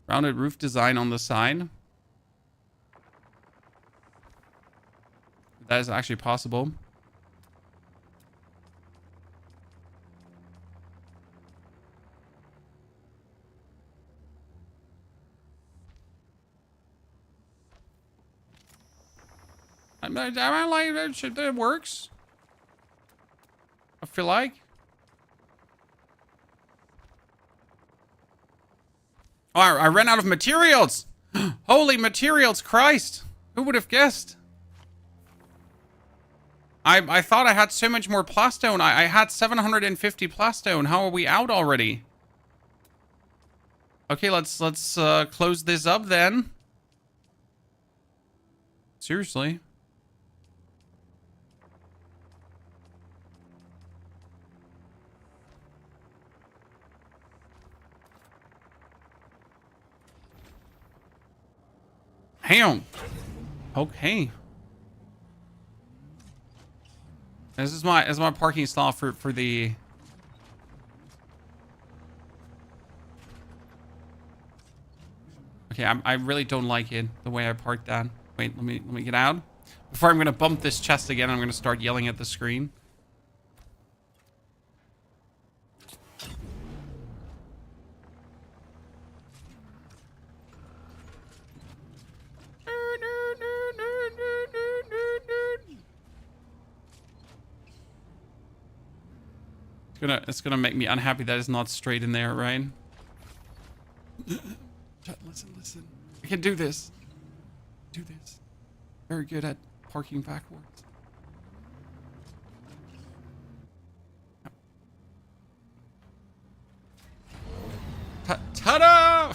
rounded roof design on the side. That is actually possible. I like that. It works. I feel like. Oh, I ran out of materials. Holy materials, Christ. Who would have guessed? I thought I had so much more plastone. I had 750 plastone. How are we out already? Okay, let's close this up then. Seriously. Damn. Okay. This is my parking stall for the... Okay, I really don't like it, the way I parked that. Wait, let me get out. Before I'm gonna bump this chest again, I'm gonna start yelling at the screen. It's gonna make me unhappy that it's not straight in there, right? Listen. I can do this. Do this. Very good at parking backwards. Ta-da!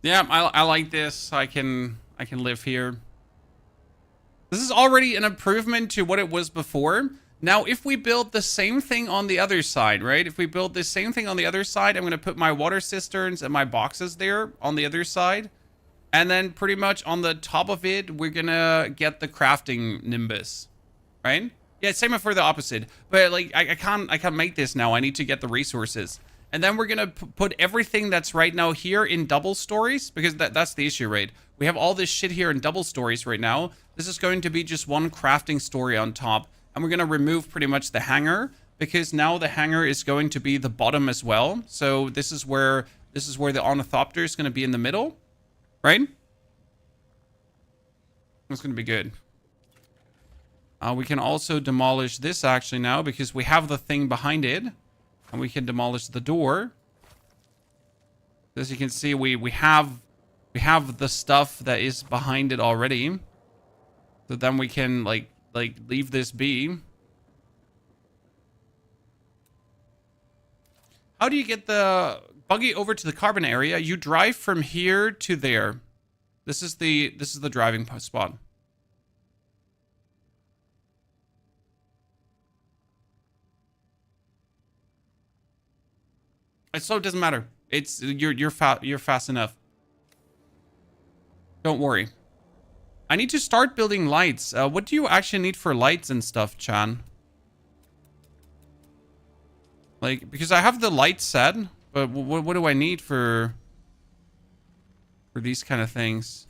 Yeah, I like this. I can live here. This is already an improvement to what it was before. Now, if we build the same thing on the other side, right? If we build the same thing on the other side, I'm going to put my water cisterns and my boxes there on the other side. And then pretty much on the top of it, we're going to get the crafting nimbus, right? Yeah, same for the opposite. But like, I can't make this now. I need to get the resources. And then we're gonna put everything that's right now here in double stories, because that's the issue, right? We have all this shit here in double stories right now. This is going to be just one crafting story on top. And we're gonna remove pretty much the hangar, because now the hangar is going to be the bottom as well. So this is where the Ornithopter is gonna be in the middle, right? That's gonna be good. We can also demolish this actually now, because we have the thing behind it. And we can demolish the door. As you can see, we have the stuff that is behind it already. So then we can like leave this be. How do you get the buggy over to the carbon area? You drive from here to there. This is the driving spot. So it doesn't matter. It's you're fast enough. Don't worry. I need to start building lights. What do you actually need for lights and stuff, Chan? Like, because I have the lights set, but what do I need for these kind of things?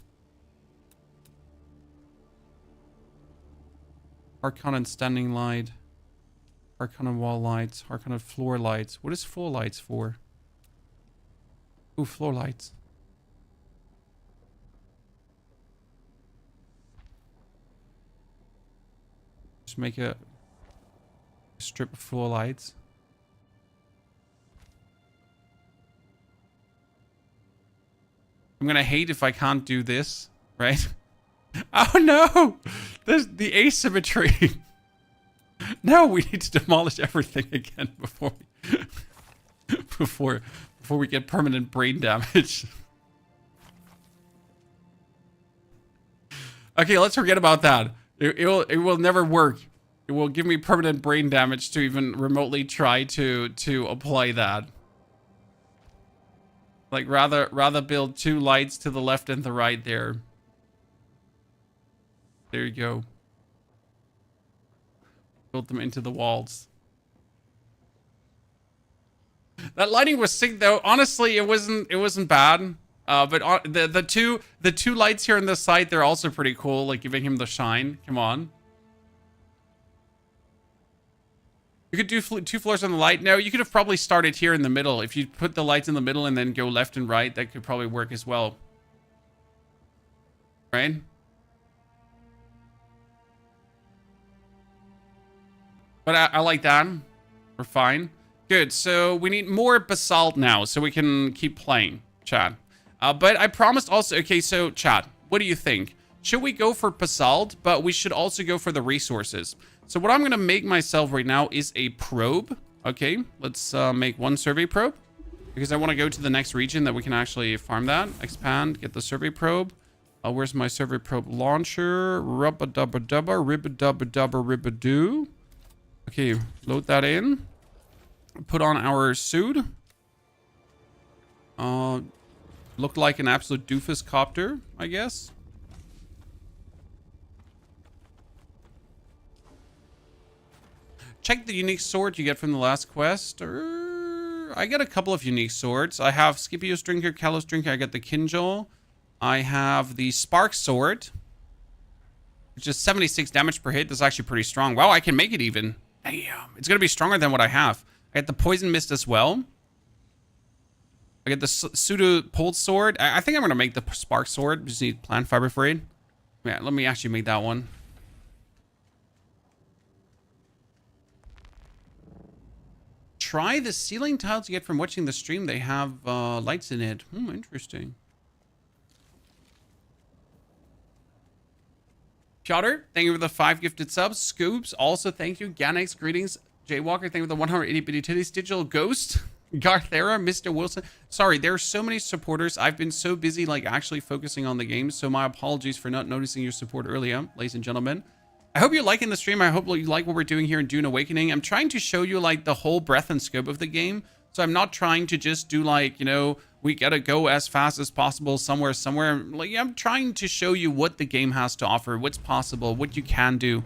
Harkonnen standing light. Harkonnen wall lights. Harkonnen floor lights. What is floor lights for? Ooh, floor lights. Just make a strip of floor lights. I'm gonna hate if I can't do this, right? Oh no! There's the asymmetry. No, we need to demolish everything again before we get permanent brain damage. Okay, let's forget about that. It will never work. It will give me permanent brain damage to even remotely try to apply that. Like rather build 2 lights to the left and the right there. There you go. Built them into the walls. That lighting was sick though. Honestly, it wasn't bad. But the two lights here on the side, they're also pretty cool, like giving him the shine. Come on. You could do 2 floors on the light. No, you could have probably started here in the middle. If you put the lights in the middle and then go left and right, that could probably work as well. Right? But I like that. We're fine. Good. So we need more basalt now so we can keep playing, chat. But I promised also... Okay, so chat, what do you think? Should we go for basalt, but we should also go for the resources? So what I'm going to make myself right now is a probe. Okay, let's make 1 survey probe. Because I want to go to the next region that we can actually farm that. Expand, get the survey probe. Where's my survey probe launcher? Rubba-dubba-dubba, ribba-dubba-dubba, ribba-doo. Okay, load that in. Put on our suit. Looked like an absolute doofus copter, I guess. Check the unique sword you get from the last quest. I get a couple of unique swords. I have Scipio's Drinker, Kalos Drinker. I get the Kinjal. I have the Spark Sword, which is 76 damage per hit. That's actually pretty strong. Wow, I can make it even. Damn. It's going to be stronger than what I have. I get the Poison Mist as well. I get the Pseudo Pulse Sword. I think I'm going to make the Spark Sword. Just need plant fiber for it. Yeah, let me actually make that one. Try the ceiling tiles you get from watching the stream. They have lights in it. Interesting. Piotr, thank you for the 5 gifted subs. Scoops, also thank you. Ganex, greetings. Jaywalker, thank you for the 180 bitty titties. Digital Ghost, Garthera, Mr. Wilson. Sorry, there are so many supporters. I've been so busy, like, actually focusing on the game. So my apologies for not noticing your support earlier, ladies and gentlemen. I hope you're liking the stream. I hope you like what we're doing here in Dune Awakening. I'm trying to show you, like, the whole breadth and scope of the game. So I'm not trying to just do, like, you know, we gotta go as fast as possible somewhere. Like, I'm trying to show you what the game has to offer, what's possible, what you can do.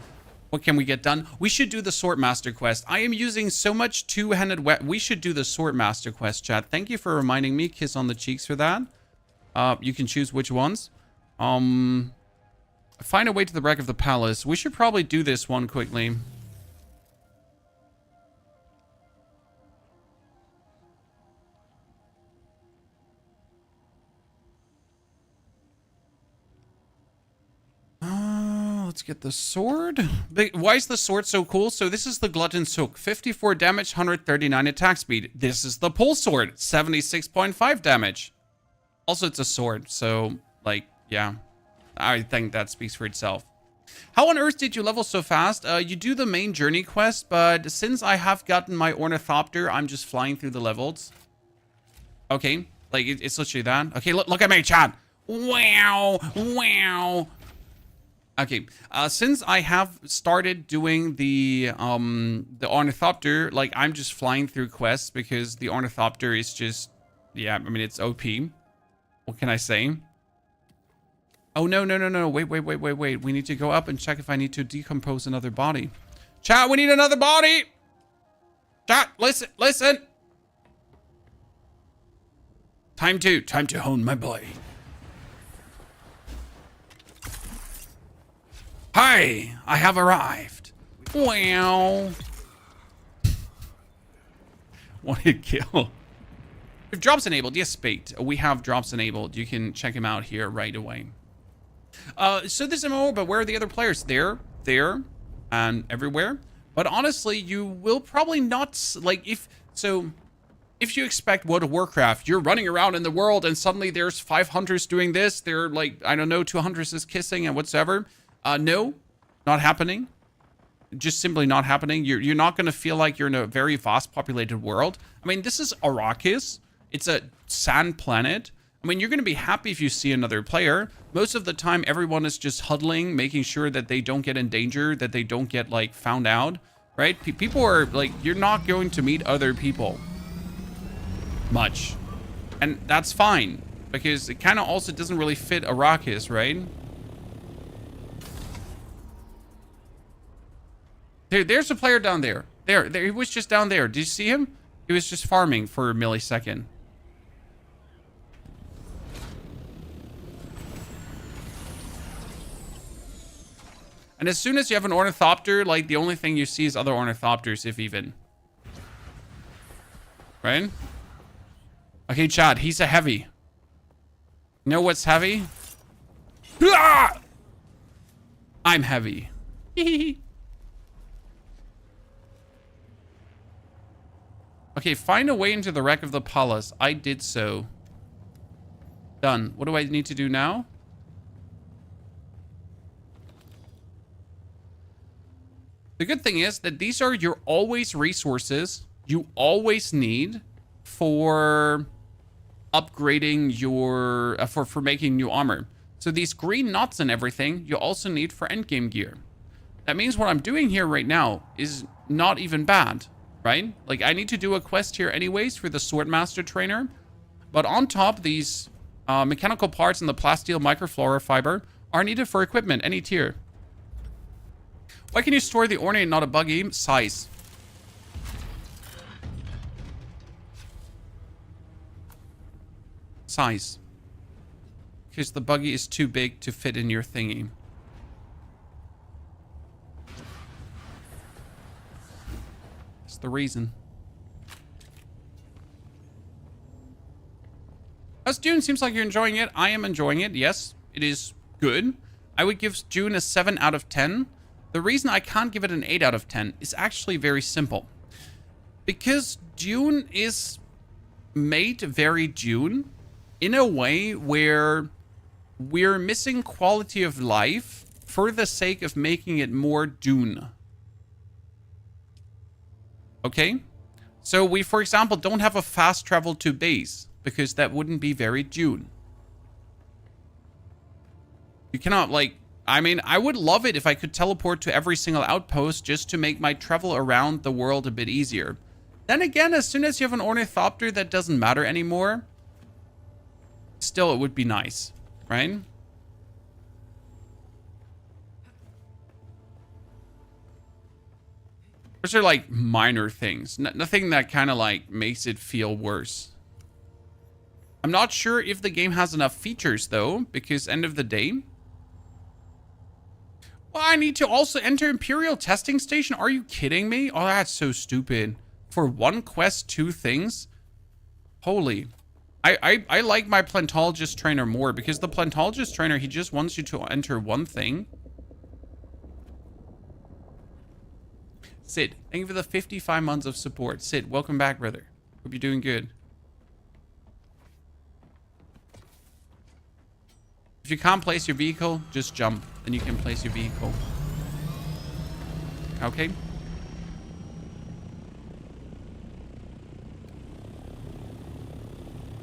What can we get done? We should do the Sword Master quest. I am using so much two-handed weapon. We should do the Sword Master quest, chat. Thank you for reminding me. Kiss on the cheeks for that. You can choose which ones. Find a way to the wreck of the palace. We should probably do this one quickly. Let's get the sword. Why is the sword so cool? So this is the Glutton's Hook. 54 damage, 139 attack speed. This is the Pole Sword. 76.5 damage. Also, it's a sword. So, like, yeah. I think that speaks for itself. How on earth did you level so fast? You do the main journey quest, but since I have gotten my Ornithopter, I'm just flying through the levels. Okay. Like, it's literally that. Okay, look at me, chat. Wow. Wow. Okay, since I have started doing the Ornithopter, like, I'm just flying through quests because the Ornithopter is just, yeah, I mean, it's OP. What can I say? Oh, no. Wait. We need to go up and check if I need to decompose another body. Chat, we need another body! Chat, listen! Time to hone my blade. Hi, I have arrived. Wow. What a kill. If drops enabled, yes, Bait. We have drops enabled. You can check him out here right away. So this MMO, but where are the other players? There, and everywhere. But honestly, you will probably not, like, if you expect World of Warcraft, you're running around in the world and suddenly there's 5 hunters doing this. They're like, I don't know, 2 huntresses kissing and whatsoever. No, not happening. Just simply not happening. You're not going to feel like you're in a very vast populated world. I mean, this is Arrakis. It's a sand planet. I mean, you're going to be happy if you see another player. Most of the time, everyone is just huddling, making sure that they don't get in danger, that they don't get, like, found out, right? People are, like, you're not going to meet other people much. And that's fine, because it kind of also doesn't really fit Arrakis, right? There's a player down there. There, he was just down there. Did you see him? He was just farming for a millisecond. And as soon as you have an Ornithopter, like, the only thing you see is other Ornithopters, if even. Right? Okay, chat, he's a heavy. You know what's heavy? Ah! I'm heavy. Okay, find a way into the wreck of the palace. I did so. Done. What do I need to do now? The good thing is that these are your always resources you always need for upgrading your... for making new armor. So these green knots and everything, you also need for endgame gear. That means what I'm doing here right now is not even bad. Right? Like, I need to do a quest here anyways for the Swordmaster trainer. But on top, these mechanical parts and the plasteel microflora fiber are needed for equipment, any tier. Why can you store the ornate and not a buggy? Size. Size. Because the buggy is too big to fit in your thingy. The reason. As Dune, seems like you're enjoying it. I am enjoying it. Yes, it is good. I would give Dune a 7 out of 10. The reason I can't give it an 8 out of 10 is actually very simple. Because Dune is made very Dune in a way where we're missing quality of life for the sake of making it more Dune. Okay, so we, for example, don't have a fast travel to base because that wouldn't be very Dune. You cannot, like, I mean, I would love it if I could teleport to every single outpost just to make my travel around the world a bit easier. Then again, as soon as you have an Ornithopter, that doesn't matter anymore. Still, it would be nice, right? Those are like minor things. Nothing that kind of like makes it feel worse. I'm not sure if the game has enough features though, because end of the day. Well, I need to also enter Imperial testing station. Are you kidding me? Oh, that's so stupid. For one quest, 2 things? Holy. I like my plantologist trainer more because the plantologist trainer, he just wants you to enter one thing. Sid, thank you for the 55 months of support. Sid, welcome back, brother. Hope you're doing good. If you can't place your vehicle, just jump. Then you can place your vehicle. Okay.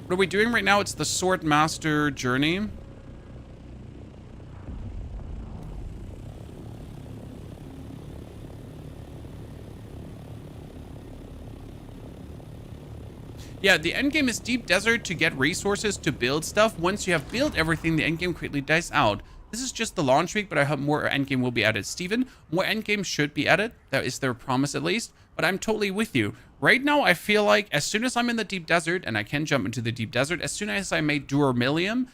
What are we doing right now? It's the Sword Master journey. Yeah, the endgame is deep desert to get resources to build stuff. Once you have built everything, the endgame quickly dies out. This is just the launch week, but I hope more endgame will be added. Steven, more endgame should be added. That is their promise at least. But I'm totally with you. Right now, I feel like as soon as I'm in the deep desert, and I can jump into the deep desert, as soon as I made duraluminium,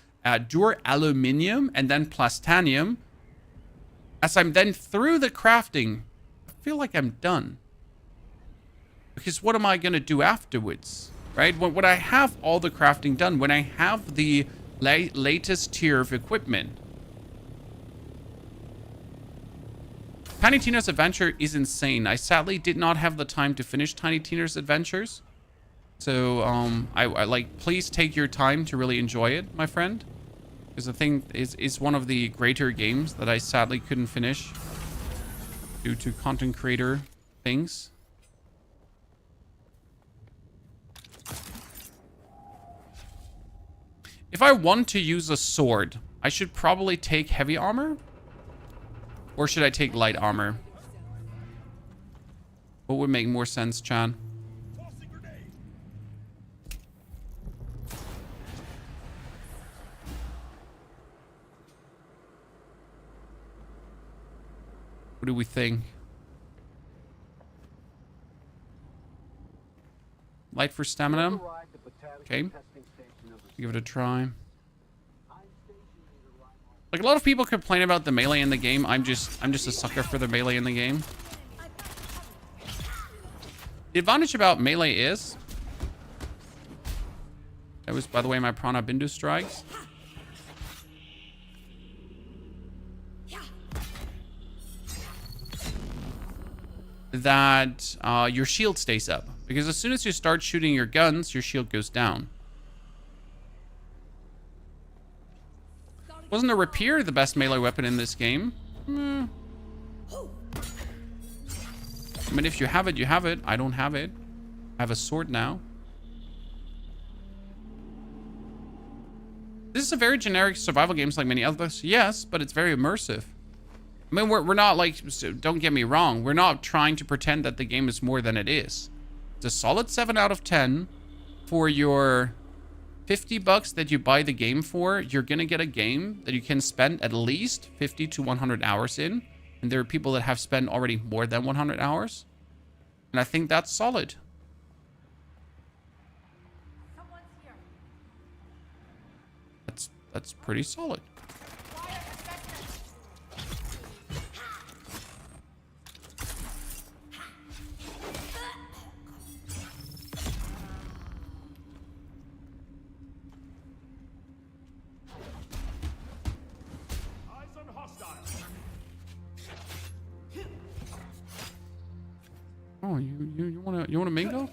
and then plastanium, as I'm then through the crafting, I feel like I'm done. Because what am I going to do afterwards? Right? When I have all the crafting done, when I have the latest tier of equipment. Tiny Tina's Adventure is insane. I sadly did not have the time to finish Tiny Tina's Adventures. So, I like, please take your time to really enjoy it, my friend. Because the thing is one of the greater games that I sadly couldn't finish due to content creator things. If I want to use a sword, I should probably take heavy armor. Or should I take light armor? What would make more sense, Chan? What do we think? Light for stamina. Okay. Give it a try. Like, a lot of people complain about the melee in the game. I'm just a sucker for the melee in the game. The advantage about melee is... That was, by the way, my Prana Bindu strikes. That your shield stays up. Because as soon as you start shooting your guns, your shield goes down. Wasn't a rapier the best melee weapon in this game? I mean, if you have it, you have it. I don't have it. I have a sword now. This is a very generic survival game, like many others. Yes, but it's very immersive. I mean, we're not like, don't get me wrong. We're not trying to pretend that the game is more than it is. It's a solid 7 out of 10 for your... $50 that you buy the game for. You're gonna get a game that you can spend at least 50 to 100 hours in, and there are people that have spent already more than 100 hours, and I think that's solid. Someone's here. That's pretty solid. Oh, you wanna mingle?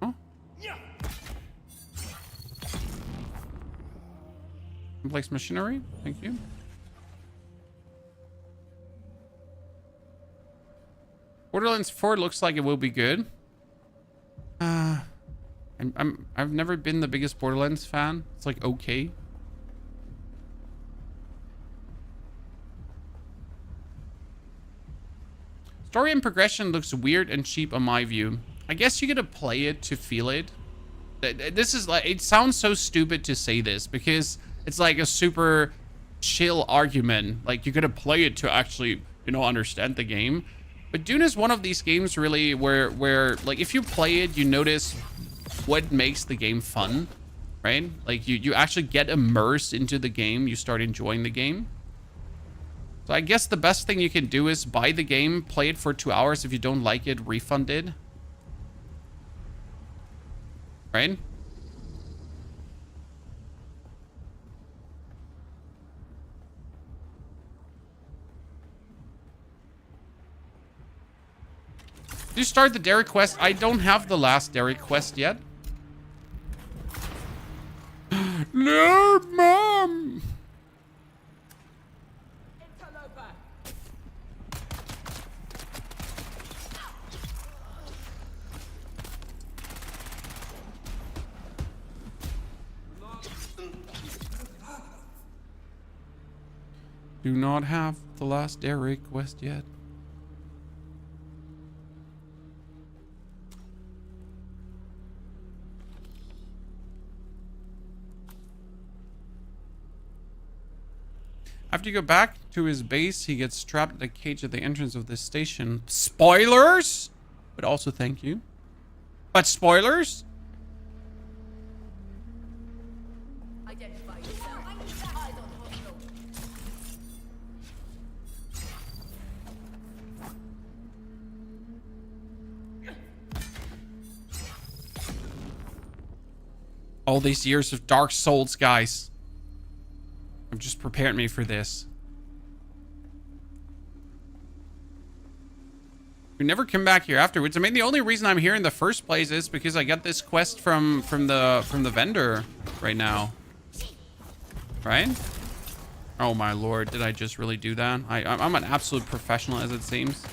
Huh? Complex machinery, thank you. Borderlands 4 looks like it will be good. I've never been the biggest Borderlands fan. It's like okay. Story and progression looks weird and cheap on my view. I guess you gotta play it to feel it. This is like, it sounds so stupid to say this because it's like a super chill argument. Like, you gotta play it to actually understand the game. But Dune is one of these games really where like if you play it, you notice what makes the game fun, right? Like you actually get immersed into the game. You start enjoying the game. So I guess the best thing you can do is buy the game, play it for 2 hours. If you don't like it, refund it. Right? Do you start the dairy quest? I don't have the last dairy quest yet. No, Mom! Do not have the last dairy quest yet. After you go back to his base, he gets trapped in a cage at the entrance of this station. Spoilers! But also thank you. But spoilers? Identify yourself. Eyes on hostile. All these years of Dark Souls, guys. I've just prepared me for this. We never come back here afterwards. I mean, the only reason I'm here in the first place is because I got this quest from the vendor right now. Right? Oh my lord, did I just really do that? I'm an absolute professional, as it seems.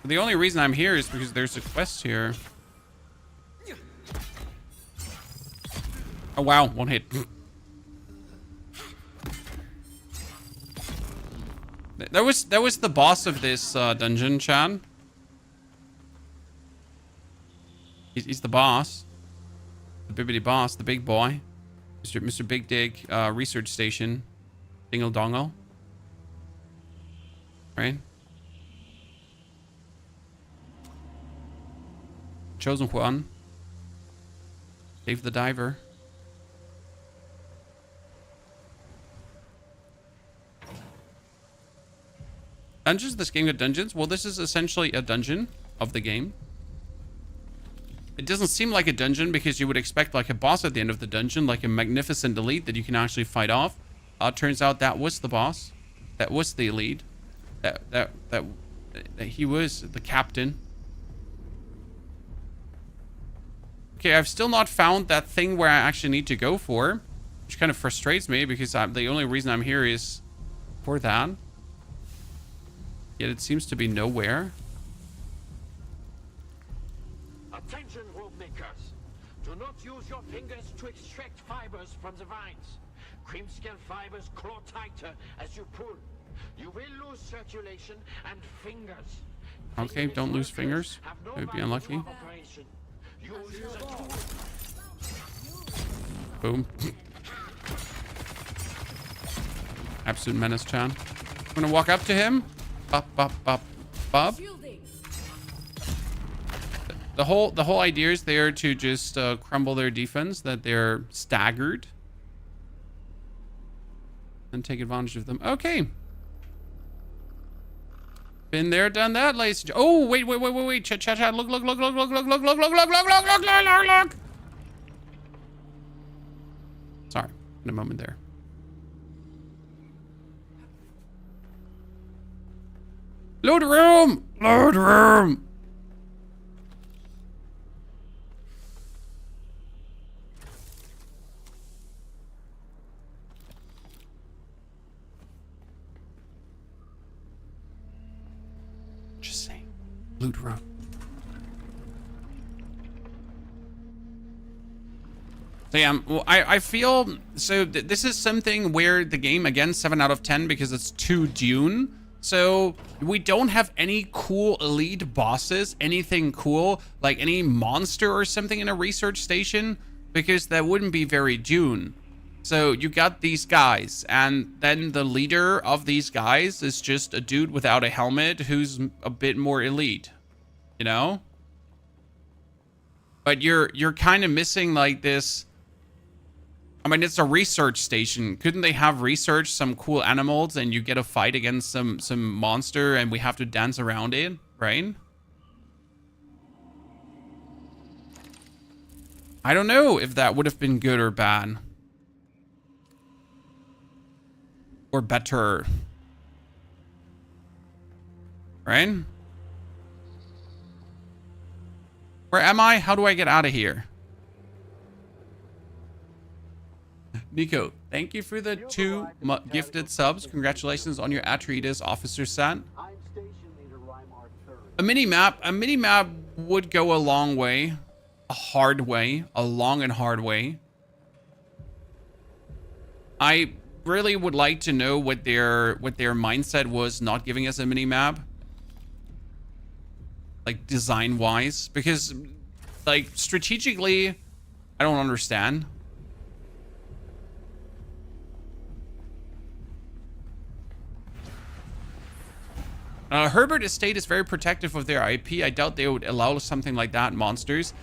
The only reason I'm here is because there's a quest here. Oh wow, one hit. That was the boss of this dungeon, Chan. He's the boss. The bibbity boss, the big boy. Mr. Big Dig research station. Dingle dongle. Right? Chosen one. Dave the Diver. Dungeons? This game got dungeons? Well, this is essentially a dungeon of the game. It doesn't seem like a dungeon because you would expect like a boss at the end of the dungeon, like a magnificent elite that you can actually fight off. Turns out that was the boss. That was the elite. That he was the captain. Okay, I've still not found that thing where I actually need to go for, which kind of frustrates me because the only reason I'm here is for that. Yet it seems to be nowhere. Attention, rope makers. Do not use your fingers to extract fibers from the vines. Cream-scale fibers claw tighter as you pull. You will lose circulation and fingers. Okay, don't lose fingers. It would be unlucky. Boom. Absolute menace, Chan. I'm gonna walk up to him. Bop, bop, bop, bop. The whole idea is there to just crumble their defense, that they're staggered, and take advantage of them. Okay. Been there, done that, ladies. Oh, wait. Chat. Look. Sorry, in a moment there. Load room! Load room! Just saying. Loot room. So yeah, well, I feel... So this is something where the game, again, 7 out of 10 because it's too Dune. So we don't have any cool elite bosses, anything cool, like any monster or something in a research station, because that wouldn't be very Dune. So you got these guys, and then the leader of these guys is just a dude without a helmet who's a bit more elite, you know? But you're kind of missing like this. I mean, it's a research station. Couldn't they have researched some cool animals and you get a fight against some monster and we have to dance around it, right? I don't know if that would have been good or bad. Or better. Right? Where am I? How do I get out of here? Nico, thank you for the 2 gifted subs. Congratulations on your Atreides officer set. A mini-map would go a long way. A hard way. A long and hard way. I really would like to know what their mindset was not giving us a mini-map. Like, design-wise. Because, like, strategically, I don't understand. Herbert Estate is very protective of their IP. I doubt they would allow something like that in Monsters.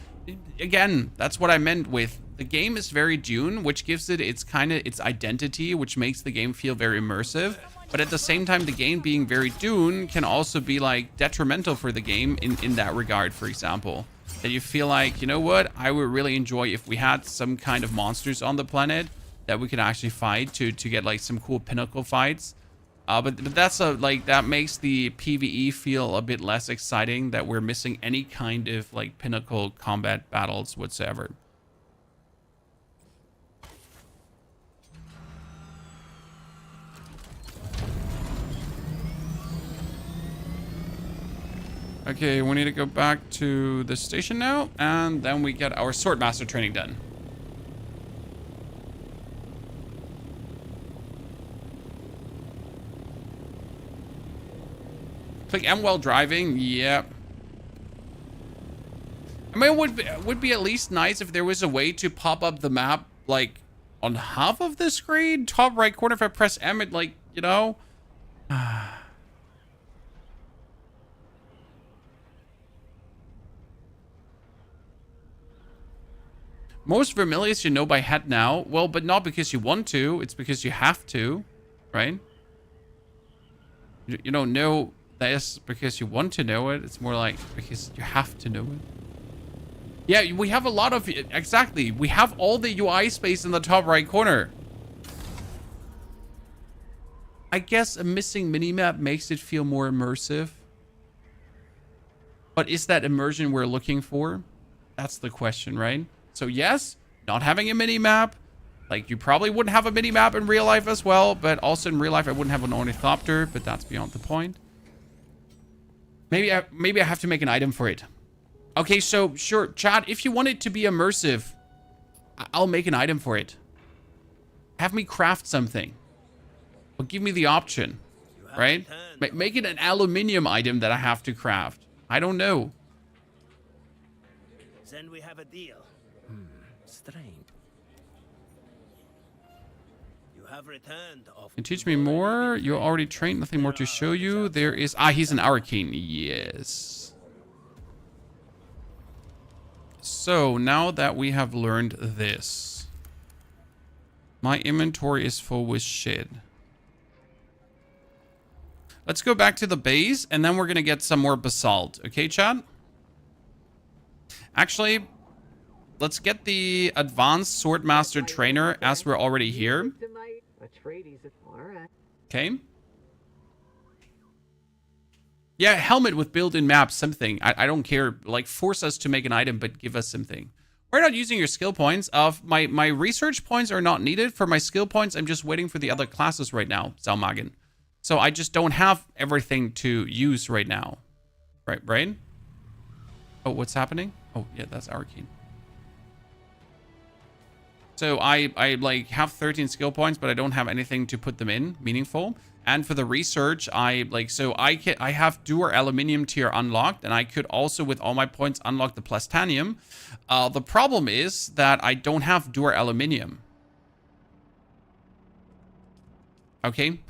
Again, that's what I meant with the game is very Dune, which gives it its identity, which makes the game feel very immersive. But at the same time, the game being very Dune can also be like detrimental for the game in that regard, for example. That you feel like, you know what, I would really enjoy if we had some kind of monsters on the planet that we could actually fight to get like some cool pinnacle fights. But that's that makes the PvE feel a bit less exciting, that we're missing any kind of like pinnacle combat battles whatsoever. Okay, we need to go back to the station now, and then we get our Swordmaster training done. Click M while driving. Yep. I mean, it would be at least nice if there was a way to pop up the map, like, on half of the screen. Top right corner, if I press M, it, like, you know. Most Vermilius you know by head now. Well, but not because you want to. It's because you have to, right? You don't know this because you want to know it. It's more like because you have to know it. Yeah, we have a lot of... Exactly. We have all the UI space in the top right corner. I guess a missing minimap makes it feel more immersive. But is that immersion we're looking for? That's the question, right? So yes, not having a minimap. Like, you probably wouldn't have a minimap in real life as well. But also in real life, I wouldn't have an Ornithopter. But that's beyond the point. Maybe I have to make an item for it. Okay, so sure, chat, if you want it to be immersive, I'll make an item for it. Have me craft something. Well, give me the option, right? Make it an aluminium item that I have to craft. I don't know. Then we have a deal. Strange. You have returned of... Can you teach me more? You already trained, nothing more to show you. There is... Ah, he's an Arrakeen. Yes. So, now that we have learned this, my inventory is full with shit. Let's go back to the base, and then we're going to get some more basalt. Okay, chat? Actually, let's get the advanced Swordmaster trainer as we're already here. Okay. Yeah, helmet with built-in maps, something. I don't care. Like, force us to make an item, but give us something. We're not using your skill points. My research points are not needed. For my skill points, I'm just waiting for the other classes right now, Zalmagen. So I just don't have everything to use right now. Right, Brain? Oh, what's happening? Oh, yeah, that's Arrakeen. So I like have 13 skill points, but I don't have anything to put them in meaningful. And for the research, I have Dual Aluminium tier unlocked, and I could also, with all my points, unlock the Plastanium. The problem is that I don't have Dual Aluminium. Okay.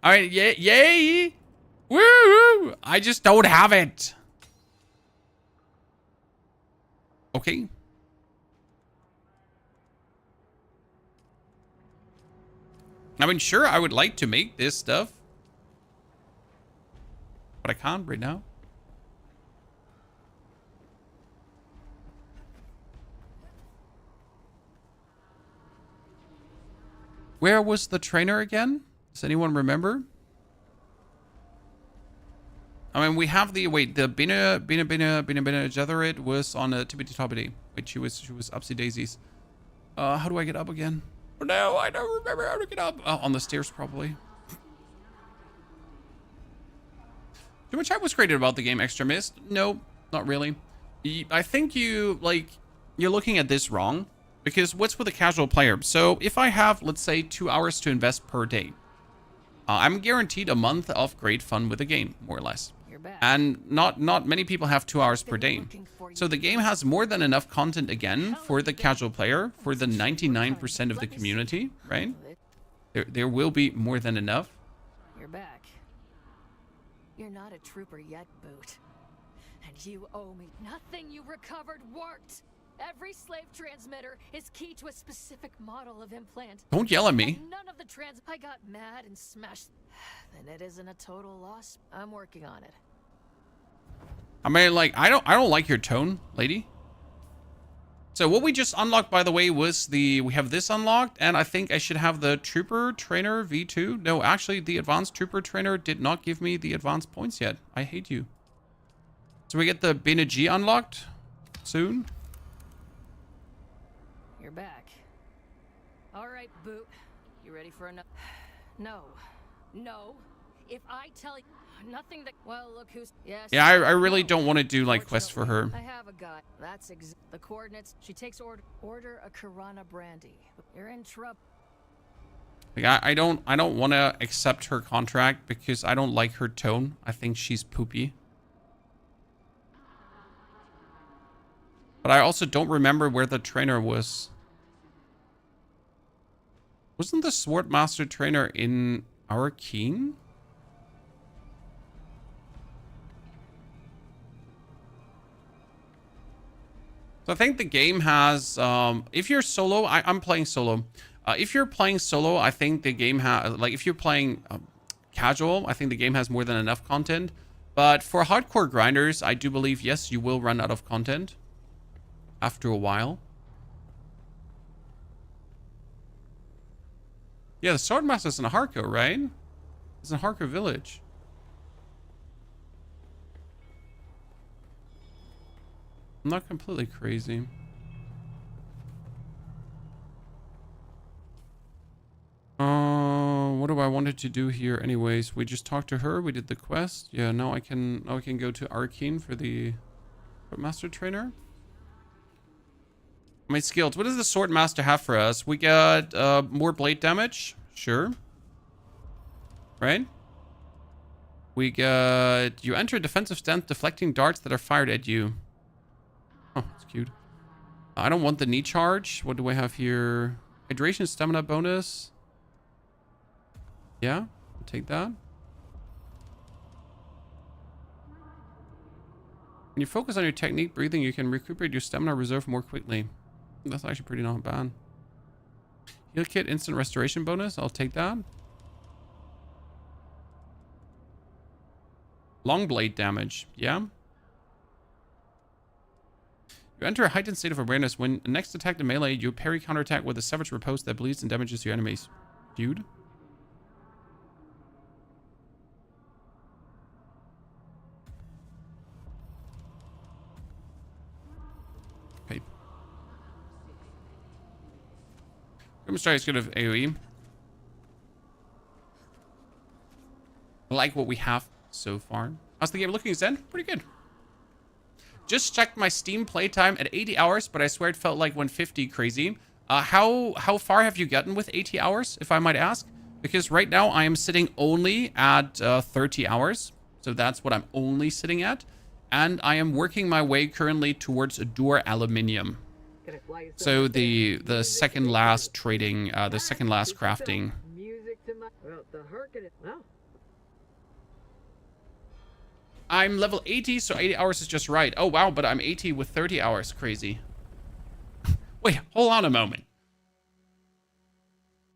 All right, yay! Woo! I just don't have it. Okay. I mean, sure, I would like to make this stuff, but I can't right now. Where was the trainer again? Does anyone remember? I mean, we have the Bina Jetherit was on a Tippity Toppity. Wait, she was upsy daisies. How do I get up again? Oh, no, I don't remember how to get up. Oh, on the stairs probably. Too much hype was created about the game Extremist? No, not really. I think you're looking at this wrong. Because what's with a casual player? So if I have, let's say, 2 hours to invest per day, I'm guaranteed a month of great fun with the game, more or less. And not many people have 2 hours per day. So the game has more than enough content again for the casual player, for the 99% of the community, right? There will be more than enough. You're back. You're not a trooper yet, Boot. And you owe me. Nothing you recovered worked. Every slave transmitter is key to a specific model of implant. Don't yell at me. And none of the I got mad and smashed. Then it isn't a total loss. I'm working on it. I mean, like, I don't like your tone, lady. So what we just unlocked, by the way, was we have this unlocked, and I think I should have the Trooper Trainer V2. No, actually, the Advanced Trooper Trainer did not give me the advanced points yet. I hate you. So we get the Bina G unlocked soon. You're back. All right, Boot. You ready for another? No. No. If I tell you nothing that... Well, look who's... Yes. Yeah, I really don't want to do, like, quests for her. I have a guy. That's the coordinates. She takes order a Kirana brandy. You're in trouble. Like, I don't want to accept her contract because I don't like her tone. I think she's poopy. But I also don't remember where the trainer was. Wasn't the Swordmaster trainer in Arrakis? So I think the game has, if you're solo, I'm playing solo. If you're playing solo, I think the game has, like, if you're playing casual, I think the game has more than enough content. But for hardcore grinders, I do believe, yes, you will run out of content after a while. Yeah, the Swordmaster's in Harko, right? It's in Harko Village. I'm not completely crazy. What do I wanted to do here anyways? We just talked to her, we did the quest. Yeah, now I can go to Arrakis for the Swordmaster trainer. My skills. What does the Swordmaster have for us? We got more blade damage. Sure. Right? We got... You enter a defensive stance deflecting darts that are fired at you. Oh, that's cute. I don't want the knee charge. What do I have here? Hydration stamina bonus. Yeah, I'll take that. When you focus on your technique breathing, you can recuperate your stamina reserve more quickly. That's actually pretty not bad. Heal kit instant restoration bonus. I'll take that. Long blade damage. Yeah. You enter a heightened state of awareness. When next attacked in melee, you parry counterattack with a savage riposte that bleeds and damages your enemies. Dude. Okay. Strike is good of AoE. I like what we have so far. How's the game looking, Zen? Pretty good. Just checked my Steam playtime at 80 hours, but I swear it felt like 150 crazy. How far have you gotten with 80 hours, if I might ask? Because right now I am sitting only at 30 hours. So that's what I'm only sitting at. And I am working my way currently towards a Dur Aluminium. Can I fly you So some the second last trading, the second last crafting. music to my well, the Harkonnen. Well, I'm level 80, so 80 hours is just right. Oh, wow, but I'm 80 with 30 hours. Crazy. Wait, hold on a moment.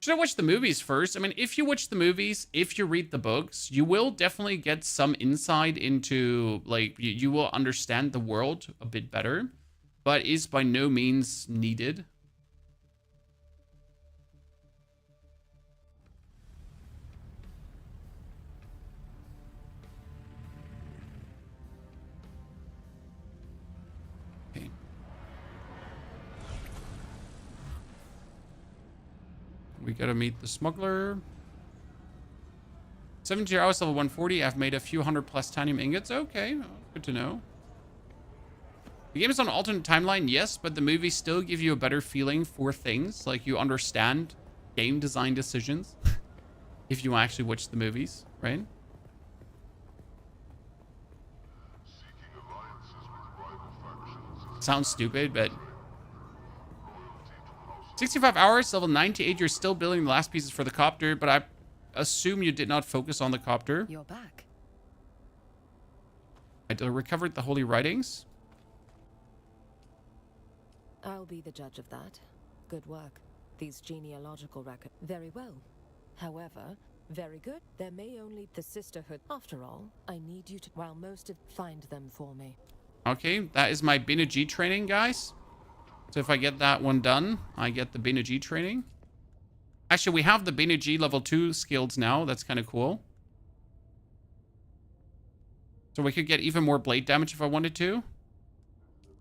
Should I watch the movies first? I mean, if you watch the movies, if you read the books, you will definitely get some insight into, like, you will understand the world a bit better, but is by no means needed. Okay. We gotta meet the smuggler. 17 hours, level 140. I've made a few hundred plastanium ingots. Okay, good to know. The game is on an alternate timeline, yes, but the movies still give you a better feeling for things. Like, you understand game design decisions if you actually watch the movies, right? Sounds stupid, but 65 hours, level 98. You're still building the last pieces for the copter, but I assume you did not focus on the copter. You're back. I recovered the holy writings. I'll be the judge of that. Good work. These genealogical records. Very well. However, very good. There may only the sisterhood. After all, I need you to, while most of, find them for me. Okay, that is my Bina G training, guys. So if I get that one done, I get the Bina G training. Actually, we have the Bina G level 2 skills now. That's kind of cool. So we could get even more blade damage if I wanted to.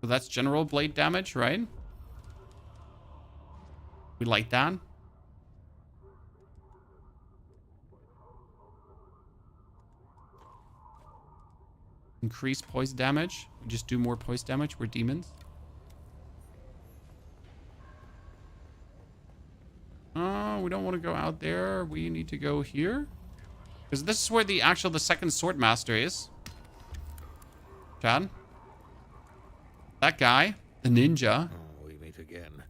So that's general blade damage, right? We like that. Increase poison damage. We just do more poison damage. We're demons. We don't want to go out there. We need to go here. Because this is where the second sword master is. Chad? That guy. The ninja. Oh, we meet again.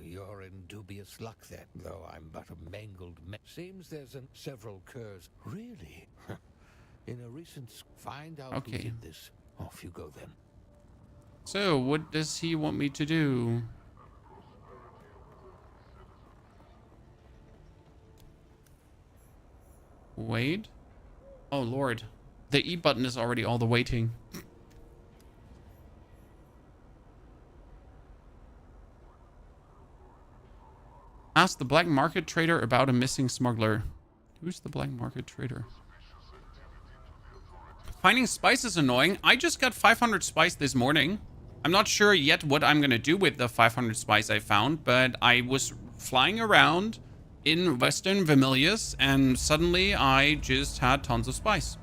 You're in dubious luck then, though I'm but a mangled Seems there's several curs. Really? In a recent... Find out who did this. Off you go then. So, what does he want me to do? Wait. Oh, Lord. The E button is already all the waiting. Ask the black market trader about a missing smuggler. Who's the black market trader? Finding spice is annoying. I just got 500 spice this morning. I'm not sure yet what I'm going to do with the 500 spice I found, but I was flying around in Western Vermilius, and suddenly I just had tons of spice.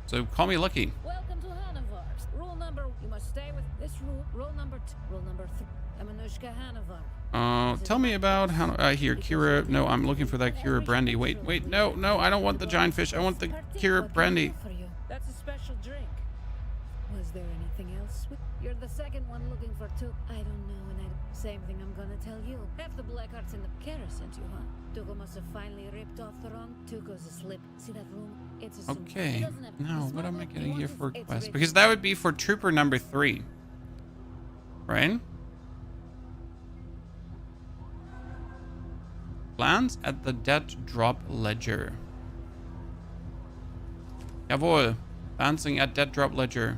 So call me lucky. Welcome to Hanovar's. Rule number, you must stay with this rule. Rule number 2. Rule number 3. Amanushka Hanovar. Tell me about how, here, Kira. No, I'm looking for that Kira brandy. Wait, no, I don't want the giant fish. I want the Kira brandy. That's a special drink. Was there anything else? You're the second one looking for two. I don't know, and same thing I'm gonna tell you. Half the black hearts in the Kara sent you, huh? Tuko must have finally ripped off the wrong. Tuko's asleep. See that room? It's a okay. Now, what am I getting here for a quest? Because that would be for trooper number 3. Right? Plans at the debt drop ledger. Jawohl. Dancing at debt drop ledger.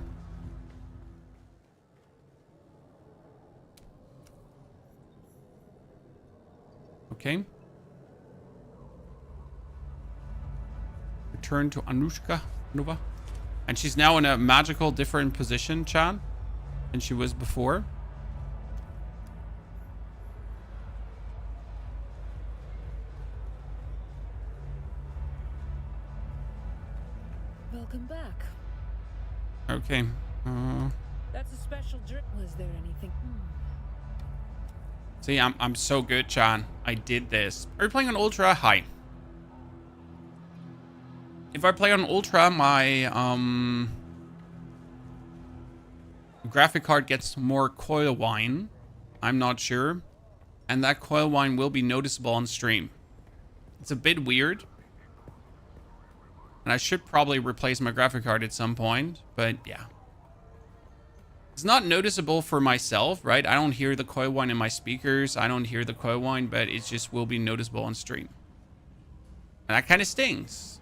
Okay. Return to Anushka Nova. And she's now in a magical different position, Chan, than she was before. Welcome back. Okay. That's a special drink. Was there anything? See, I'm so good, Chan. I did this. Are you playing on Ultra? Hi. If I play on Ultra, my graphic card gets more coil whine. I'm not sure. And that coil whine will be noticeable on stream. It's a bit weird. And I should probably replace my graphic card at some point, but yeah. It's not noticeable for myself, right? I don't hear the coil whine in my speakers. I don't hear the coil whine, but it just will be noticeable on stream. And that kind of stings.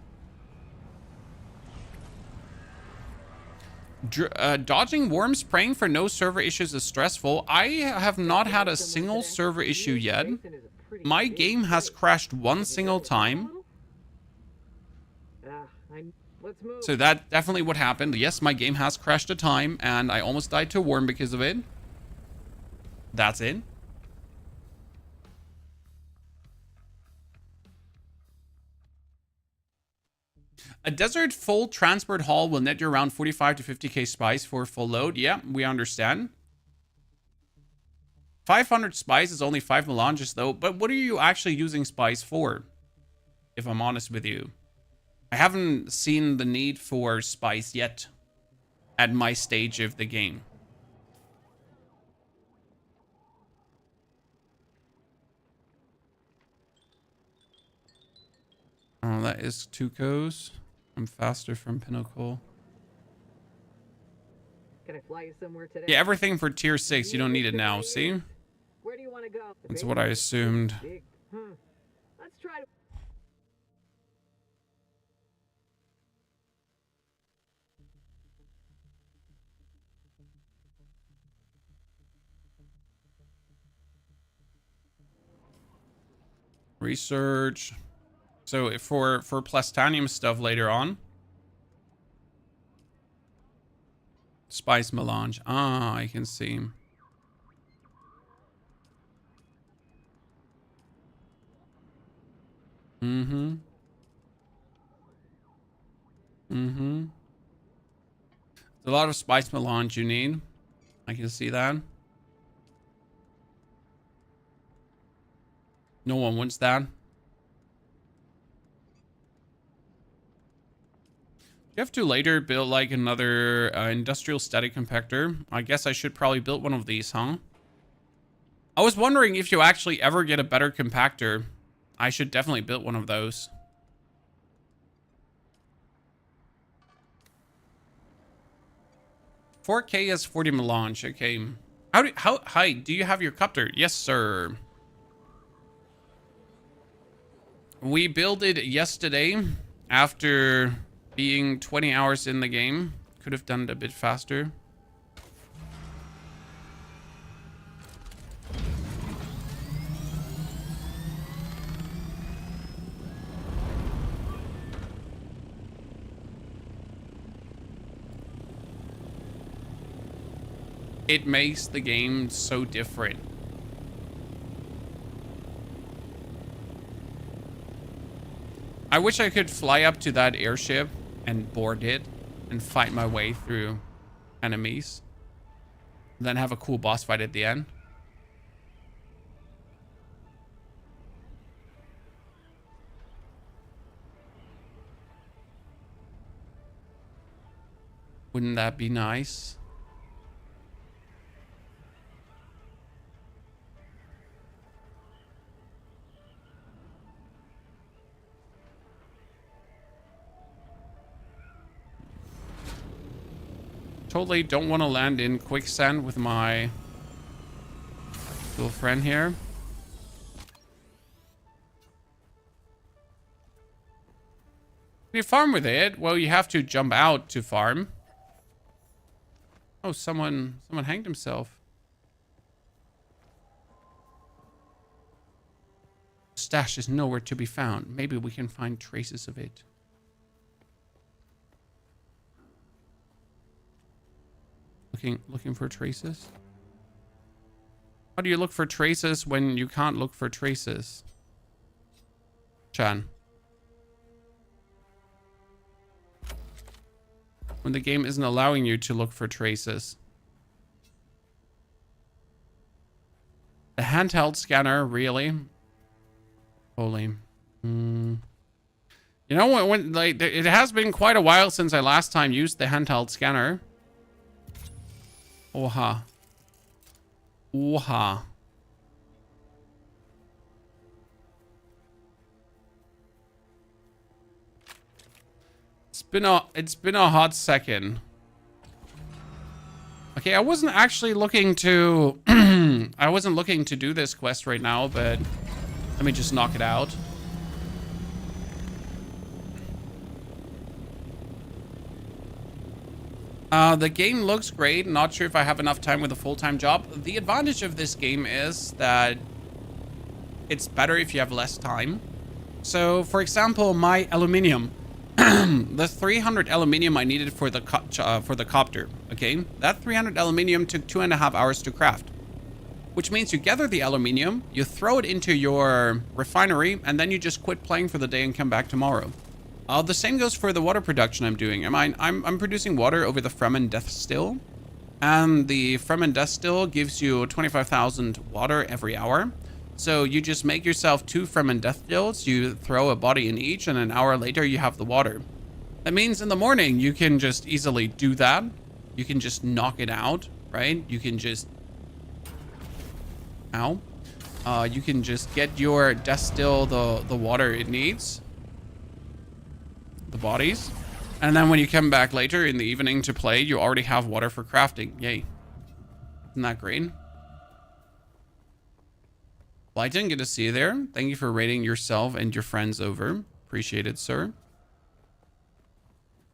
Dodging worms, praying for no server issues is stressful. I have not had a single server issue yet. My game has crashed one single time. So that definitely what happened. Yes, my game has crashed a time, and I almost died to a worm because of it. That's it. A desert full transport haul will net you around 45 to 50k spice for full load. Yeah, we understand. 500 spice is only 5 melanges though, but what are you actually using spice for? If I'm honest with you. I haven't seen the need for spice yet at my stage of the game. Oh, that is Tuco's. I'm faster from Pinnacle. Can I fly you somewhere today? Yeah, everything for tier 6. You don't need it now, see? Where do you want to go? That's what I assumed. Let's try to... Research. So if for plastanium stuff later on. Spice melange. Ah, I can see. Mm-hmm. Mm-hmm. There's a lot of spice melange you need. I can see that. No one wants that. You have to later build like another industrial static compactor. I guess I should probably build one of these, huh? I was wondering if you actually ever get a better compactor. I should definitely build one of those. $4K is 40 melange. Okay. How high do you have your copter? Yes, sir. We built it yesterday after being 20 hours in the game. Could have done it a bit faster. It makes the game so different. I wish I could fly up to that airship and board it and fight my way through enemies. Then have a cool boss fight at the end. Wouldn't that be nice? Totally don't want to land in quicksand with my little friend here. You farm with it? Well, you have to jump out to farm. Oh, someone hanged himself. Stash is nowhere to be found. Maybe we can find traces of it. Looking for traces? How do you look for traces when you can't look for traces? Chan. When the game isn't allowing you to look for traces. The handheld scanner, really? Holy. You know, when like it has been quite a while since I last time used the handheld scanner. Oha. Oha. It's been a hot second. Okay, I wasn't actually looking to I wasn't looking to do this quest right now, but let me just knock it out. The game looks great. Not sure if I have enough time with a full-time job. The advantage of this game is that it's better if you have less time. So, for example, my aluminium. The 300 aluminium I needed for the copter, okay? That 300 aluminium took 2.5 hours to craft. Which means you gather the aluminium, you throw it into your refinery, and then you just quit playing for the day and come back tomorrow. The same goes for the water production I'm doing. I'm producing water over the Fremen Death Still. And the Fremen Death Still gives you 25,000 water every hour. So you just make yourself 2 Fremen Death Stills, you throw a body in each, and an hour later you have the water. That means in the morning you can just easily do that. You can just knock it out, right? You can just... Ow. You can just get your Death Still the water it needs. The bodies. And then when you come back later in the evening to play, you already have water for crafting. Yay. Isn't that great? Well, I didn't get to see you there. Thank you for rating yourself and your friends over. Appreciate it, sir.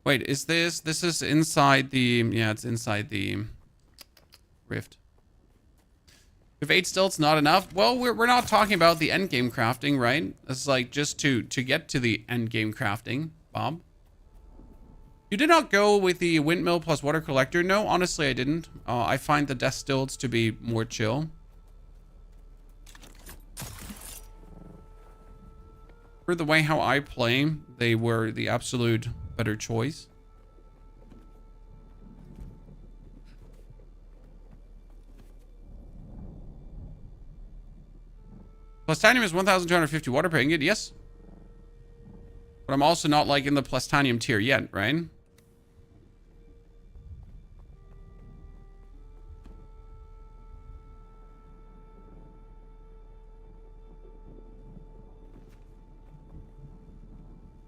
Wait, is this is inside the... Yeah, it's inside the rift. If 8 stilts not enough, well, we're not talking about the endgame crafting, right? It's like just to get to the endgame crafting, Bob. You did not go with the windmill plus water collector. No, honestly, I didn't. I find the death stilts to be more chill. For the way how I play, they were the absolute better choice. Plastanium is 1,250 water per ingot, yes. But I'm also not like in the plastanium tier yet, right?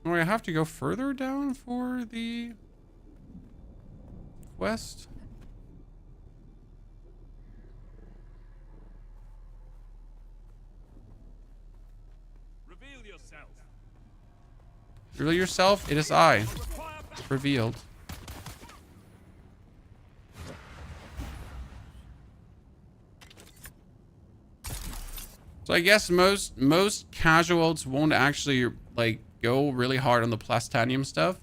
Oh, I have to go further down for the quest. Reveal yourself. Reveal yourself. It is I. Revealed. So I guess most casuals won't actually like go really hard on the plastanium stuff.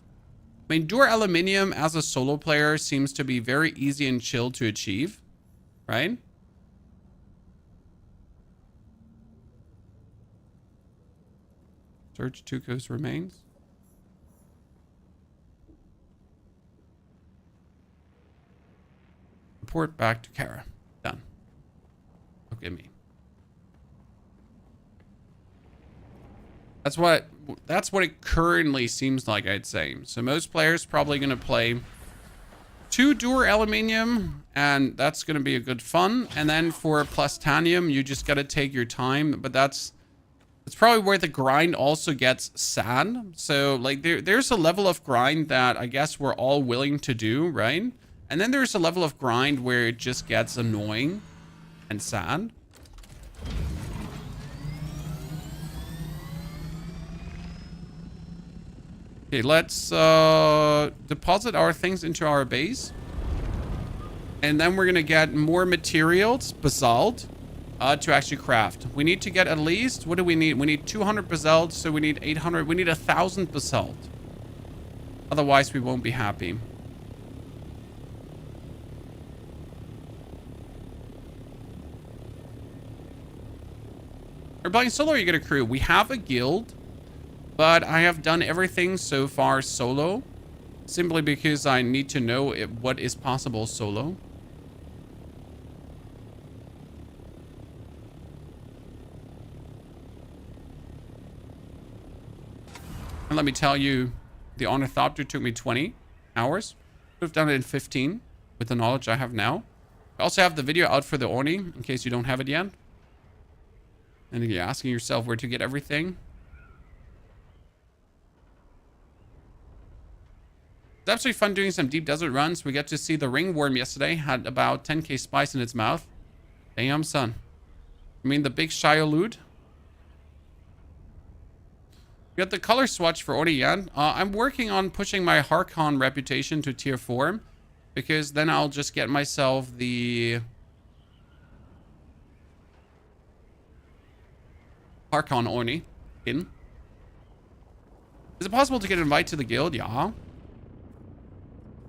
I mean, Dure Aluminium as a solo player seems to be very easy and chill to achieve, right? Search Tuco's remains. Report back to Kara. Done. Look at me. That's what it currently seems like, I'd say. So most players probably going to play 2 Dure Aluminium, and that's going to be a good fun. And then for Plastanium, you just got to take your time. But that's probably where the grind also gets sad. So like there's a level of grind that I guess we're all willing to do, right? And then there's a level of grind where it just gets annoying and sad. Okay, let's deposit our things into our base. And then we're going to get more materials, basalt, to actually craft. We need to get at least, what do we need? We need 200 basalt, so we need 800. We need 1,000 basalt. Otherwise, we won't be happy. We're playing solo or you get a crew? We have a guild. But I have done everything so far solo, simply because I need to know what is possible solo. And let me tell you, the Ornithopter took me 20 hours. Could have done it in 15 with the knowledge I have now. I also have the video out for the Orni, in case you don't have it yet. And you're asking yourself where to get everything. It's absolutely fun doing some deep desert runs. We got to see the ringworm yesterday. Had about 10k spice in its mouth. Damn, son. I mean the big Shiolud. We got the color swatch for Orni yet. I'm working on pushing my Harkonnen reputation to tier 4. Because then I'll just get myself the Harkonnen Orni in. Is it possible to get an invite to the guild? Yeah.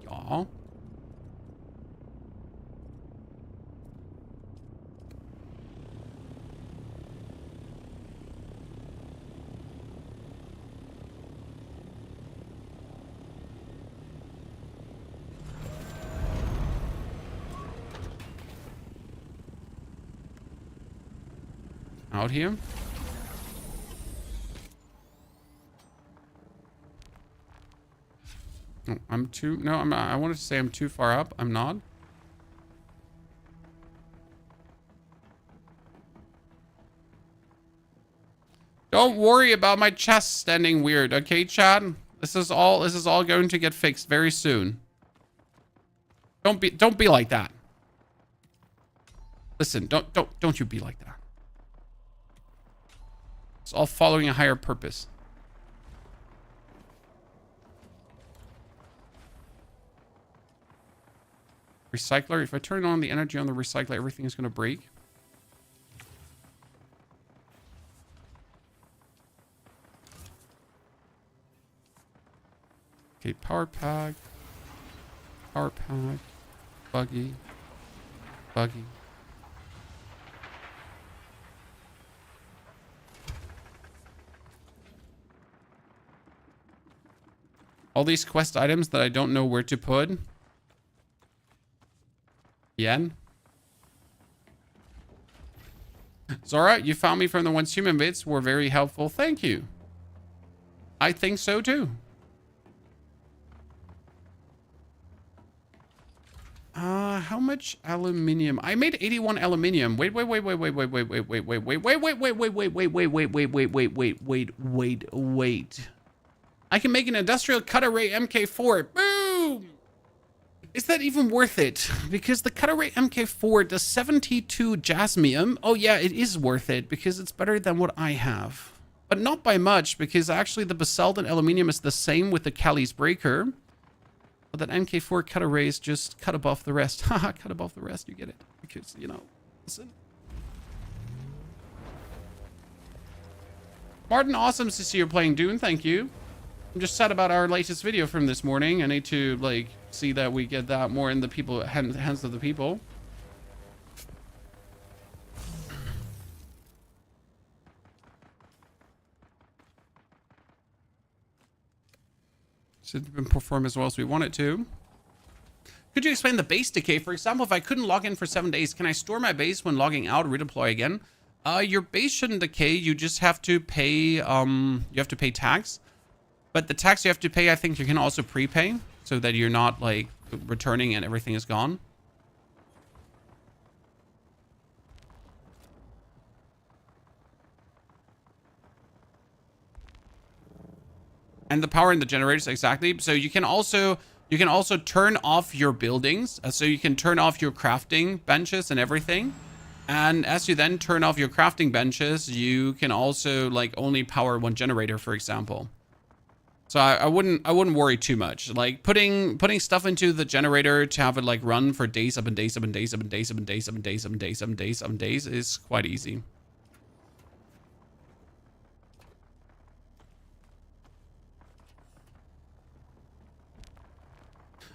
Yeah. Out here. Oh, I'm too... No, I'm not. I wanted to say I'm too far up. I'm not. Don't worry about my chest standing weird, okay, Chad? This is all going to get fixed very soon. Don't be like that. Listen, don't you be like that. It's all following a higher purpose. Recycler. If I turn on the energy on the recycler, everything is going to break. Okay, power pack. Power pack. Buggy. Buggy. All these quest items that I don't know where to put. Yen. Zora, you found me from the Once Human bits. Were very helpful. Thank you. I think so too. How much aluminium? I made 81 aluminium. Wait. I can make an industrial cut array MK4. Boom! Is that even worth it? Because the cut array MK4 does 72 jasmium. Oh yeah, it is worth it because it's better than what I have. But not by much, because actually the basalt and aluminium is the same with the Kali's breaker. But that MK4 cut array is just cut above the rest. Haha, cut above the rest, you get it. Because, you know, listen. Martin, awesome to see you playing Dune, thank you. I'm just sad about our latest video from this morning. I need to, like, see that we get that more in the people, hands of the people. So it didn't perform as well as we want it to. Could you explain the base decay? For example, if I couldn't log in for 7 days, can I store my base when logging out, redeploy again? Your base shouldn't decay. You just have to pay, you have to pay tax. But the tax you have to pay, I think you can also prepay so that you're not like returning and everything is gone. And the power in the generators, exactly. So you can also turn off your buildings. So you can turn off your crafting benches and everything. And as you then turn off your crafting benches, you can also like only power one generator, for example. So I wouldn't worry too much. Like putting stuff into the generator to have it like run for days up and days up and days up and days up and days up and days up and days up and days up and days is quite easy.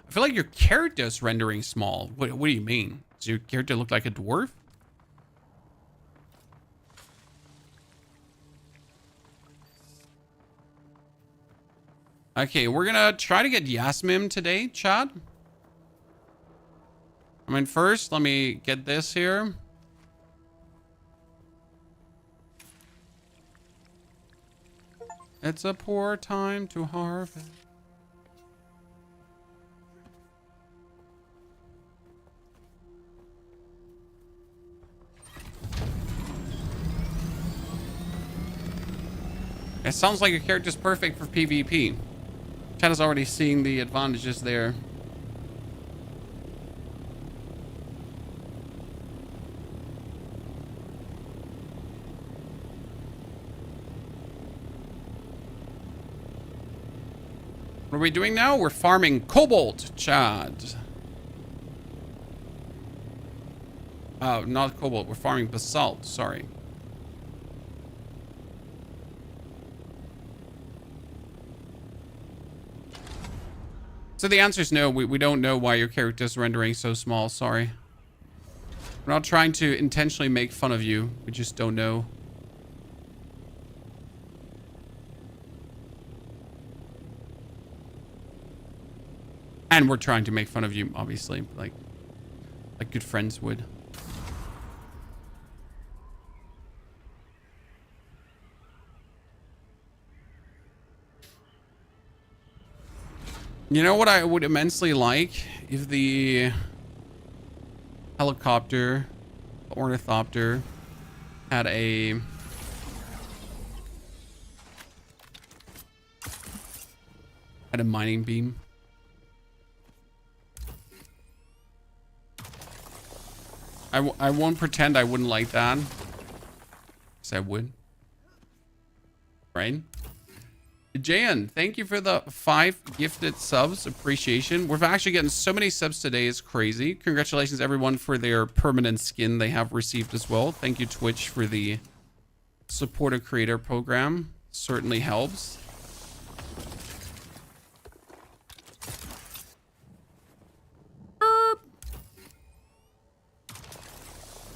I feel like your character's rendering small. What do you mean? Does your character look like a dwarf? Okay, we're gonna try to get Yasmin today, Chad. I mean, first, let me get this here. It's a poor time to harvest. It sounds like your character's perfect for PvP. Chat is already seeing the advantages there. What are we doing now? We're farming cobalt, Chad. Not cobalt. We're farming basalt. Sorry. So the answer is no. We don't know why your character's rendering so small. Sorry. We're not trying to intentionally make fun of you. We just don't know. And we're trying to make fun of you, obviously, like good friends would. You know what I would immensely like? If the helicopter, Ornithopter, had a mining beam. I won't pretend I wouldn't like that. Yes, I would. Right? Jan, thank you for the 5 gifted subs. Appreciation. We're actually getting so many subs today. It's crazy. Congratulations, everyone, for their permanent skin they have received as well. Thank you, Twitch, for the supporter creator program. Certainly helps.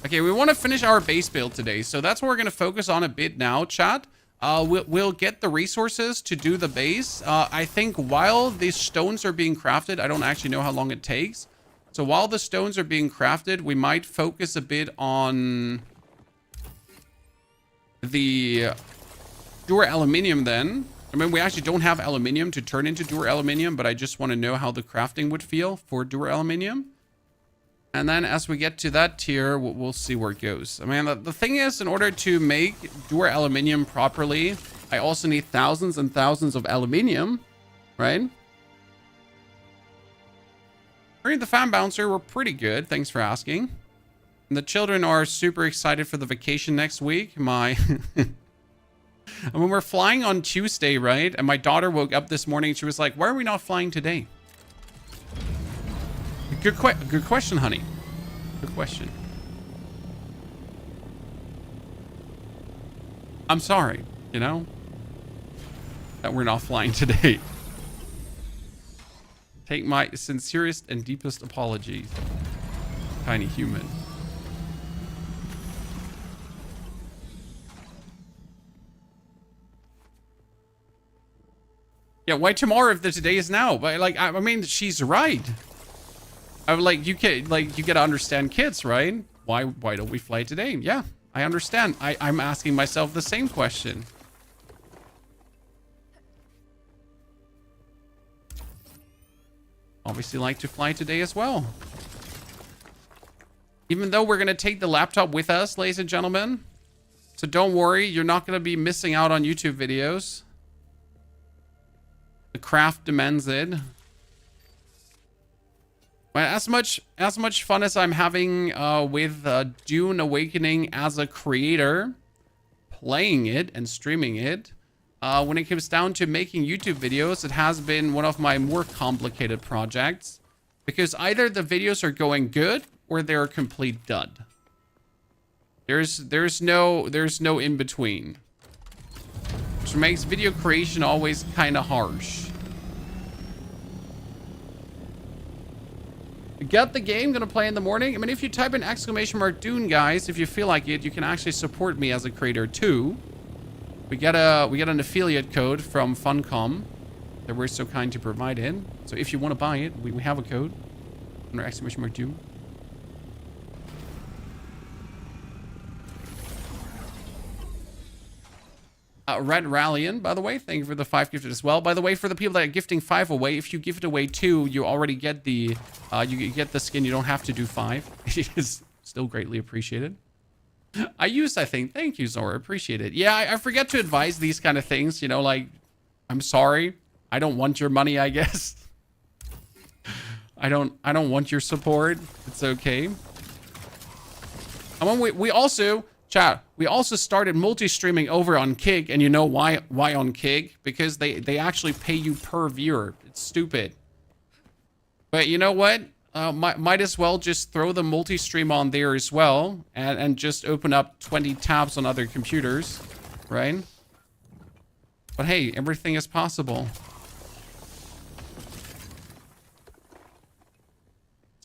Okay, we want to finish our base build today, so that's what we're going to focus on a bit now, chat. We'll get the resources to do the base. I think while these stones are being crafted, I don't actually know how long it takes. So while the stones are being crafted, we might focus a bit on the Dure Aluminium then. I mean, we actually don't have aluminium to turn into Dure Aluminium, but I just want to know how the crafting would feel for Dure Aluminium. And then as we get to that tier, we'll see where it goes. I mean, the thing is, in order to make Dure Aluminium properly, I also need thousands and thousands of aluminium, right? During the fan bouncer, we're pretty good. Thanks for asking. And the children are super excited for the vacation next week. I mean, we're flying on Tuesday, right? And my daughter woke up this morning. She was like, why are we not flying today? Good question, honey. Good question. I'm sorry, you know, that we're not flying today. Take my sincerest and deepest apologies, tiny human. Yeah, why tomorrow if the today is now? But like, I mean, she's right. I would like, you gotta understand kids, right? Why don't we fly today? Yeah, I understand. I'm asking myself the same question. Obviously like to fly today as well. Even though we're gonna take the laptop with us, ladies and gentlemen. So don't worry, you're not gonna be missing out on YouTube videos. The craft demands it. Well, as much fun as I'm having with Dune Awakening as a creator, playing it and streaming it, when it comes down to making YouTube videos, it has been one of my more complicated projects because either the videos are going good or they're a complete dud. There's no in between, which makes video creation always kind of harsh. Got the game, gonna play in the morning. I mean, if you type in !Dune, guys, if you feel like it, you can actually support me as a creator too. We get an affiliate code from Funcom that we're so kind to provide it. So if you want to buy it, we have a code under !Dune. Red Rallion, by the way, thank you for the 5 gifted as well. By the way, for the people that are gifting 5 away, if you give it away 2, you already get the you get the skin. You don't have to do 5. It is still greatly appreciated. I think. Thank you, Zora. Appreciate it. Yeah, I forget to advise these kind of things. You know, like, I'm sorry. I don't want your money, I guess. I don't want your support. It's okay. And when we also, chat, we also started multi-streaming over on Kick, and you know why on Kick? Because they actually pay you per viewer. It's stupid. But you know what? Might as well just throw the multi-stream on there as well, and just open up 20 tabs on other computers, right? But hey, everything is possible.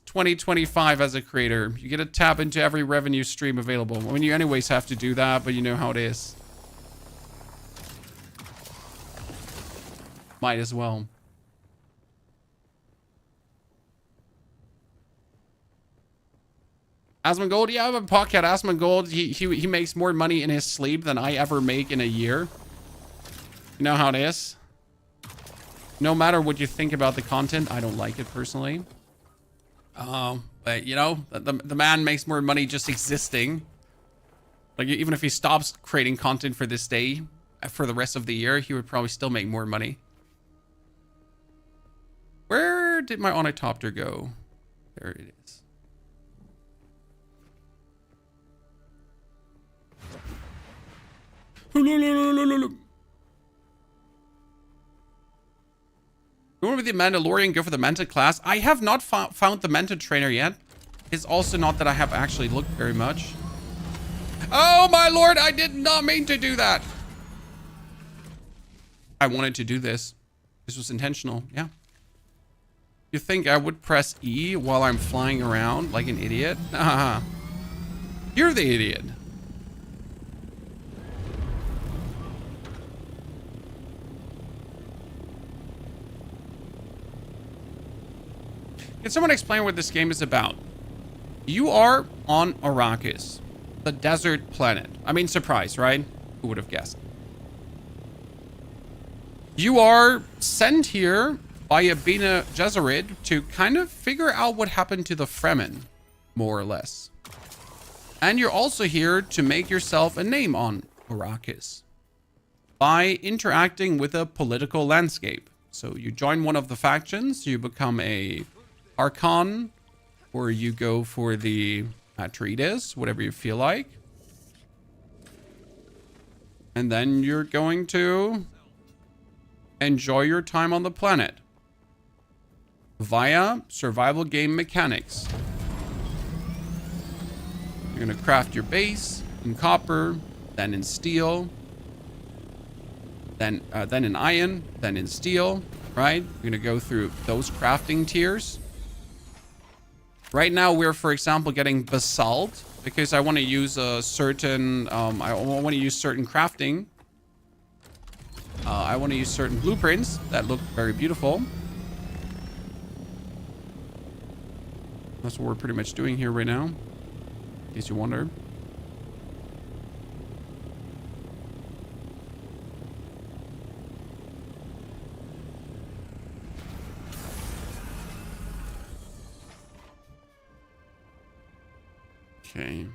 2025 as a creator. You get to tap into every revenue stream available. I mean, you anyways have to do that, but you know how it is. Might as well. Asmongold, yeah, I have a podcast. Asmongold, he makes more money in his sleep than I ever make in a year. You know how it is? No matter what you think about the content, I don't like it personally. But you know, the man makes more money just existing. Like, even if he stops creating content for this day, for the rest of the year, he would probably still make more money. Where did my Ornithopter go? There it is. You want to be the Mandalorian, go for the Manta class. I have not found the Manta trainer yet. It's also not that I have actually looked very much. Oh my lord, I did not mean to do that. I wanted to do this. This was intentional, yeah. You think I would press E while I'm flying around like an idiot? You're the idiot. Can someone explain what this game is about? You are on Arrakis, the desert planet. I mean, surprise, right? Who would have guessed? You are sent here by a Bene Gesserit to kind of figure out what happened to the Fremen, more or less. And you're also here to make yourself a name on Arrakis by interacting with a political landscape. So you join one of the factions, you become a Harkonnen, or you go for the Atreides, whatever you feel like. And then you're going to enjoy your time on the planet via survival game mechanics. You're going to craft your base in copper, then in steel, then in iron, then in steel, right? You're going to go through those crafting tiers. Right now, we're, for example, getting basalt because I want to use a certain, I want to use certain crafting. I want to use certain blueprints that look very beautiful. That's what we're pretty much doing here right now, in case you wonder. Okay.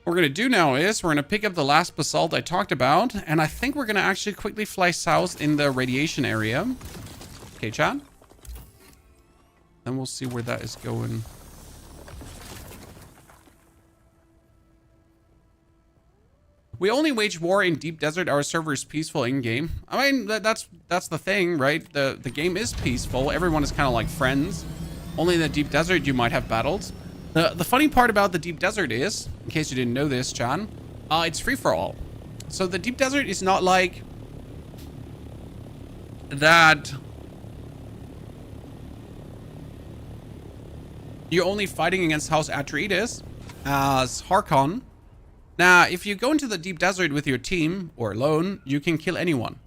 What we're going to do now is we're going to pick up the last basalt I talked about, and I think we're going to actually quickly fly south in the radiation area. Okay, chat? Then we'll see where that is going. We only wage war in deep desert. Our server is peaceful in-game. I mean, that's the thing, right? The game is peaceful. Everyone is kind of like friends. Only in the deep desert you might have battles. The funny part about the deep desert is, in case you didn't know this, Chan, it's free for all. So the deep desert is not like that you're only fighting against House Atreides as Harkonnen. Now, if you go into the deep desert with your team or alone, you can kill anyone.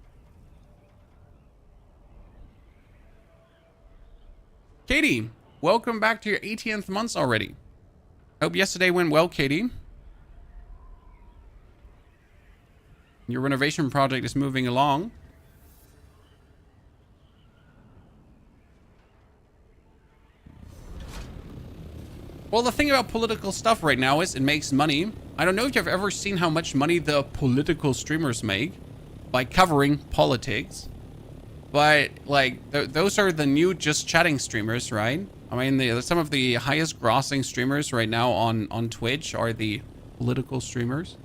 Katie, welcome back to your 18th month already. Hope yesterday went well, Katie. Your renovation project is moving along. Well, the thing about political stuff right now is it makes money. I don't know if you've ever seen how much money the political streamers make by covering politics. But, like, those are the new just chatting streamers, right? I mean, some of the highest grossing streamers right now on Twitch are the political streamers.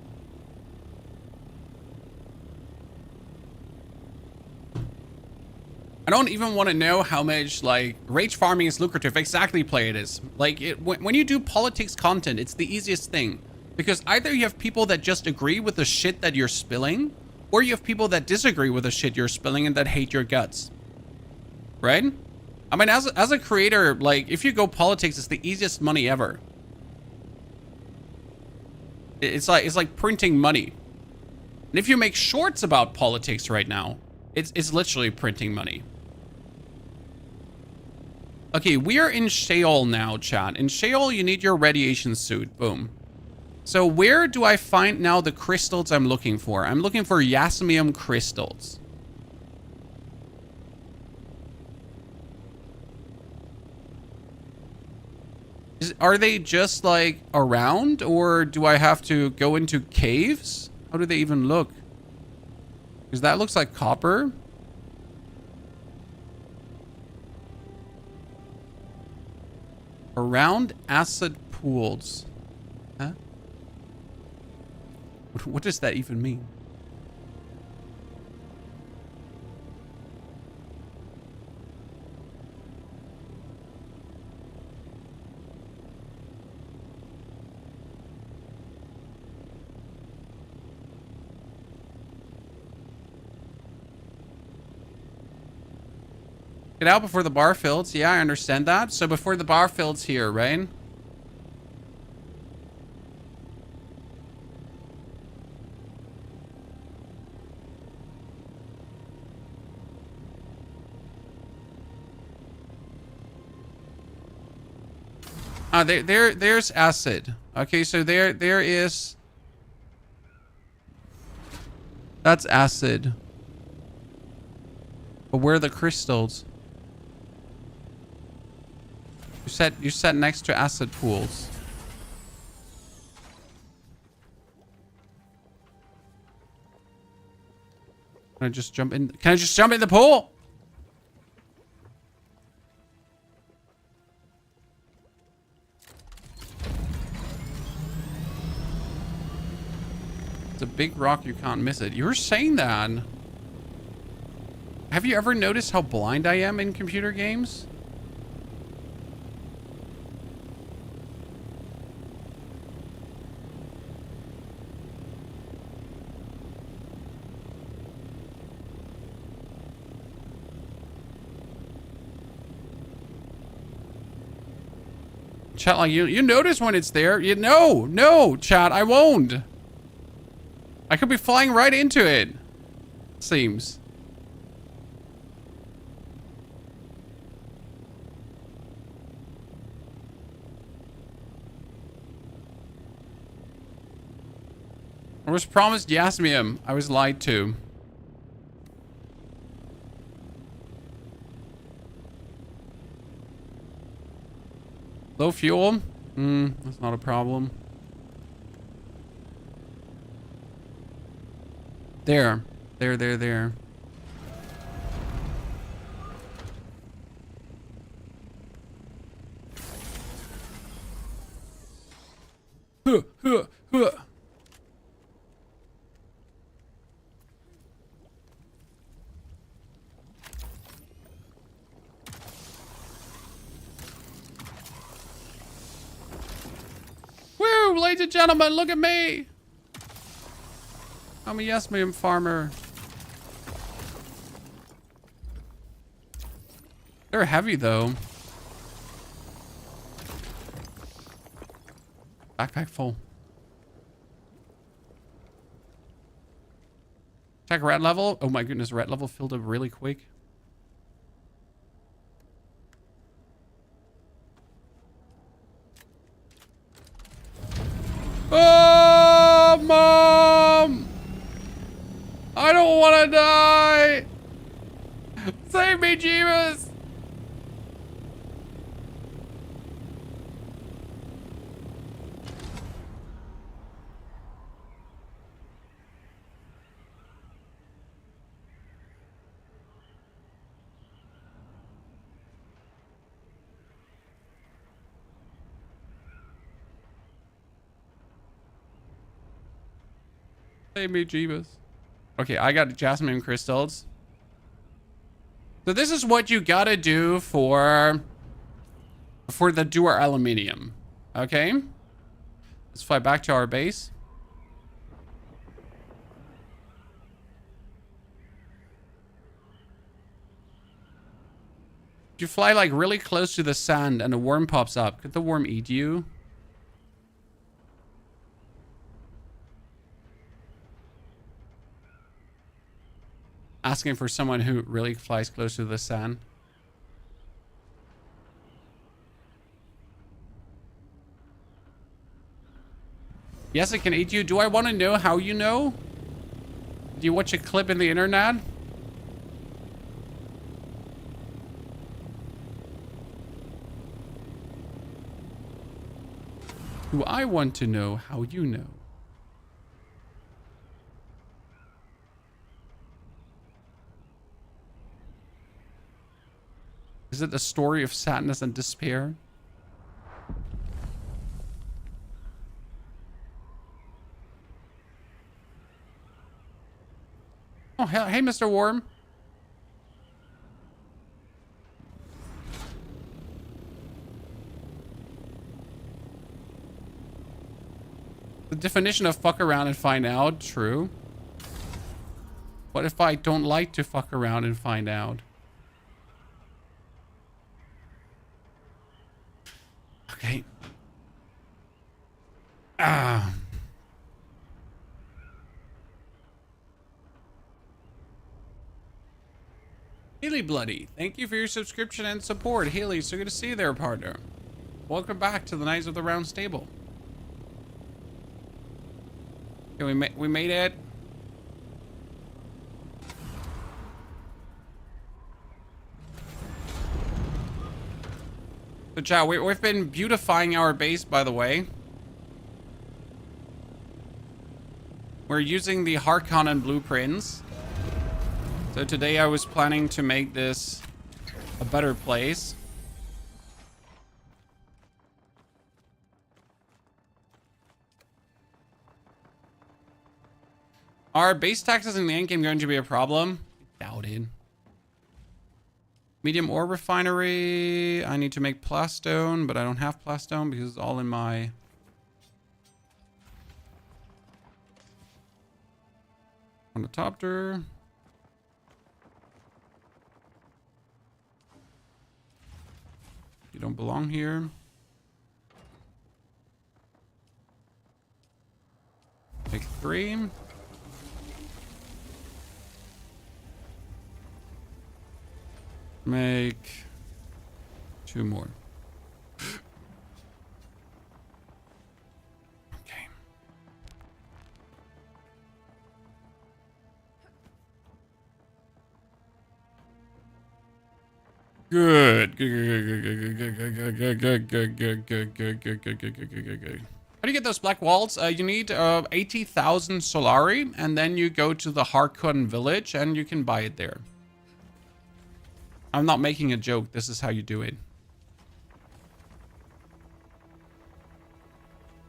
I don't even want to know how much, like, rage farming is lucrative. Exactly, play it is. Like, when you do politics content, it's the easiest thing. Because either you have people that just agree with the shit that you're spilling, or you have people that disagree with the shit you're spilling and that hate your guts. Right? I mean, as a creator, like, if you go politics, it's the easiest money ever. It's like printing money. And if you make shorts about politics right now, it's literally printing money. Okay, we are in Sheol now, chat. In Sheol, you need your radiation suit. Boom. So where do I find now the crystals I'm looking for? I'm looking for Yasmium crystals. Are they just like around, or do I have to go into caves? How do they even look? Because that looks like copper. Around acid pools. Huh? What does that even mean? Get out before the bar fills. Yeah, I understand that. So before the bar fills here, right? Ah, there's acid. Okay, so there is. That's acid. But where are the crystals? You said next to acid pools. Can I just jump in? Can I just jump in the pool? It's a big rock, you can't miss it. You were saying that. Have you ever noticed how blind I am in computer games? Chat, like, you notice when it's there. No, chat, I won't. I could be flying right into it. Seems. I was promised Yasmium. I was lied to. Low fuel? That's not a problem. There. There. Huh. Woo, ladies and gentlemen, look at me. I'm a Yasmium farmer. They're heavy though. Backpack full. Check red level. Oh my goodness, red level filled up really quick. Oh, Mom! I don't want to die! Save me, Jeebus! Hey, me Jeebus. Okay, I got jasmine crystals. So this is what you gotta do for the Dune aluminium. Okay? Let's fly back to our base. You fly like really close to the sand and a worm pops up. Could the worm eat you? Asking for someone who really flies close to the sand. Yes, it can eat you. Do I want to know how you know? Do you watch a clip in the internet? Do I want to know how you know? Is it a story of sadness and despair? Oh, hey, Mr. Worm. The definition of fuck around and find out, true. What if I don't like to fuck around and find out? Okay. Ah. Haley Bloody, thank you for your subscription and support. Haley, so good to see you there, partner. Welcome back to the Knights of the Round Stable. Okay, we made it. So, chat, we've been beautifying our base, by the way. We're using the Harkonnen blueprints. So today I was planning to make this a better place. Are base taxes in the endgame going to be a problem? Doubted. Medium ore refinery. I need to make plastone, but I don't have plastone because it's all in my... Ornithopter. You don't belong here. Make 3. Make 2 more. Okay. Good. How do you get those black walls? You need 80,000 Solari, and then you go to the Harkonnen village, and you can buy it there. I'm not making a joke. This is how you do it.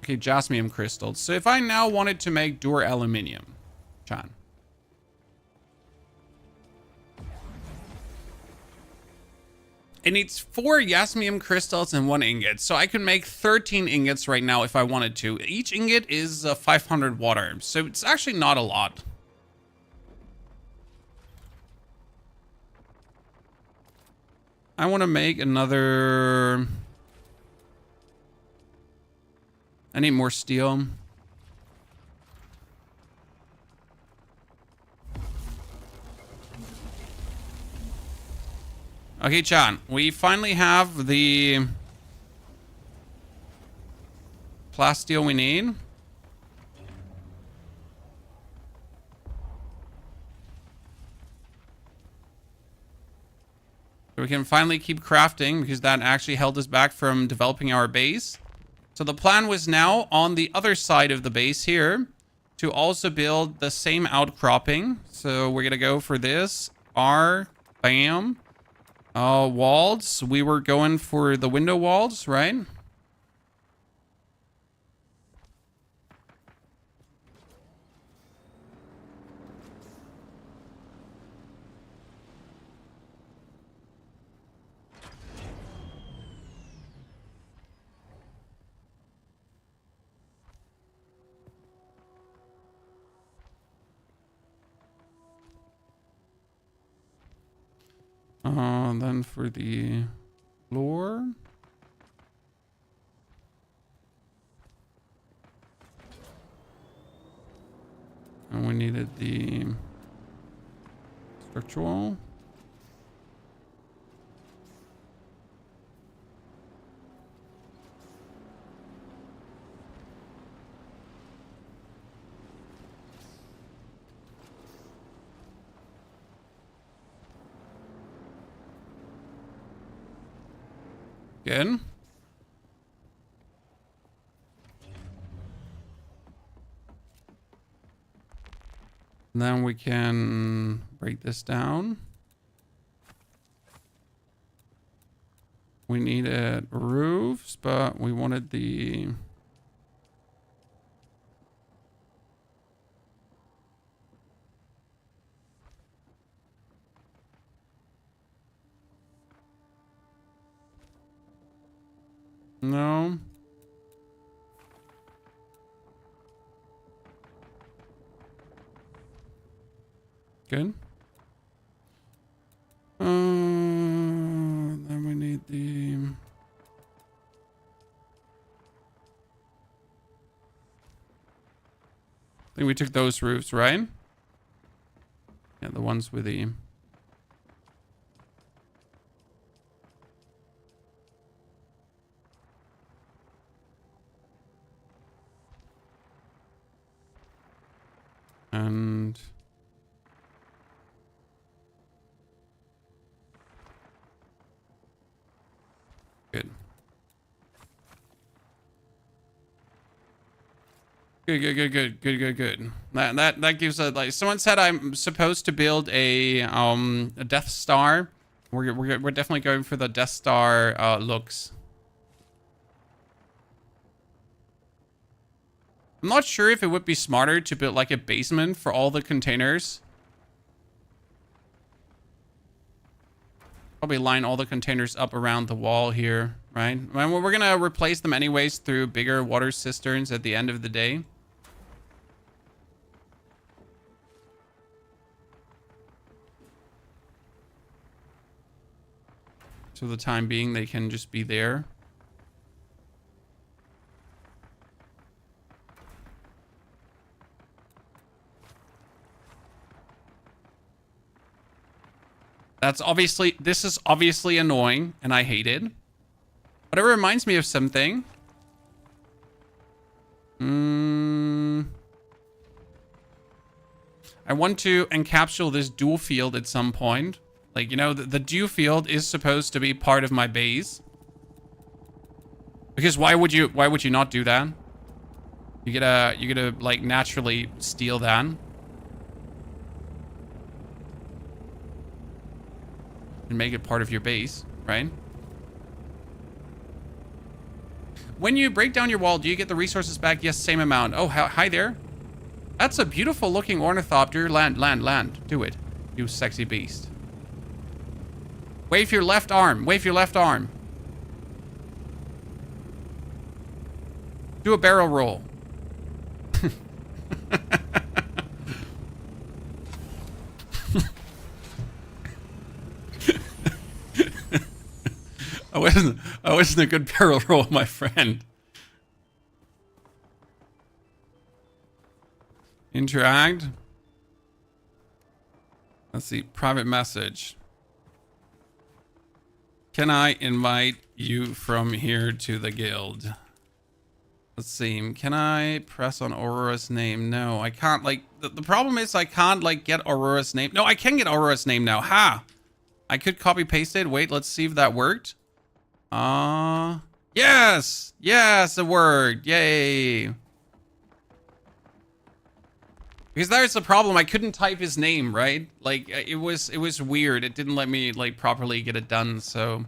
Okay, jasmium crystals. So if I now wanted to make Dune aluminium, Chan. It needs 4 jasmium crystals and 1 ingot. So I can make 13 ingots right now if I wanted to. Each ingot is 500 water. So it's actually not a lot. I want to make another... I need more steel. Okay, Chan. We finally have the plasteel we need. So we can finally keep crafting because that actually held us back from developing our base. So the plan was now on the other side of the base here to also build the same outcropping. So we're going to go for this. Bam. Walls. We were going for the window walls, right? And then for the floor. And we needed the structural. Good. And then we can break this down. We needed roofs, but we wanted the... No. Good. Then we need the... I think we took those roofs, right? Yeah, the ones with the... And... Good. Good. That gives a, like, someone said I'm supposed to build a Death Star. We're definitely going for the Death Star looks. I'm not sure if it would be smarter to build like a basement for all the containers. Probably line all the containers up around the wall here, right? I mean, we're gonna replace them anyways through bigger water cisterns at the end of the day. So the time being, they can just be there. This is obviously annoying, and I hate it. But it reminds me of something. I want to encapsulate this dual field at some point. Like, you know, the dual field is supposed to be part of my base. Because why would you not do that? You gotta like naturally steal that. And make it part of your base, right? When you break down your wall, do you get the resources back? Yes, same amount. Oh, hi there. That's a beautiful looking ornithopter. Land. Do it, you sexy beast. Wave your left arm. Wave your left arm. Do a barrel roll. I wasn't a good barrel roll, my friend. Interact. Let's see. Private message. Can I invite you from here to the guild? Let's see. Can I press on Aurora's name? No, I can't. Like, the problem is I can't, like, get Aurora's name. No, I can get Aurora's name now. Ha! I could copy paste it. Wait, let's see if that worked. Yes! Yes, it worked. Yay. Because there's the problem. I couldn't type his name, right? Like, it was weird. It didn't let me, like, properly get it done, so...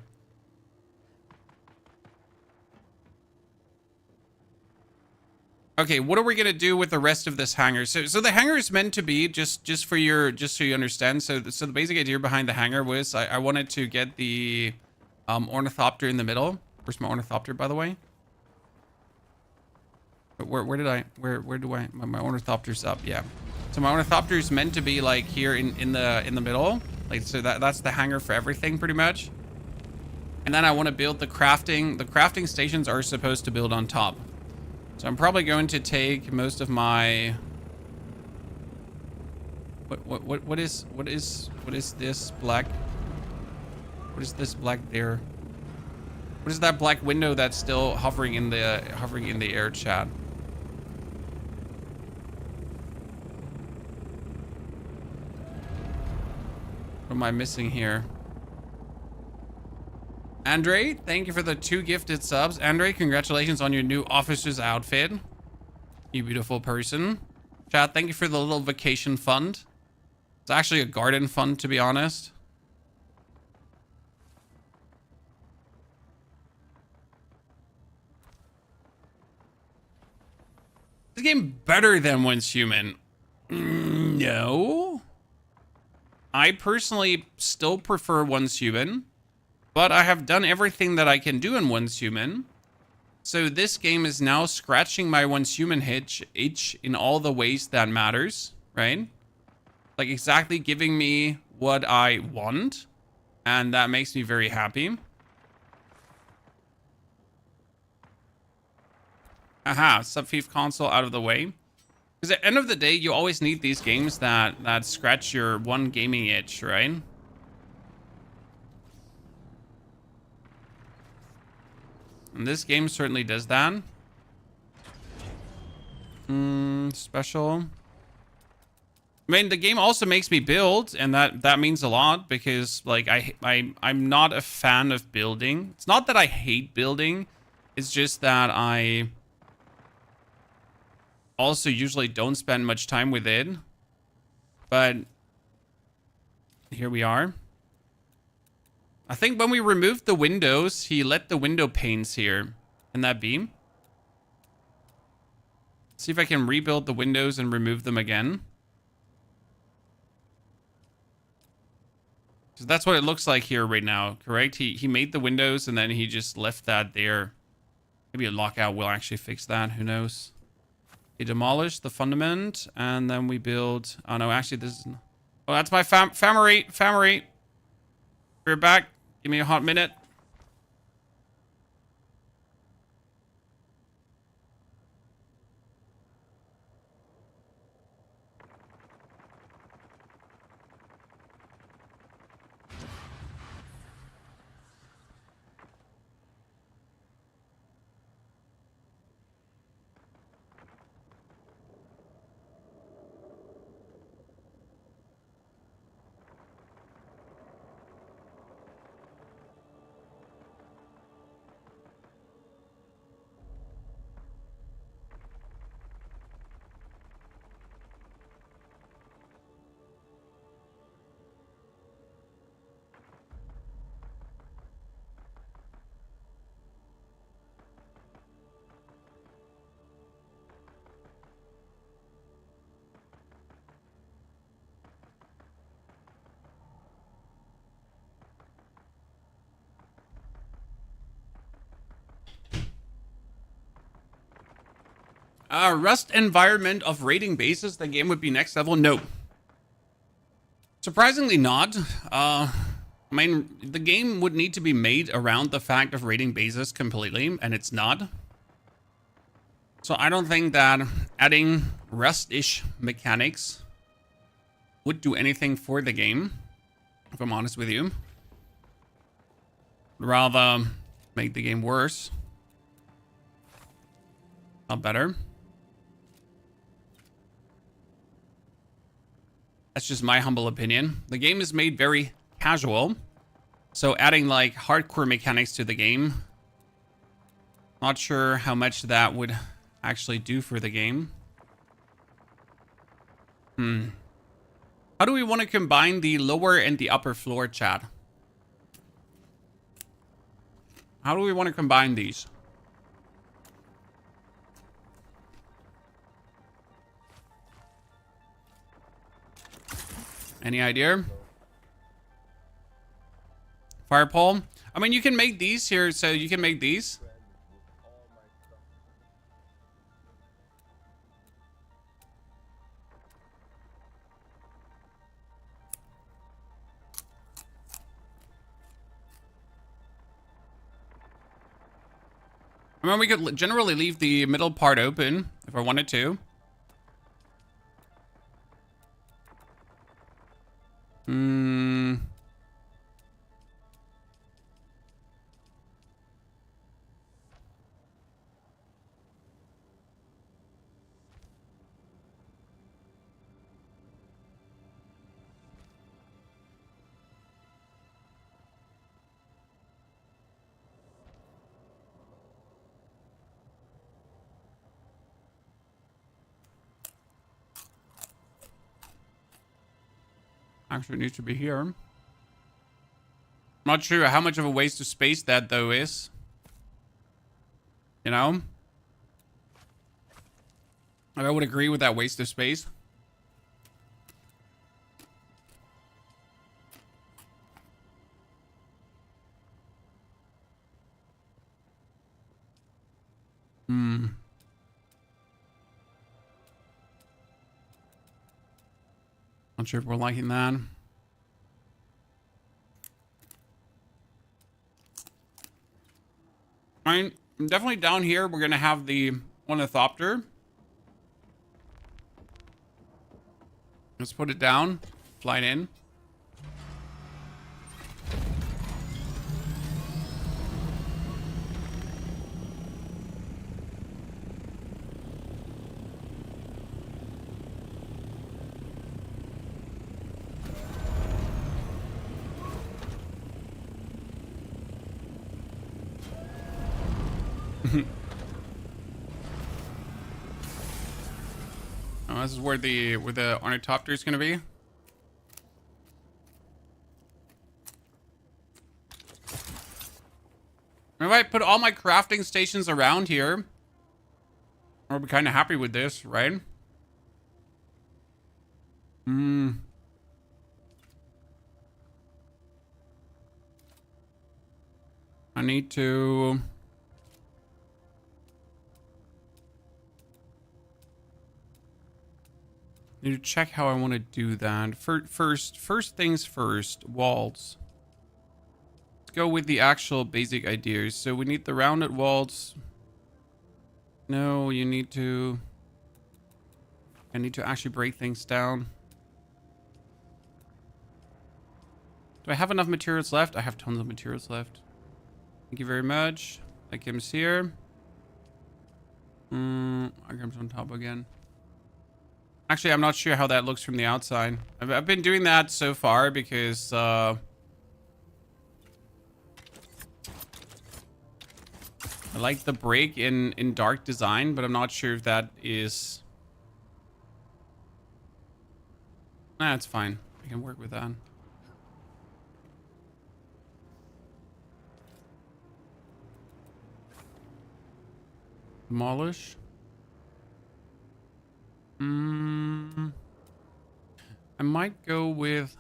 Okay, what are we gonna do with the rest of this hangar? So the hangar is meant to be just so you understand. So the basic idea behind the hangar was I wanted to get the ornithopter in the middle. Where's my ornithopter, by the way? Where do I? My ornithopter's up. Yeah. So my ornithopter is meant to be like here in the middle, Like, so that's the hangar for everything pretty much. And then I want to build the crafting. The crafting stations are supposed to build on top. So I'm probably going to take most of my... What is this black? What is this black there? What is that black window that's still hovering in the air, chat? What am I missing here? Andre, thank you for the 2 gifted subs. Andre, congratulations on your new officer's outfit. You beautiful person. Chat, thank you for the little vacation fund. It's actually a garden fund, to be honest. This game better than Once Human? No. I personally still prefer Once Human, but I have done everything that I can do in Once Human. So this game is now scratching my Once Human itch in all the ways that matters, right? Like exactly giving me what I want, and that makes me very happy. Aha, Sub-Thief console out of the way. Because at the end of the day, you always need these games that scratch your one gaming itch, right? And this game certainly does that. Special. I mean, the game also makes me build, and that means a lot because, like, I'm not a fan of building. It's not that I hate building. It's just that I also usually don't spend much time with it. But here we are. I think when we removed the windows, he let the window panes here. Can that be? See if I can rebuild the windows and remove them again. So that's what it looks like here right now, correct? He made the windows and then he just left that there. Maybe a lockout will actually fix that. Who knows? He demolished the fundament and then we build... Oh no, actually this is... Oh, that's my family. We're back. Give me a hot minute. Rust environment of raiding bases, the game would be next level? No. Surprisingly not. I mean, the game would need to be made around the fact of raiding bases completely, and it's not. So I don't think that adding Rust-ish mechanics would do anything for the game, if I'm honest with you. Rather make the game worse. Not better. That's just my humble opinion. The game is made very casual. So adding like hardcore mechanics to the game, not sure how much that would actually do for the game. How do we want to combine the lower and the upper floor, chat? How do we want to combine these? Any idea? Fire pole? I mean, you can make these here, so you can make these. I mean, we could generally leave the middle part open if I wanted to. Hmm. Actually, it needs to be here. I'm not sure how much of a waste of space that, though, is. You know? I would agree with that waste of space. Hmm. Not sure if we're liking that. I mean, definitely down here, we're going to have the Ornithopter. Let's put it down. Fly it in. Oh, this is where the Ornithopter is going to be. If I put all my crafting stations around here, I'll be kind of happy with this, right? Hmm. I need to... need to check how I want to do that. First things first, walls. Let's go with the actual basic ideas. So we need the rounded walls. No, you need to... I need to actually break things down. Do I have enough materials left? I have tons of materials left. Thank you very much. That comes here. I comes on top again. Actually, I'm not sure how that looks from the outside. I've been doing that so far because I like the break in dark design, but I'm not sure if that is... Nah, it's fine. I can work with that. Demolish. I might go with...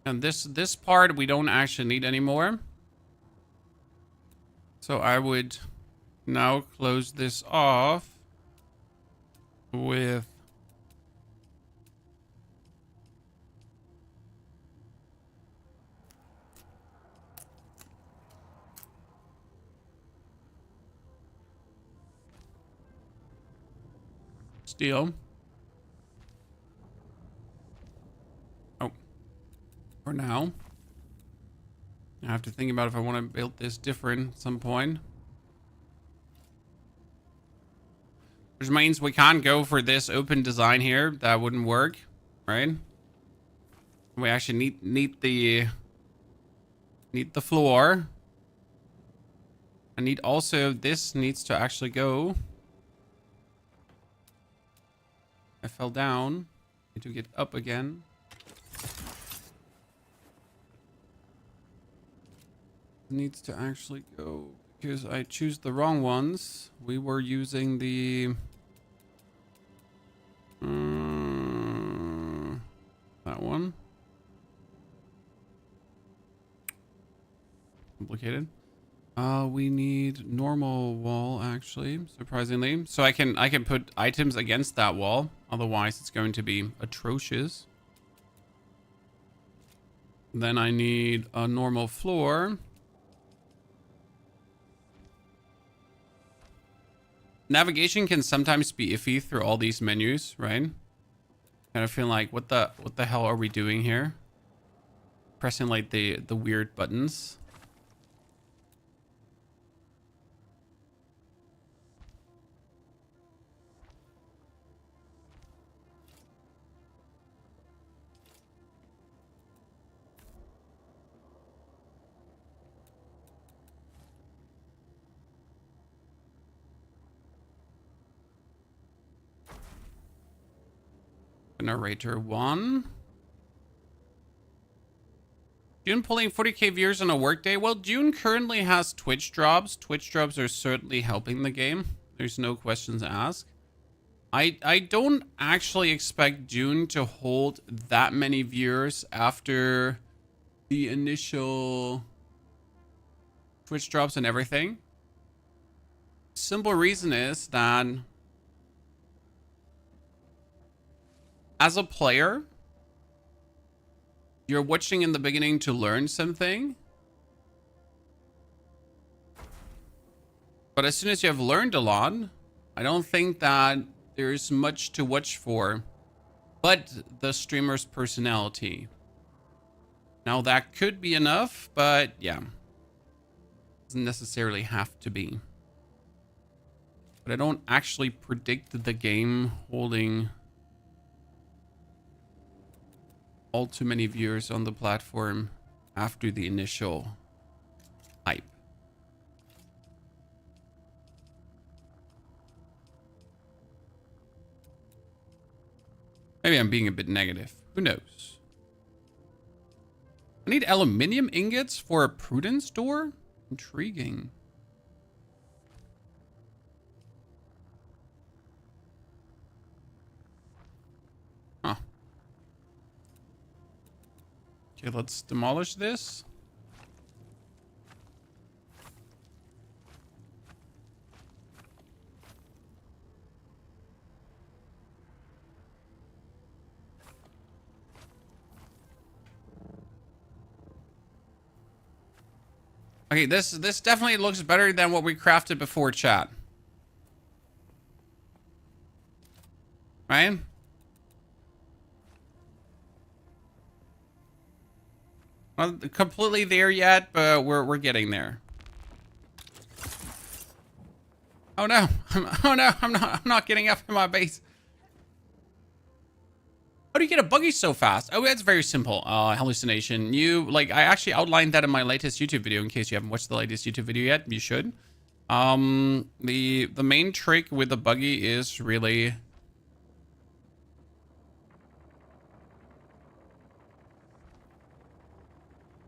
And this part we don't actually need anymore. So I would now close this off with... steel. Oh. For now. I have to think about if I want to build this different at some point. Which means we can't go for this open design here. That wouldn't work, right? We actually need the floor. I need also, this needs to actually go. I fell down. Need to get up again. Needs to actually go because I choose the wrong ones. We were using the that one. Complicated. We need normal wall actually, surprisingly. So I can put items against that wall. Otherwise it's going to be atrocious. Then I need a normal floor. Navigation can sometimes be iffy through all these menus, right? Kind of feel like, what the hell are we doing here? Pressing like the weird buttons. Narrator 1. June pulling 40k viewers on a workday. Well, June currently has Twitch drops. Twitch drops are certainly helping the game. There's no questions asked. I don't actually expect June to hold that many viewers after the initial Twitch drops and everything. Simple reason is that as a player, you're watching in the beginning to learn something. But as soon as you have learned a lot, I don't think that there's much to watch for but the streamer's personality. Now that could be enough, but yeah. Doesn't necessarily have to be. But I don't actually predict the game holding all too many viewers on the platform after the initial hype. Maybe I'm being a bit negative. Who knows? I need aluminium ingots for a prudence door? Intriguing. Huh. Okay, let's demolish this. Okay, this definitely looks better than what we crafted before, chat. Right? Not completely there yet, but we're getting there. Oh no! Oh no! I'm not getting up in my base. How do you get a buggy so fast? Oh, that's very simple. Hallucination. I actually outlined that in my latest YouTube video. In case you haven't watched the latest YouTube video yet, you should. The main trick with the buggy is really did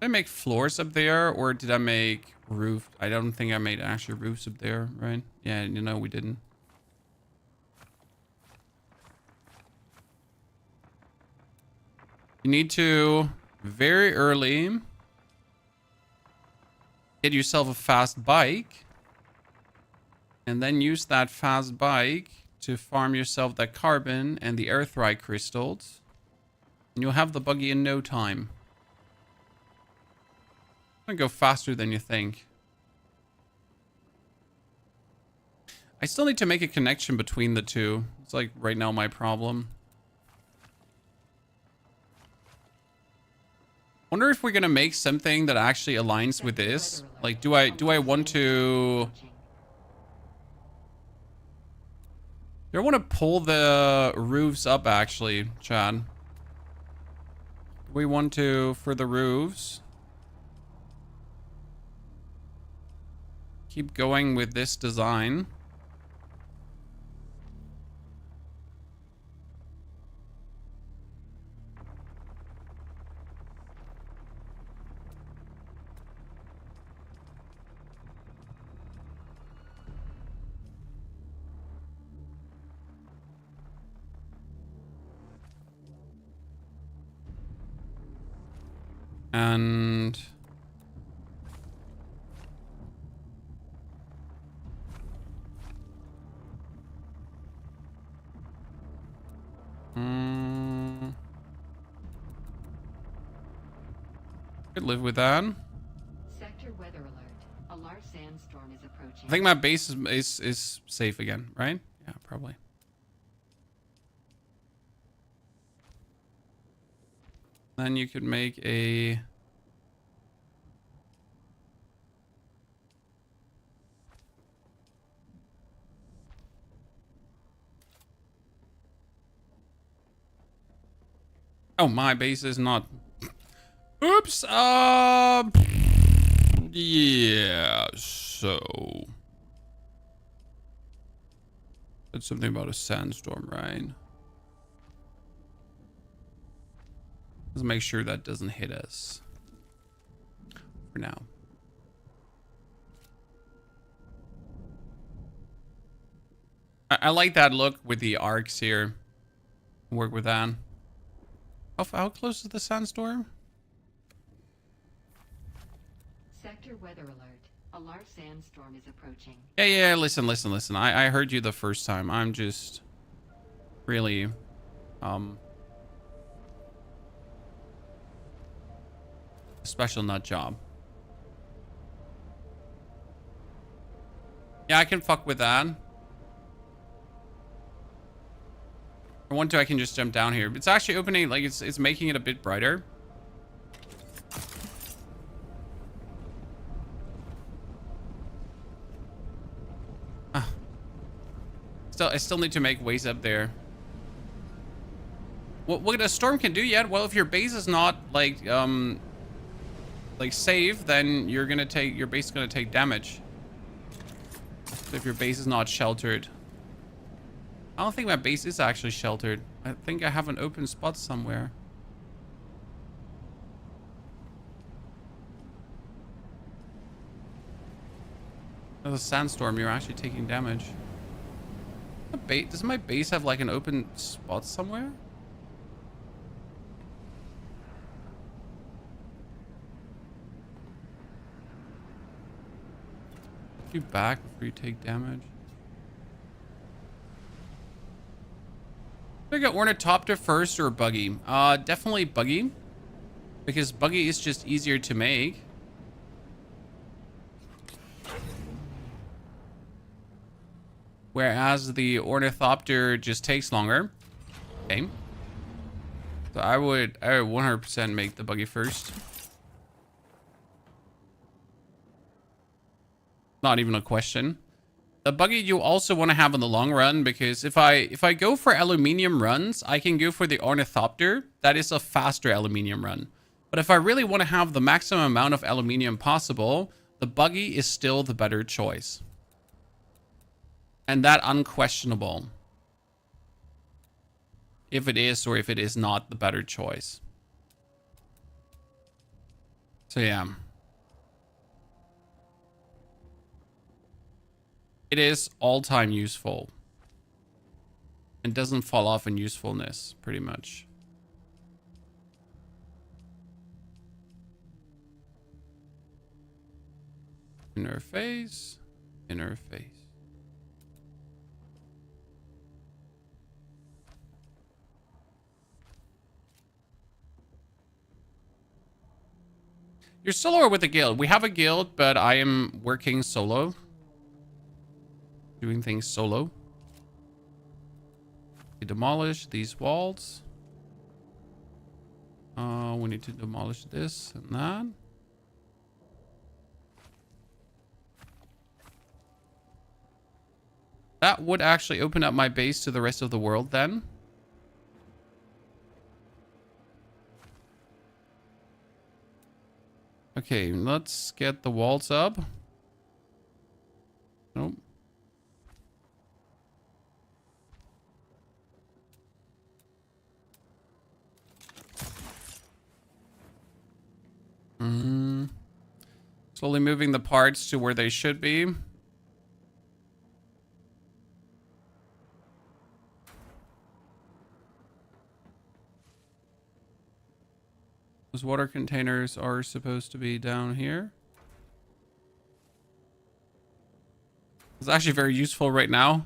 I make floors up there, or did I make roof? I don't think I made actual roofs up there, right? Yeah, you know we didn't. You need to very early get yourself a fast bike, and then use that fast bike to farm yourself that carbon and the earthite crystals, and you'll have the buggy in no time. It's gonna go faster than you think. I still need to make a connection between the two. It's like right now my problem. Wonder if we're gonna make something that actually aligns with this. Like, do I want to? Do I want to pull the roofs up? Actually, Chad, we want to for the roofs. Keep going with this design. And Could live with that. Sector weather alert. A large sandstorm is approaching. I think my base is safe again, right? Yeah, probably. Then you could make a... Oh, my base is not... Oops! Yeah, so... That's something about a sandstorm, right? Let's make sure that doesn't hit us. For now. I like that look with the arcs here. Work with that. How close is the sandstorm? Sector weather alert. A large sandstorm is approaching. Yeah, listen. I heard you the first time. I'm just really a special nut job. Yeah, I can fuck with that. If I want to, I can just jump down here. It's actually opening, like it's making it a bit brighter. I still need to make ways up there. What a storm can do yet? Well, if your base is not like safe, then your base is gonna take damage. If your base is not sheltered. I don't think my base is actually sheltered. I think I have an open spot somewhere. There's a sandstorm, you're actually taking damage. Does my base have like an open spot somewhere? You back before you take damage. Do I get Ornithopter first or Buggy? Definitely Buggy. Because Buggy is just easier to make. Whereas the Ornithopter just takes longer. Okay. So I would 100% make the Buggy first. Not even a question. The Buggy you also want to have in the long run, because if I go for aluminium runs, I can go for the Ornithopter. That is a faster aluminium run. But if I really want to have the maximum amount of aluminium possible, the Buggy is still the better choice. And that unquestionable. If it is or if it is not the better choice. So yeah. It is all-time useful. And doesn't fall off in usefulness, pretty much. Interface. Interface. You're solo or with a guild? We have a guild, but I am working solo. Doing things solo. We demolish these walls. We need to demolish this and that. That would actually open up my base to the rest of the world then. Okay, let's get the walls up. Nope. Slowly moving the parts to where they should be. Those water containers are supposed to be down here. It's actually very useful right now.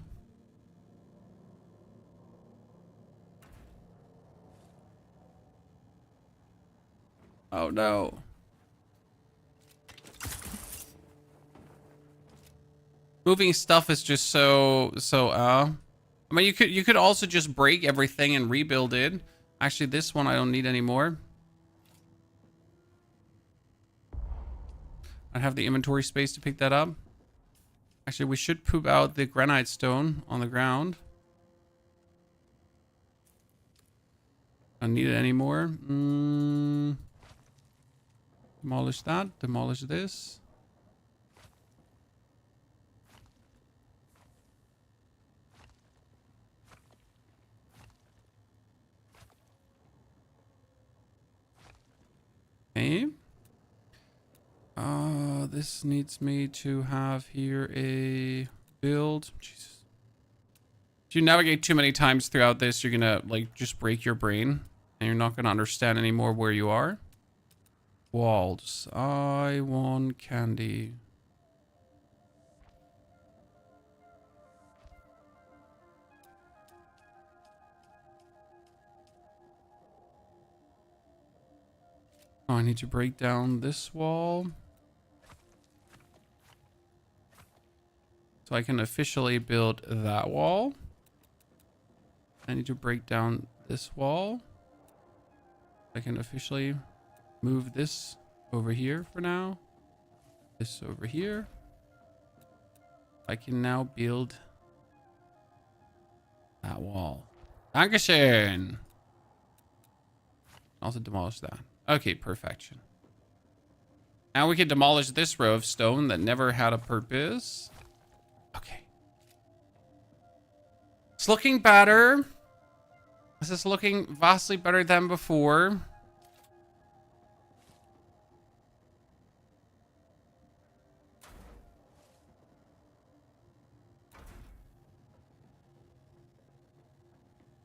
Oh no. moving stuff is just so I mean, you could also just break everything and rebuild it. Actually, this one I don't need anymore. I have the inventory space to pick that up. Actually, we should poop out the granite stone on the ground. I don't need it anymore. Demolish that. Demolish this. Okay. This needs me to have here a build. Jesus. If you navigate too many times throughout this, you're gonna like just break your brain and you're not gonna understand anymore where you are. Walls. I want candy. Oh, I need to break down this wall. So I can officially build that wall. I need to break down this wall. I can officially move this over here for now. This over here. I can now build that wall. Dankeschön. Also demolish that. Okay, perfection. Now we can demolish this row of stone that never had a purpose. Okay. It's looking better. This is looking vastly better than before.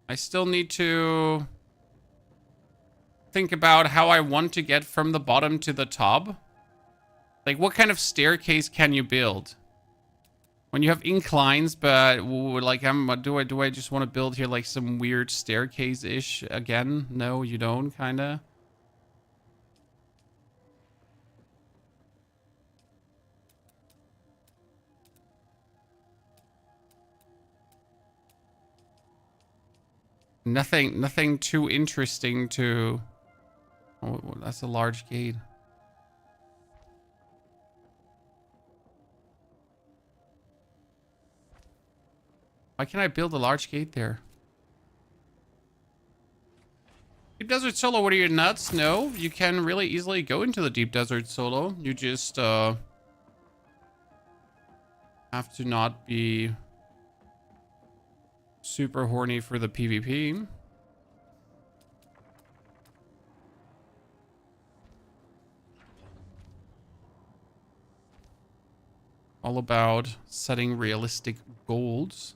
I still need to think about how I want to get from the bottom to the top. Like, what kind of staircase can you build? When you have inclines, but like, do I just want to build here like some weird staircase-ish again? No, you don't, kinda. Nothing too interesting to... Oh, that's a large gate. Why can't I build a large gate there? Deep Desert Solo, what are you, nuts? No, you can really easily go into the Deep Desert Solo. You just have to not be super horny for the PvP. All about setting realistic goals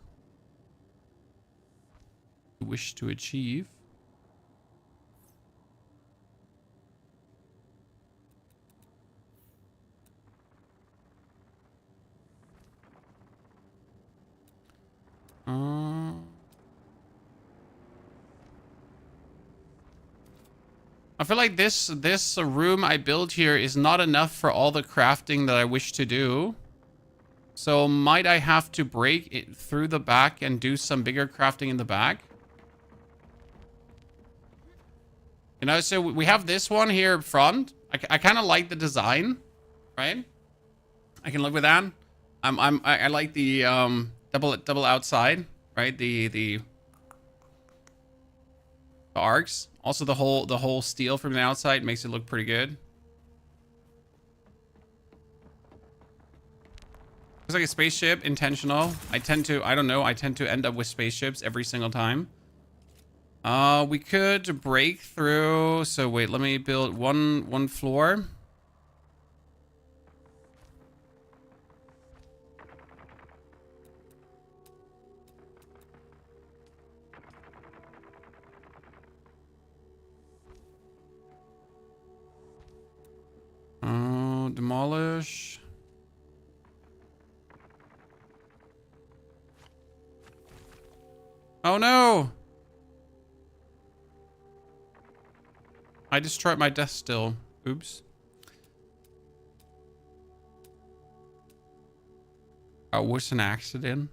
you wish to achieve. I feel like this room I built here is not enough for all the crafting that I wish to do. So might I have to break it through the back and do some bigger crafting in the back? You know, so we have this one here up front. I kind of like the design, right? I can live with that. I like the double outside, right? The arcs. Also the whole steel from the outside makes it look pretty good. It's like a spaceship, intentional. I tend to end up with spaceships every single time. We could break through. So wait, let me build one floor. Demolish. Oh no! I destroyed my desk still. Oops. That was an accident.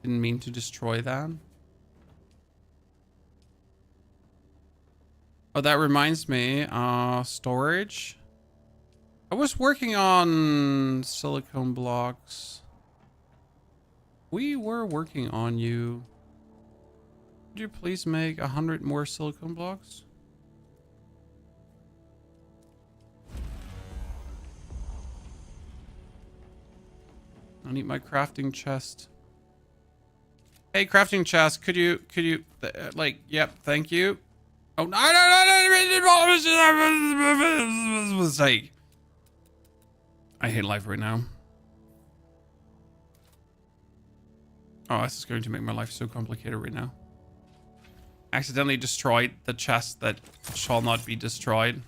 Didn't mean to destroy that. Oh, that reminds me. Storage. I was working on silicone blocks. We were working on you. Could you please make 100 more silicone blocks? I need my crafting chest. Hey, crafting chest, could you, like, yep, thank you. Oh, no, like, I hate life right now. Oh, this is going to make my life so complicated right now. Accidentally destroyed the chest that shall not be destroyed.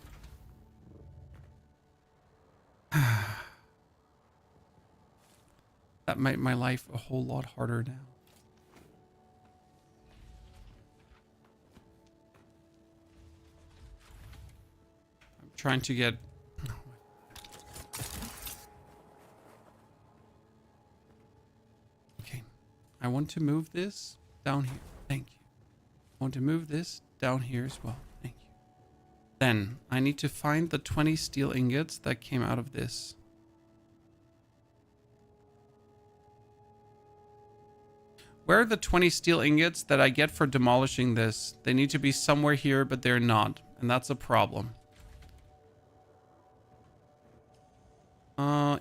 That made my life a whole lot harder now. I'm trying to get... Okay. I want to move this down here. Thank you. I want to move this down here as well. Thank you. Then I need to find the 20 steel ingots that came out of this. Where are the 20 steel ingots that I get for demolishing this? They need to be somewhere here, but they're not. And that's a problem.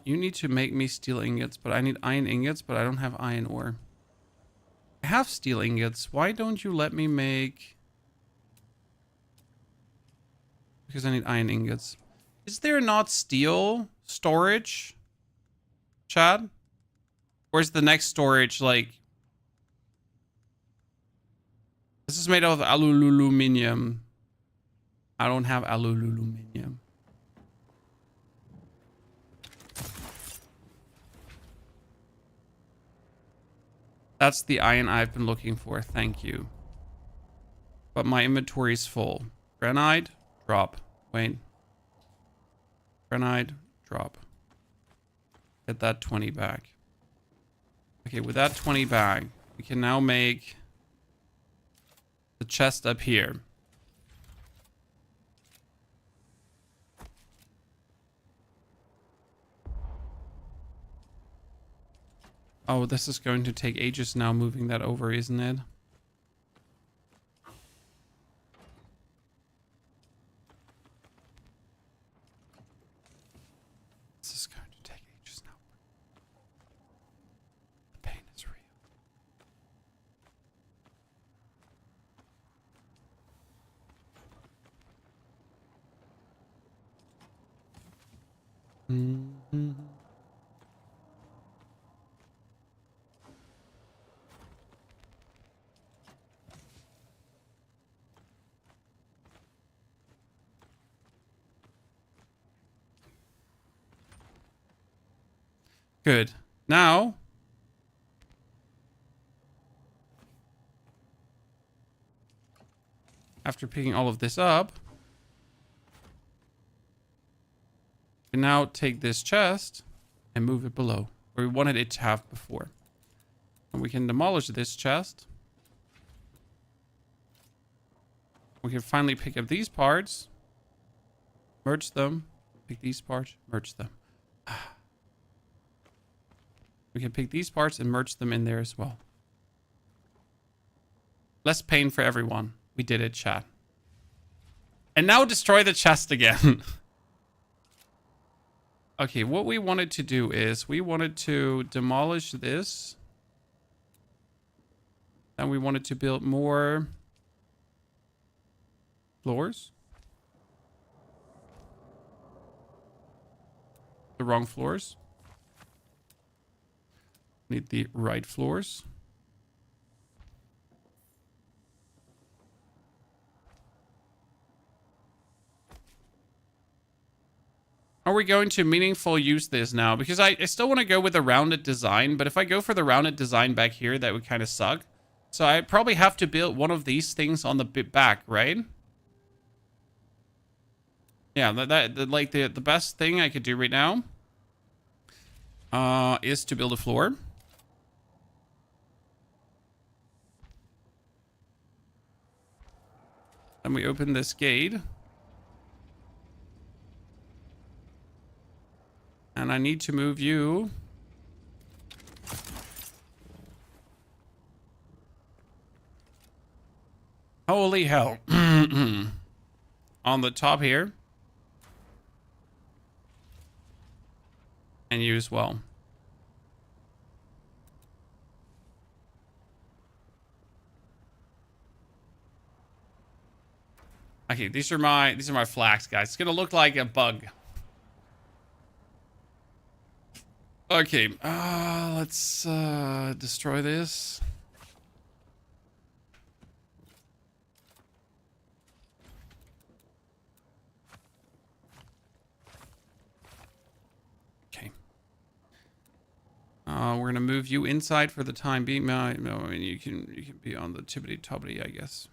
You need to make me steel ingots, but I need iron ingots, but I don't have iron ore. I have steel ingots. Why don't you let me make... Because I need iron ingots. Is there not steel storage, Chad? Or is the next storage like... This is made out of aluminium. I don't have aluminium. That's the iron I've been looking for. Thank you. But my inventory is full. Granite, drop. Wait. Granite, drop. Get that 20 back. Okay, with that 20 back, we can now make the chest up here. Oh, this is going to take ages now moving that over, isn't it? This is going to take ages now. The pain is real. Mm-hmm. Good. Now, after picking all of this up, we can now take this chest and move it below where we wanted it to have before. And we can demolish this chest. We can finally pick up these parts, merge them, pick these parts, merge them. We can pick these parts and merge them in there as well. Less pain for everyone. We did it, chat. And now destroy the chest again. Okay, what we wanted to do is we wanted to demolish this. Then we wanted to build more floors. The wrong floors. Need the right floors. Are we going to meaningful use this now? Because I still want to go with a rounded design, but if I go for the rounded design back here, that would kind of suck. So I probably have to build one of these things on the back, right? Yeah, like the best thing I could do right now is to build a floor. Then we open this gate. And I need to move you. Holy hell. On the top here. And you as well. Okay, these are my flags, guys. It's gonna look like a bug. Okay, let's destroy this. Okay. We're gonna move you inside for the time being. No, I mean you can be on the tippity-toppity, I guess.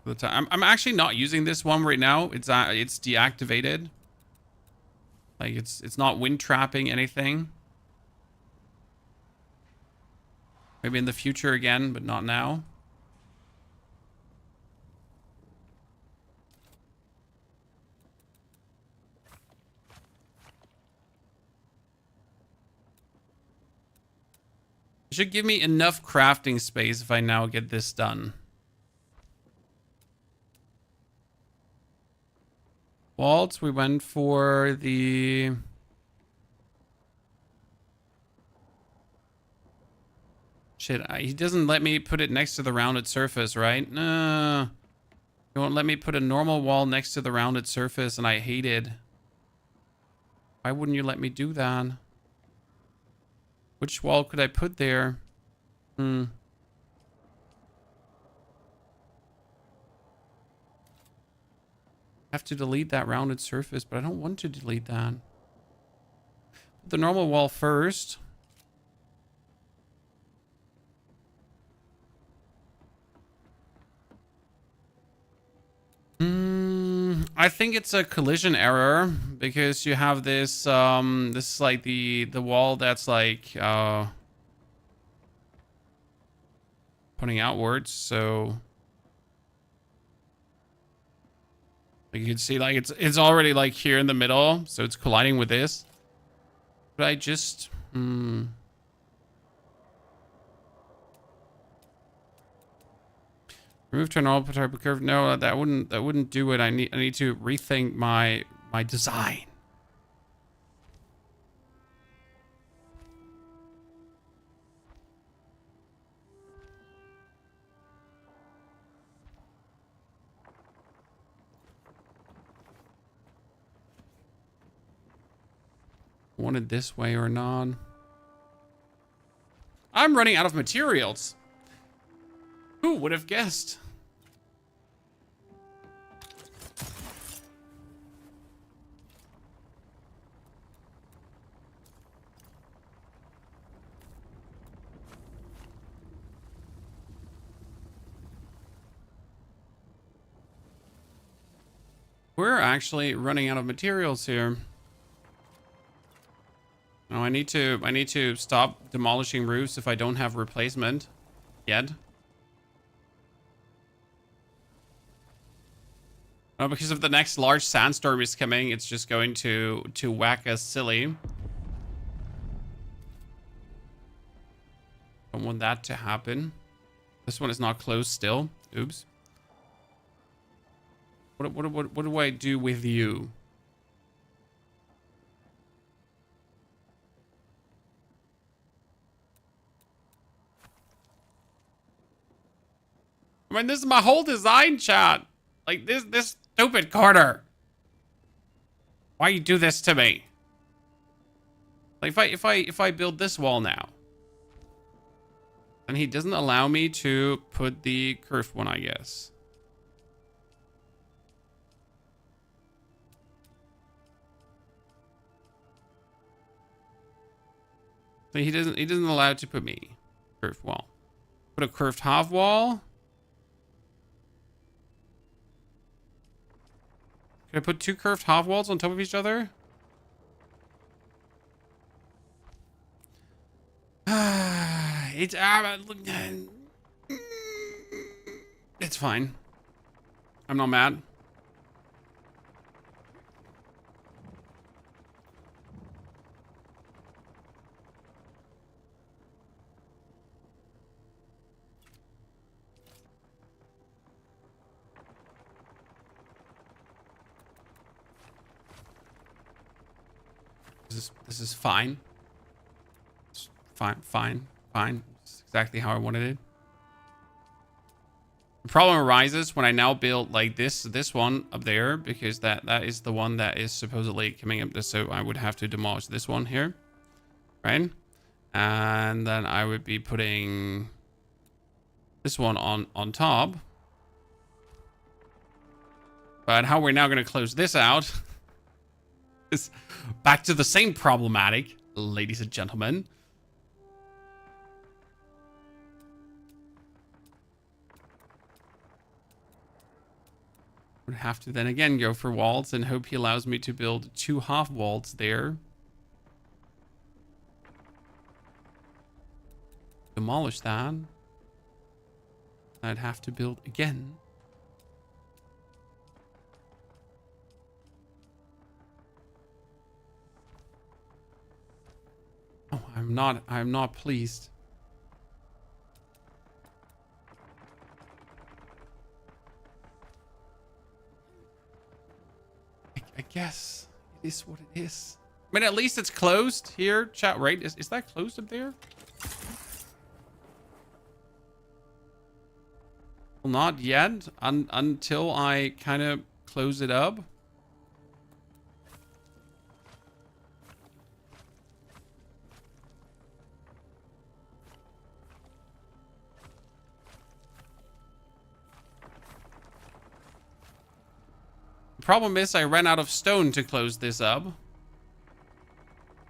For the time, I'm actually not using this one right now. It's deactivated. Like it's not wind trapping anything. Maybe in the future again, but not now. It should give me enough crafting space if I now get this done. Waltz, we went for the... Shit, he doesn't let me put it next to the rounded surface, right? No. He won't let me put a normal wall next to the rounded surface, and I hate it. Why wouldn't you let me do that? Which wall could I put there? I have to delete that rounded surface, but I don't want to delete that. Put the normal wall first. I think it's a collision error because you have this this is like the wall that's like pointing outwards, so like you can see like it's already like here in the middle, so it's colliding with this. But I just remove to an all type of curve. No, that wouldn't do it. I need to rethink my design. Want it this way or not? I'm running out of materials. Who would have guessed? We're actually running out of materials here. Oh, I need to stop demolishing roofs if I don't have replacement yet. Oh, because if the next large sandstorm is coming, it's just going to whack us silly. Don't want that to happen. This one is not closed still. Oops. What do I do with you? I mean, this is my whole design, chat. Like this stupid corner. Why you do this to me? Like if I build this wall now, and he doesn't allow me to put the curved one, I guess. So he doesn't allow to put me curved wall. Put a curved half wall. I put 2 curved half walls on top of each other? It's fine. I'm not mad. This is fine. It's fine. It's exactly how I wanted it. The problem arises when I now build like this one up there, because that is the one that is supposedly coming up this, so I would have to demolish this one here, right? And then I would be putting this one on top. But how we're now going to close this out is back to the same problematic, ladies and gentlemen. Would have to then again go for walls and hope he allows me to build 2 half walls there. Demolish that. I'd have to build again. Oh, I'm not pleased. I guess it is what it is. I mean, at least it's closed here, chat, right? Is that closed up there? Well, not yet, until I kind of close it up. Problem is I ran out of stone to close this up.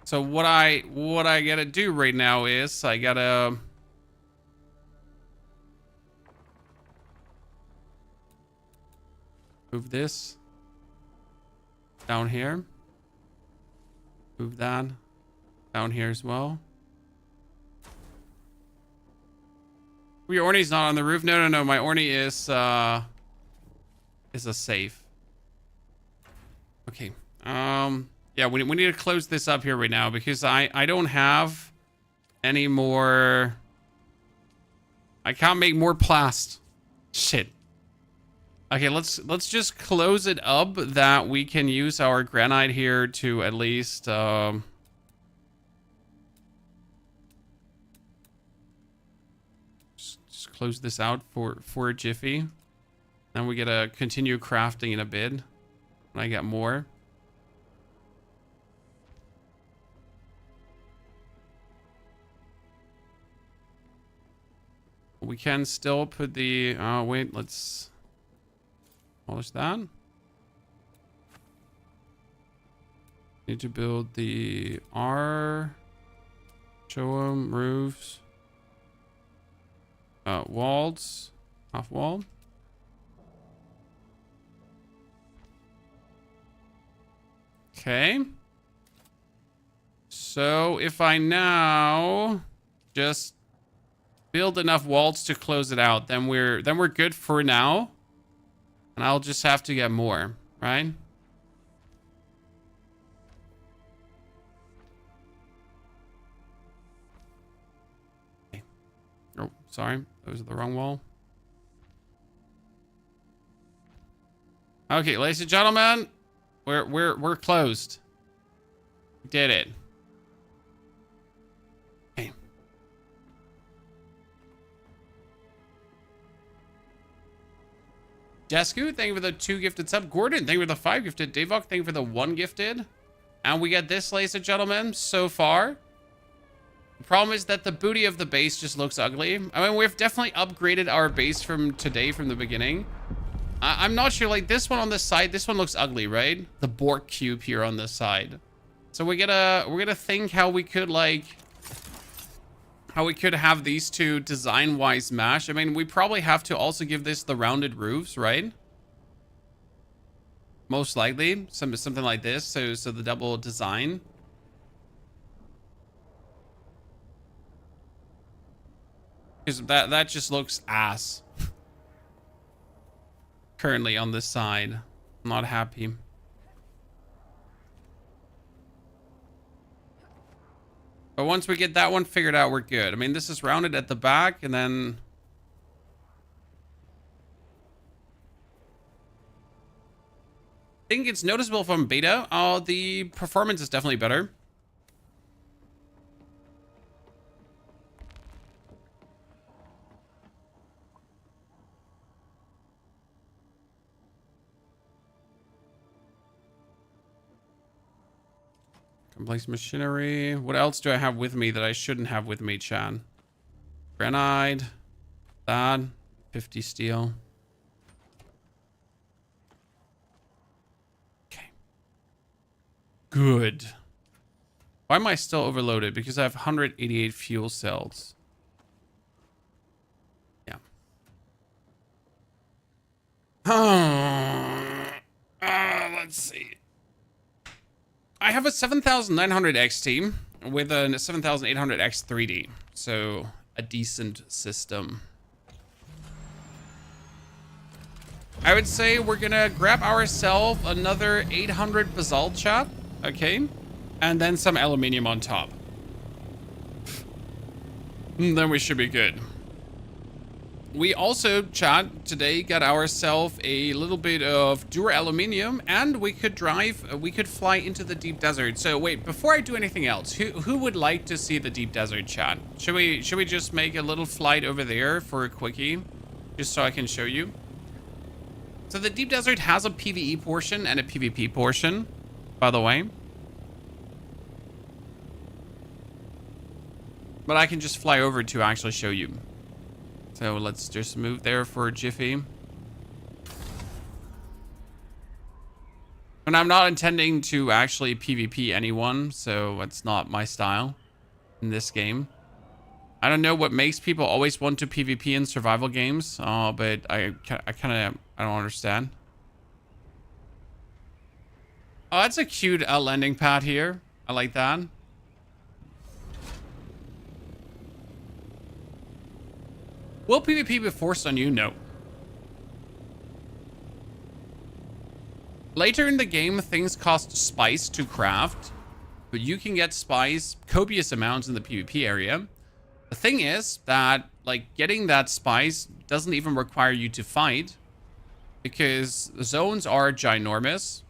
So what I gotta do right now is I gotta move this down here. Move that down here as well. Your Orny's not on the roof. No. My Orny is a safe. Okay. Yeah, we need to close this up here right now because I don't have any more. I can't make more plast. Shit. Okay, let's just close it up that we can use our granite here to at least just close this out for a jiffy. Then we gotta continue crafting in a bit. I got more. We can still put the wait, let's polish that. Need to build the R, show them roofs, walls, half wall. Okay. So if I now just build enough walls to close it out, then we're good for now. And I'll just have to get more, right? Okay. Oh, sorry. That was the wrong wall. Okay, ladies and gentlemen. We're closed. We did it. Okay. Jesku, thank you for the 2 gifted sub. Gordon, thank you for the 5 gifted. Davok, thank you for the 1 gifted. And we get this, ladies and gentlemen, so far. The problem is that the booty of the base just looks ugly. I mean, we've definitely upgraded our base from today, from the beginning. I'm not sure, like this one on this side, this one looks ugly, right? The Bork cube here on this side. So we're gonna think how we could have these two design-wise match. I mean, we probably have to also give this the rounded roofs, right? Most likely, something like this. So the double design. Because that just looks ass. Currently on this side. I'm not happy. But once we get that one figured out, we're good. I mean, this is rounded at the back, and then... I think it's noticeable from beta. The performance is definitely better. Complex machinery. What else do I have with me that I shouldn't have with me, Chan? Granite. That. 50 steel. Okay. Good. Why am I still overloaded? Because I have 188 fuel cells. Yeah. Let's see. I have a 7900 XT with a 7800X 3D. So a decent system. I would say we're gonna grab ourselves another 800 basalt chat. Okay. And then some aluminium on top. Then we should be good. We also, chat, today got ourselves a little bit of dura-aluminium, and we could fly into the deep desert. So wait, before I do anything else, who would like to see the deep desert, chat? Should we just make a little flight over there for a quickie, just so I can show you? So the deep desert has a PvE portion and a PvP portion, by the way. But I can just fly over to actually show you. So let's just move there for a jiffy. And I'm not intending to actually PvP anyone, so it's not my style in this game. I don't know what makes people always want to PvP in survival games, but I don't understand. Oh, that's a cute landing pad here. I like that. Will PvP be forced on you? No. Later in the game, things cost spice to craft, but you can get spice, copious amounts in the PvP area. The thing is that, like, getting that spice doesn't even require you to fight, because the zones are ginormous.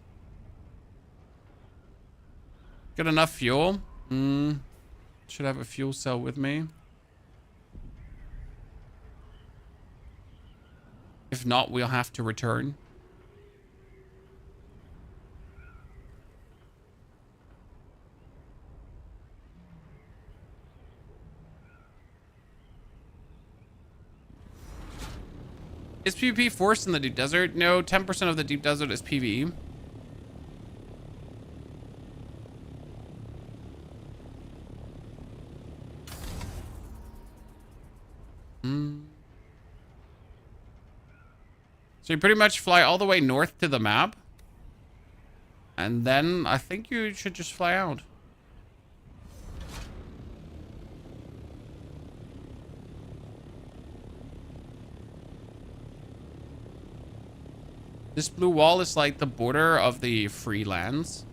Got enough fuel? Should have a fuel cell with me. If not, we'll have to return. Is PvP forced in the deep desert? No, 10% of the deep desert is PvE. So you pretty much fly all the way north to the map. And then I think you should just fly out. This blue wall is like the border of the free lands.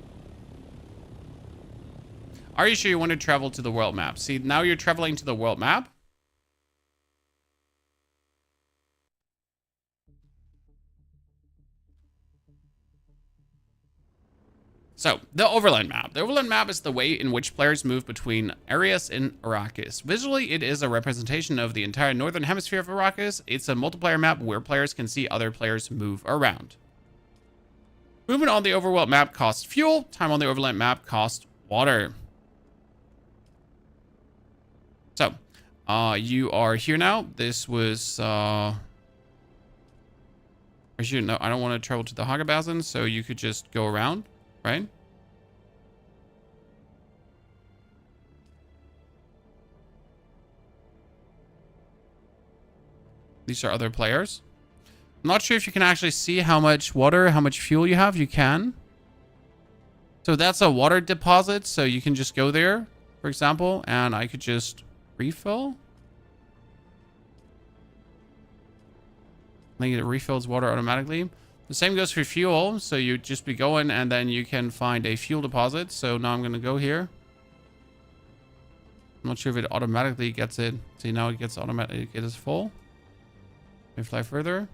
Are you sure you want to travel to the world map? See, now you're traveling to the world map. So, the overland map. The overland map is the way in which players move between areas in Arrakis. Visually, it is a representation of the entire northern hemisphere of Arrakis. It's a multiplayer map where players can see other players move around. Movement on the overworld map costs fuel. Time on the overland map costs water. So, you are here now. This was, actually, no, I don't want to travel to the Hagabazan, so you could just go around. Right? These are other players. I'm not sure if you can actually see how much water, how much fuel you have. You can. So that's a water deposit. So you can just go there, for example, and I could just refill. I think it refills water automatically. The same goes for fuel. So you just be going and then you can find a fuel deposit. So now I'm going to go here. I'm not sure if it automatically gets it. See, now it gets automatically, it is full. Let me fly further.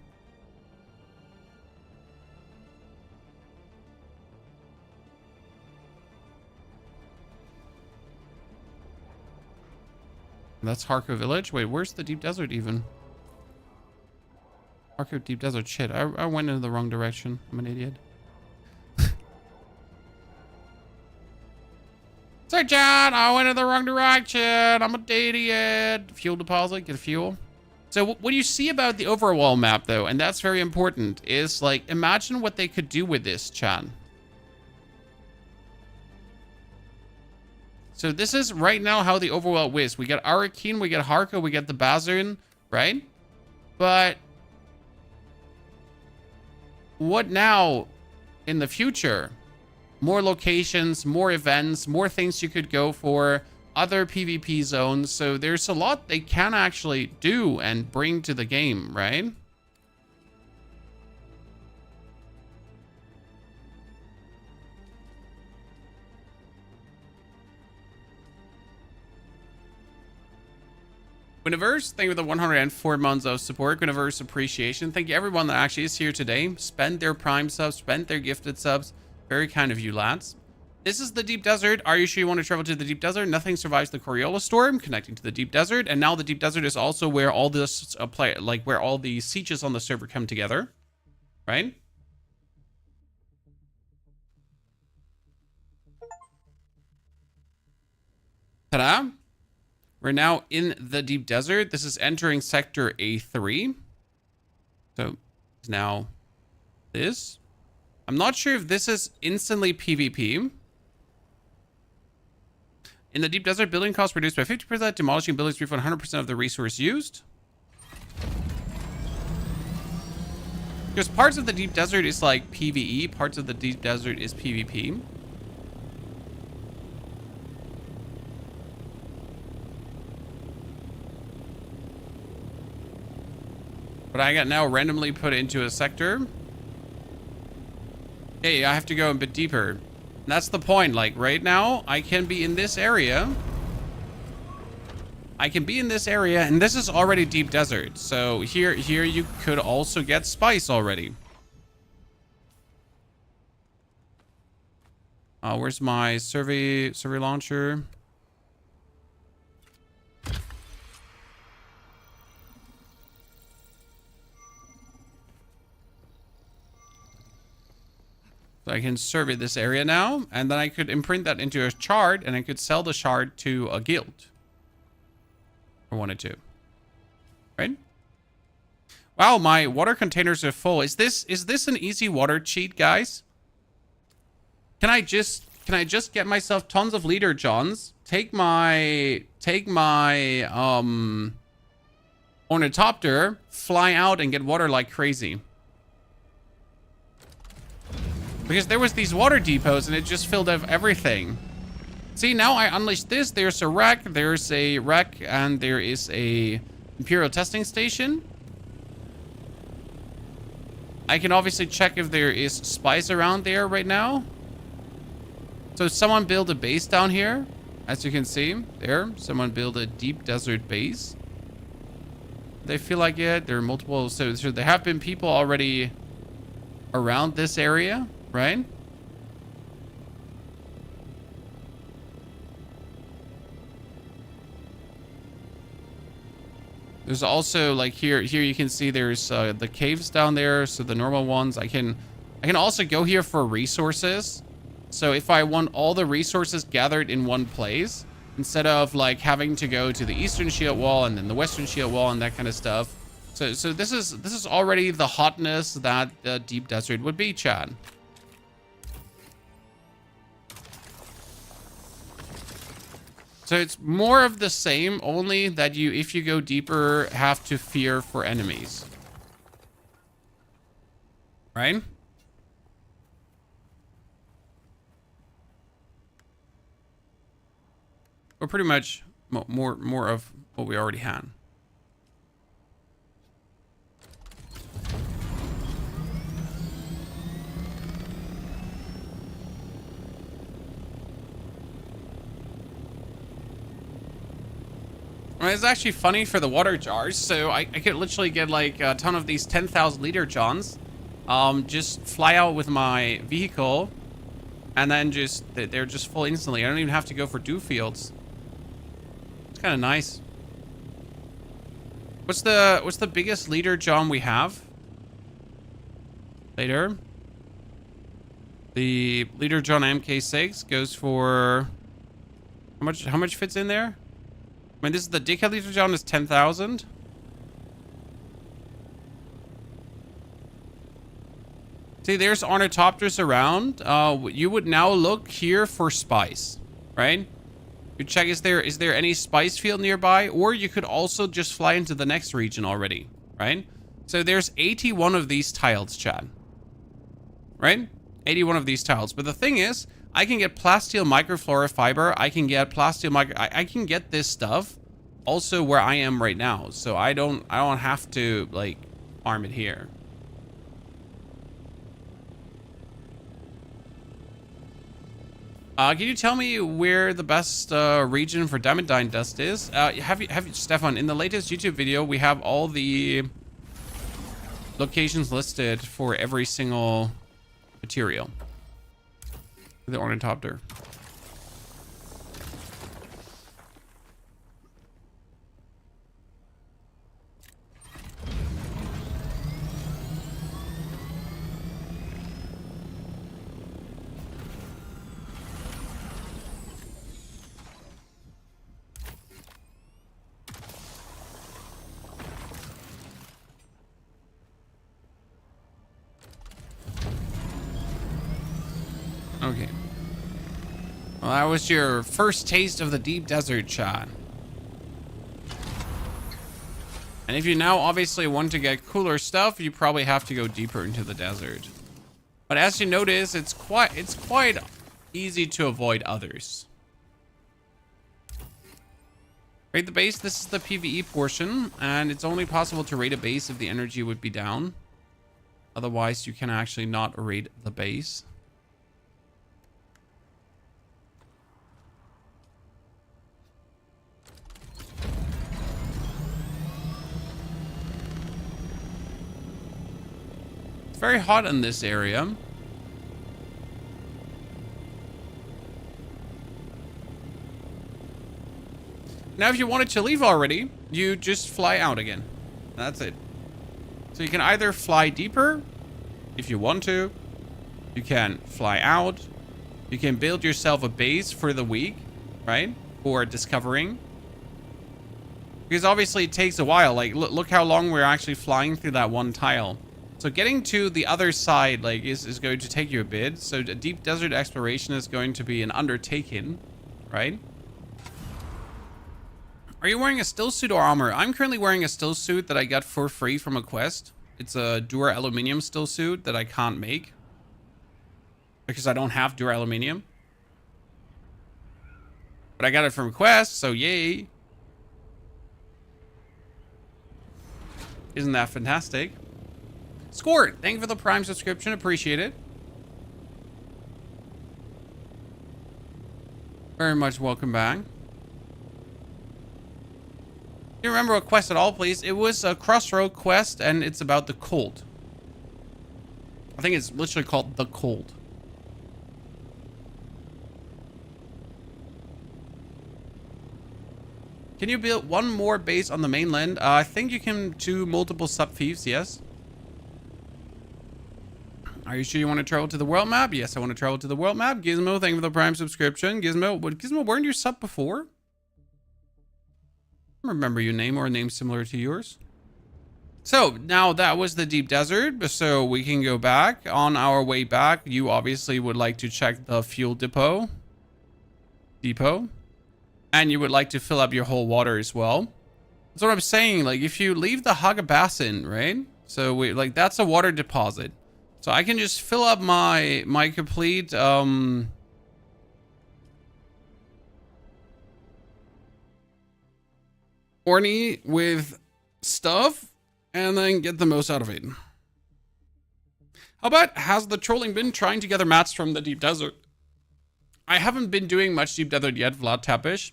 That's Harko Village. Wait, where's the deep desert even? Harko Deep Desert. Shit, I went in the wrong direction. I'm an idiot. Sorry, John. I went in the wrong direction. I'm an idiot. Fuel deposit. Get fuel. So what you see about the overall map, though, and that's very important, is like, imagine what they could do with this, Chan. So this is right now how the overworld is. We get Arrakis, we get Harko, we get the Bazzoon, right? But what now in the future? More locations, more events, more things you could go for, other PvP zones. So there's a lot they can actually do and bring to the game, right? Guineverse, thank you for the 104 months of support. Guineverse appreciation. Thank you everyone that actually is here today. Spend their prime subs, spend their gifted subs. Very kind of you, lads. This is the deep desert. Are you sure you want to travel to the deep desert? Nothing survives the Coriolis storm, connecting to the deep desert. And now the deep desert is also where all this where all the sieges on the server come together, right? Ta-da! We're now in the deep desert. This is entering sector A3. So now this. I'm not sure if this is instantly PvP. In the deep desert, building costs reduced by 50%. Demolishing buildings refund 100% of the resource used. Because parts of the deep desert is like PvE. Parts of the deep desert is PvP. But I got now randomly put into a sector. Hey, I have to go a bit deeper. And that's the point. Like right now, I can be in this area. I can be in this area, and this is already deep desert. So here you could also get spice already. Where's my survey launcher? So I can survey this area now, and then I could imprint that into a shard, and I could sell the shard to a guild. Or wanted to. Right? Wow, my water containers are full. Is this an easy water cheat, guys? Can I just get myself tons of leader johns? Take my Ornithopter, fly out and get water like crazy. Because there was these water depots and it just filled up everything. See, now I unleashed this. There's a wreck, and there is a Imperial testing station. I can obviously check if there is spice around there right now. So someone built a base down here. As you can see, there. Someone built a deep desert base. They feel like it. There are multiple. So there have been people already around this area, right? There's also like here you can see there's the caves down there. So the normal ones, I can also go here for resources. So if I want all the resources gathered in one place, instead of like having to go to the eastern shield wall and then the western shield wall and that kind of stuff. So this is already the hotness that the deep desert would be, Chad. So it's more of the same, only that you, if you go deeper, have to fear for enemies. Right? Or pretty much more of what we already had. It's actually funny for the water jars. So I could literally get like a ton of these 10,000 liter Johns. Just fly out with my vehicle. And then they're just full instantly. I don't even have to go for dew fields. It's kind of nice. What's the biggest liter John we have? Later. The liter John MK6 goes for how much fits in there? I mean, this is the decaliter John is 10,000. See, there's Ornithopters around. You would now look here for spice, right? You check, is there any spice field nearby? Or you could also just fly into the next region already, right? So there's 81 of these tiles, Chad. Right? 81 of these tiles. But the thing is, I can get plasteel microflora fiber. I can get I can get this stuff also where I am right now. So I don't have to like farm it here. Can you tell me where the best region for diamondine dust is? Have you Stefan, in the latest YouTube video we have all the locations listed for every single material. The Ornithopter. Okay. Well, that was your first taste of the deep desert, Chad. And if you now obviously want to get cooler stuff, you probably have to go deeper into the desert. But as you notice, it's quite easy to avoid others. Raid the base. This is the PvE portion, and it's only possible to raid a base if the energy would be down. Otherwise, you can actually not raid the base. Very hot in this area. Now, if you wanted to leave already, you just fly out again. That's it. So you can either fly deeper, if you want to. You can fly out. You can build yourself a base for the week, right? For discovering. Because obviously it takes a while. Like, look how long we're actually flying through that one tile. So getting to the other side, like, is going to take you a bit. So a deep desert exploration is going to be an undertaking, right? Are you wearing a still suit or armor? I'm currently wearing a still suit that I got for free from a quest. It's a Dura Aluminium still suit that I can't make. Because I don't have Dura Aluminium. But I got it from a quest, so yay. Isn't that fantastic? Squirt, thank you for the Prime subscription. Appreciate it. Very much welcome back. Do you remember what quest at all, please? It was a Crossroad quest, and it's about the cold. I think it's literally called The Cold. Can you build one more base on the mainland? I think you can do multiple sub-thieves, yes. Are you sure you want to travel to the world map? Yes, I want to travel to the world map. Gizmo, thank you for the Prime subscription. Gizmo, weren't you sub before? I don't remember your name or a name similar to yours. So, now that was the deep desert. So, we can go back. On our way back, you obviously would like to check the fuel depot. And you would like to fill up your whole water as well. That's what I'm saying. Like, if you leave the Haga Basin, right? So, that's a water deposit. So I can just fill up my complete Orny with stuff and then get the most out of it. How about, has the trolling been trying to gather mats from the deep desert? I haven't been doing much deep desert yet, Vlad Tapish.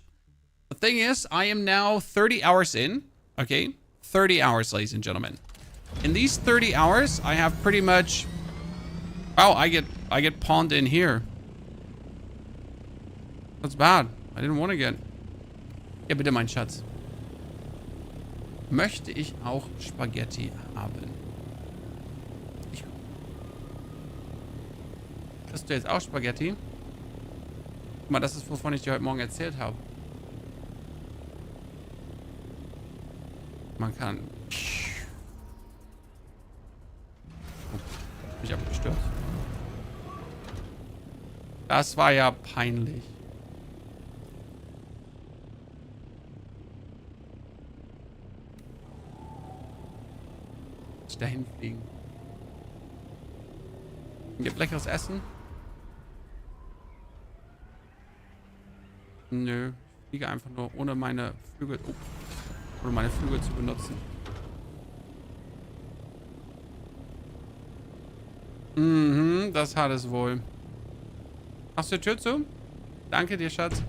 The thing is, I am now 30 hours in. Okay, 30 hours, ladies and gentlemen. In these 30 hours, I have pretty much... Wow, I get pawned in here. That's bad. I didn't want to get... Ja, bitte, mein Schatz. Möchte ich auch Spaghetti haben? Kriegst du jetzt auch Spaghetti? Guck mal, das ist, wovon ich dir heute Morgen erzählt habe. Man kann... Oh, mich abgestürzt. Das war ja peinlich. Dahin fliegen. Gibt leckeres Essen? Nö, ich fliege einfach nur ohne meine Flügel, ohne meine Flügel zu benutzen. Mhm, das hat es wohl. Machst du die Tür zu? Danke dir, Schatz.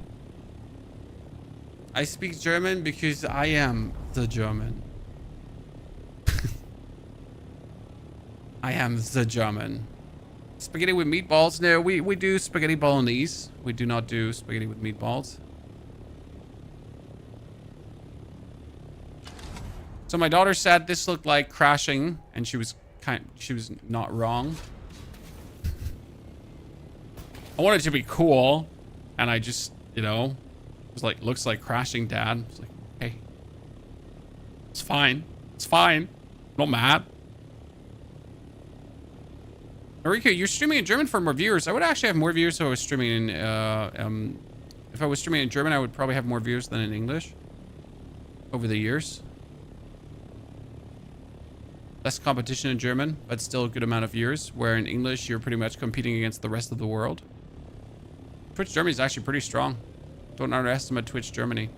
I speak German because I am the German. I am the German. Spaghetti with meatballs? No, we do spaghetti bolognese. We do not do spaghetti with meatballs. So my daughter said this looked like crashing, and she was not wrong. I wanted it to be cool, and I just, you know, was like, looks like crashing, Dad. It's like, hey, it's fine. It's fine. I'm not mad. Marika, you're streaming in German for more viewers. I would actually have more viewers if I was streaming in, if I was streaming in German, I would probably have more viewers than in English over the years. Less competition in German, but still a good amount of viewers, where in English, you're pretty much competing against the rest of the world. Twitch Germany is actually pretty strong. Don't underestimate Twitch Germany.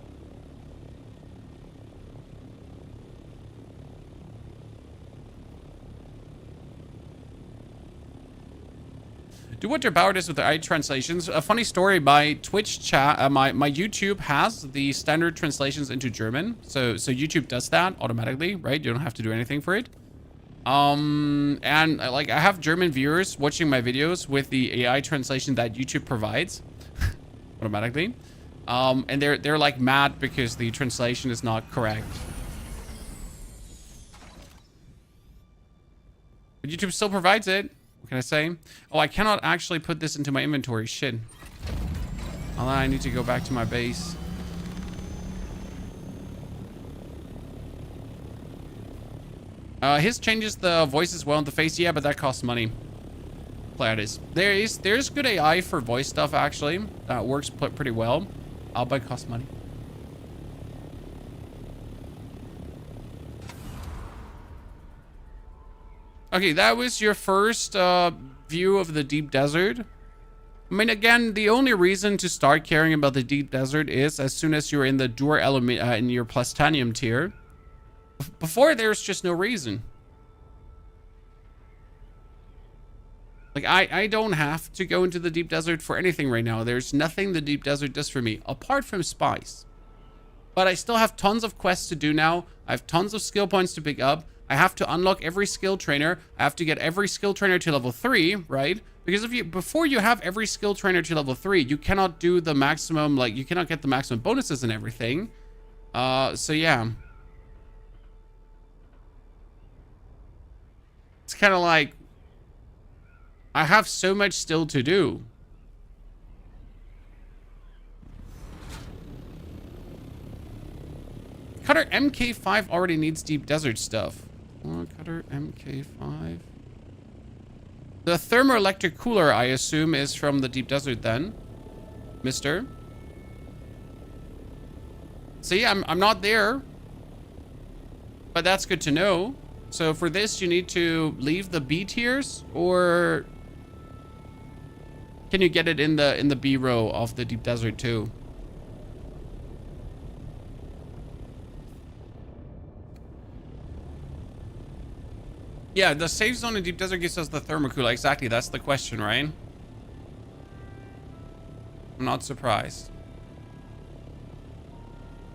Do what your power is with the AI translations. A funny story, my Twitch chat, my YouTube has the standard translations into German. So YouTube does that automatically, right? You don't have to do anything for it. And like I have German viewers watching my videos with the AI translation that YouTube provides automatically. And they're like mad because the translation is not correct. But YouTube still provides it. What can I say? Oh, I cannot actually put this into my inventory. Shit. Well, I need to go back to my base. His changes the voice as well in the face. Yeah, but that costs money. Platis. There's good AI for voice stuff, actually. That works pretty well. But it costs money. Okay, that was your first view of the deep desert. I mean, again, the only reason to start caring about the deep desert is as soon as you're in the Dur element in your Plastanium tier. Before, there's just no reason. Like, I don't have to go into the deep desert for anything right now. There's nothing the deep desert does for me, apart from spice. But I still have tons of quests to do now. I have tons of skill points to pick up. I have to unlock every skill trainer. I have to get every skill trainer to level 3, right? Because before you have every skill trainer to level 3, you cannot do the maximum, like, you cannot get the maximum bonuses and everything. So yeah. It's kind of like, I have so much still to do. Cutter MK5 already needs deep desert stuff. Cutter MK5. The thermoelectric cooler, I assume, is from the deep desert then. Mister. So yeah, I'm not there. But that's good to know. So for this, you need to leave the B tiers, or can you get it in the B row of the deep desert too? Yeah, the safe zone in deep desert gives us the thermocooler. Exactly, that's the question, right? I'm not surprised.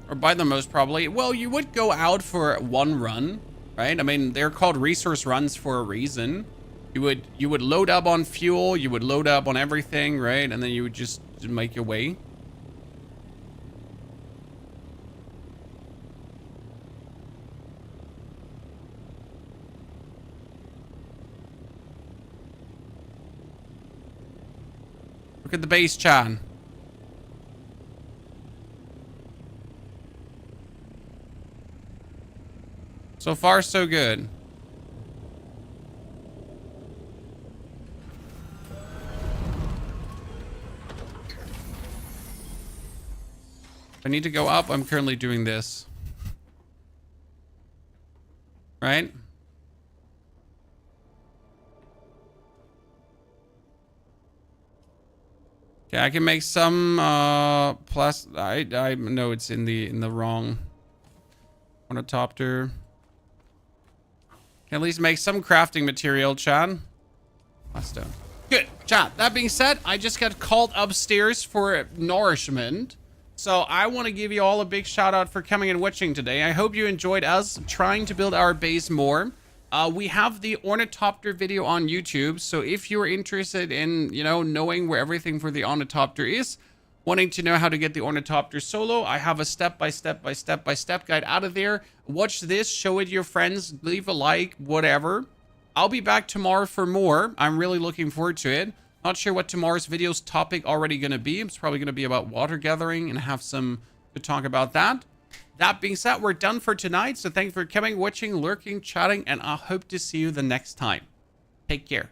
Or by the most probably. Well, you would go out for one run, right? I mean, they're called resource runs for a reason. You would load up on fuel, you would load up on everything, right? And then you would just make your way. Look at the base, Chan. So far, so good. If I need to go up, I'm currently doing this. Right? Okay, I can make some plus I know it's in the wrong Ornithopter. Can at least make some crafting material, Chad. Last stone. Good. Chat. That being said, I just got called upstairs for nourishment. So I want to give you all a big shout out for coming and watching today. I hope you enjoyed us trying to build our base more. We have the Ornithopter video on YouTube. So if you're interested in, you know, knowing where everything for the Ornithopter is, wanting to know how to get the Ornithopter solo, I have a step-by-step guide out of there. Watch this, show it to your friends, leave a like, whatever. I'll be back tomorrow for more. I'm really looking forward to it. Not sure what tomorrow's video's topic already going to be. It's probably going to be about water gathering and have some to talk about that. That being said, we're done for tonight. So thanks for coming, watching, lurking, chatting, and I hope to see you the next time. Take care.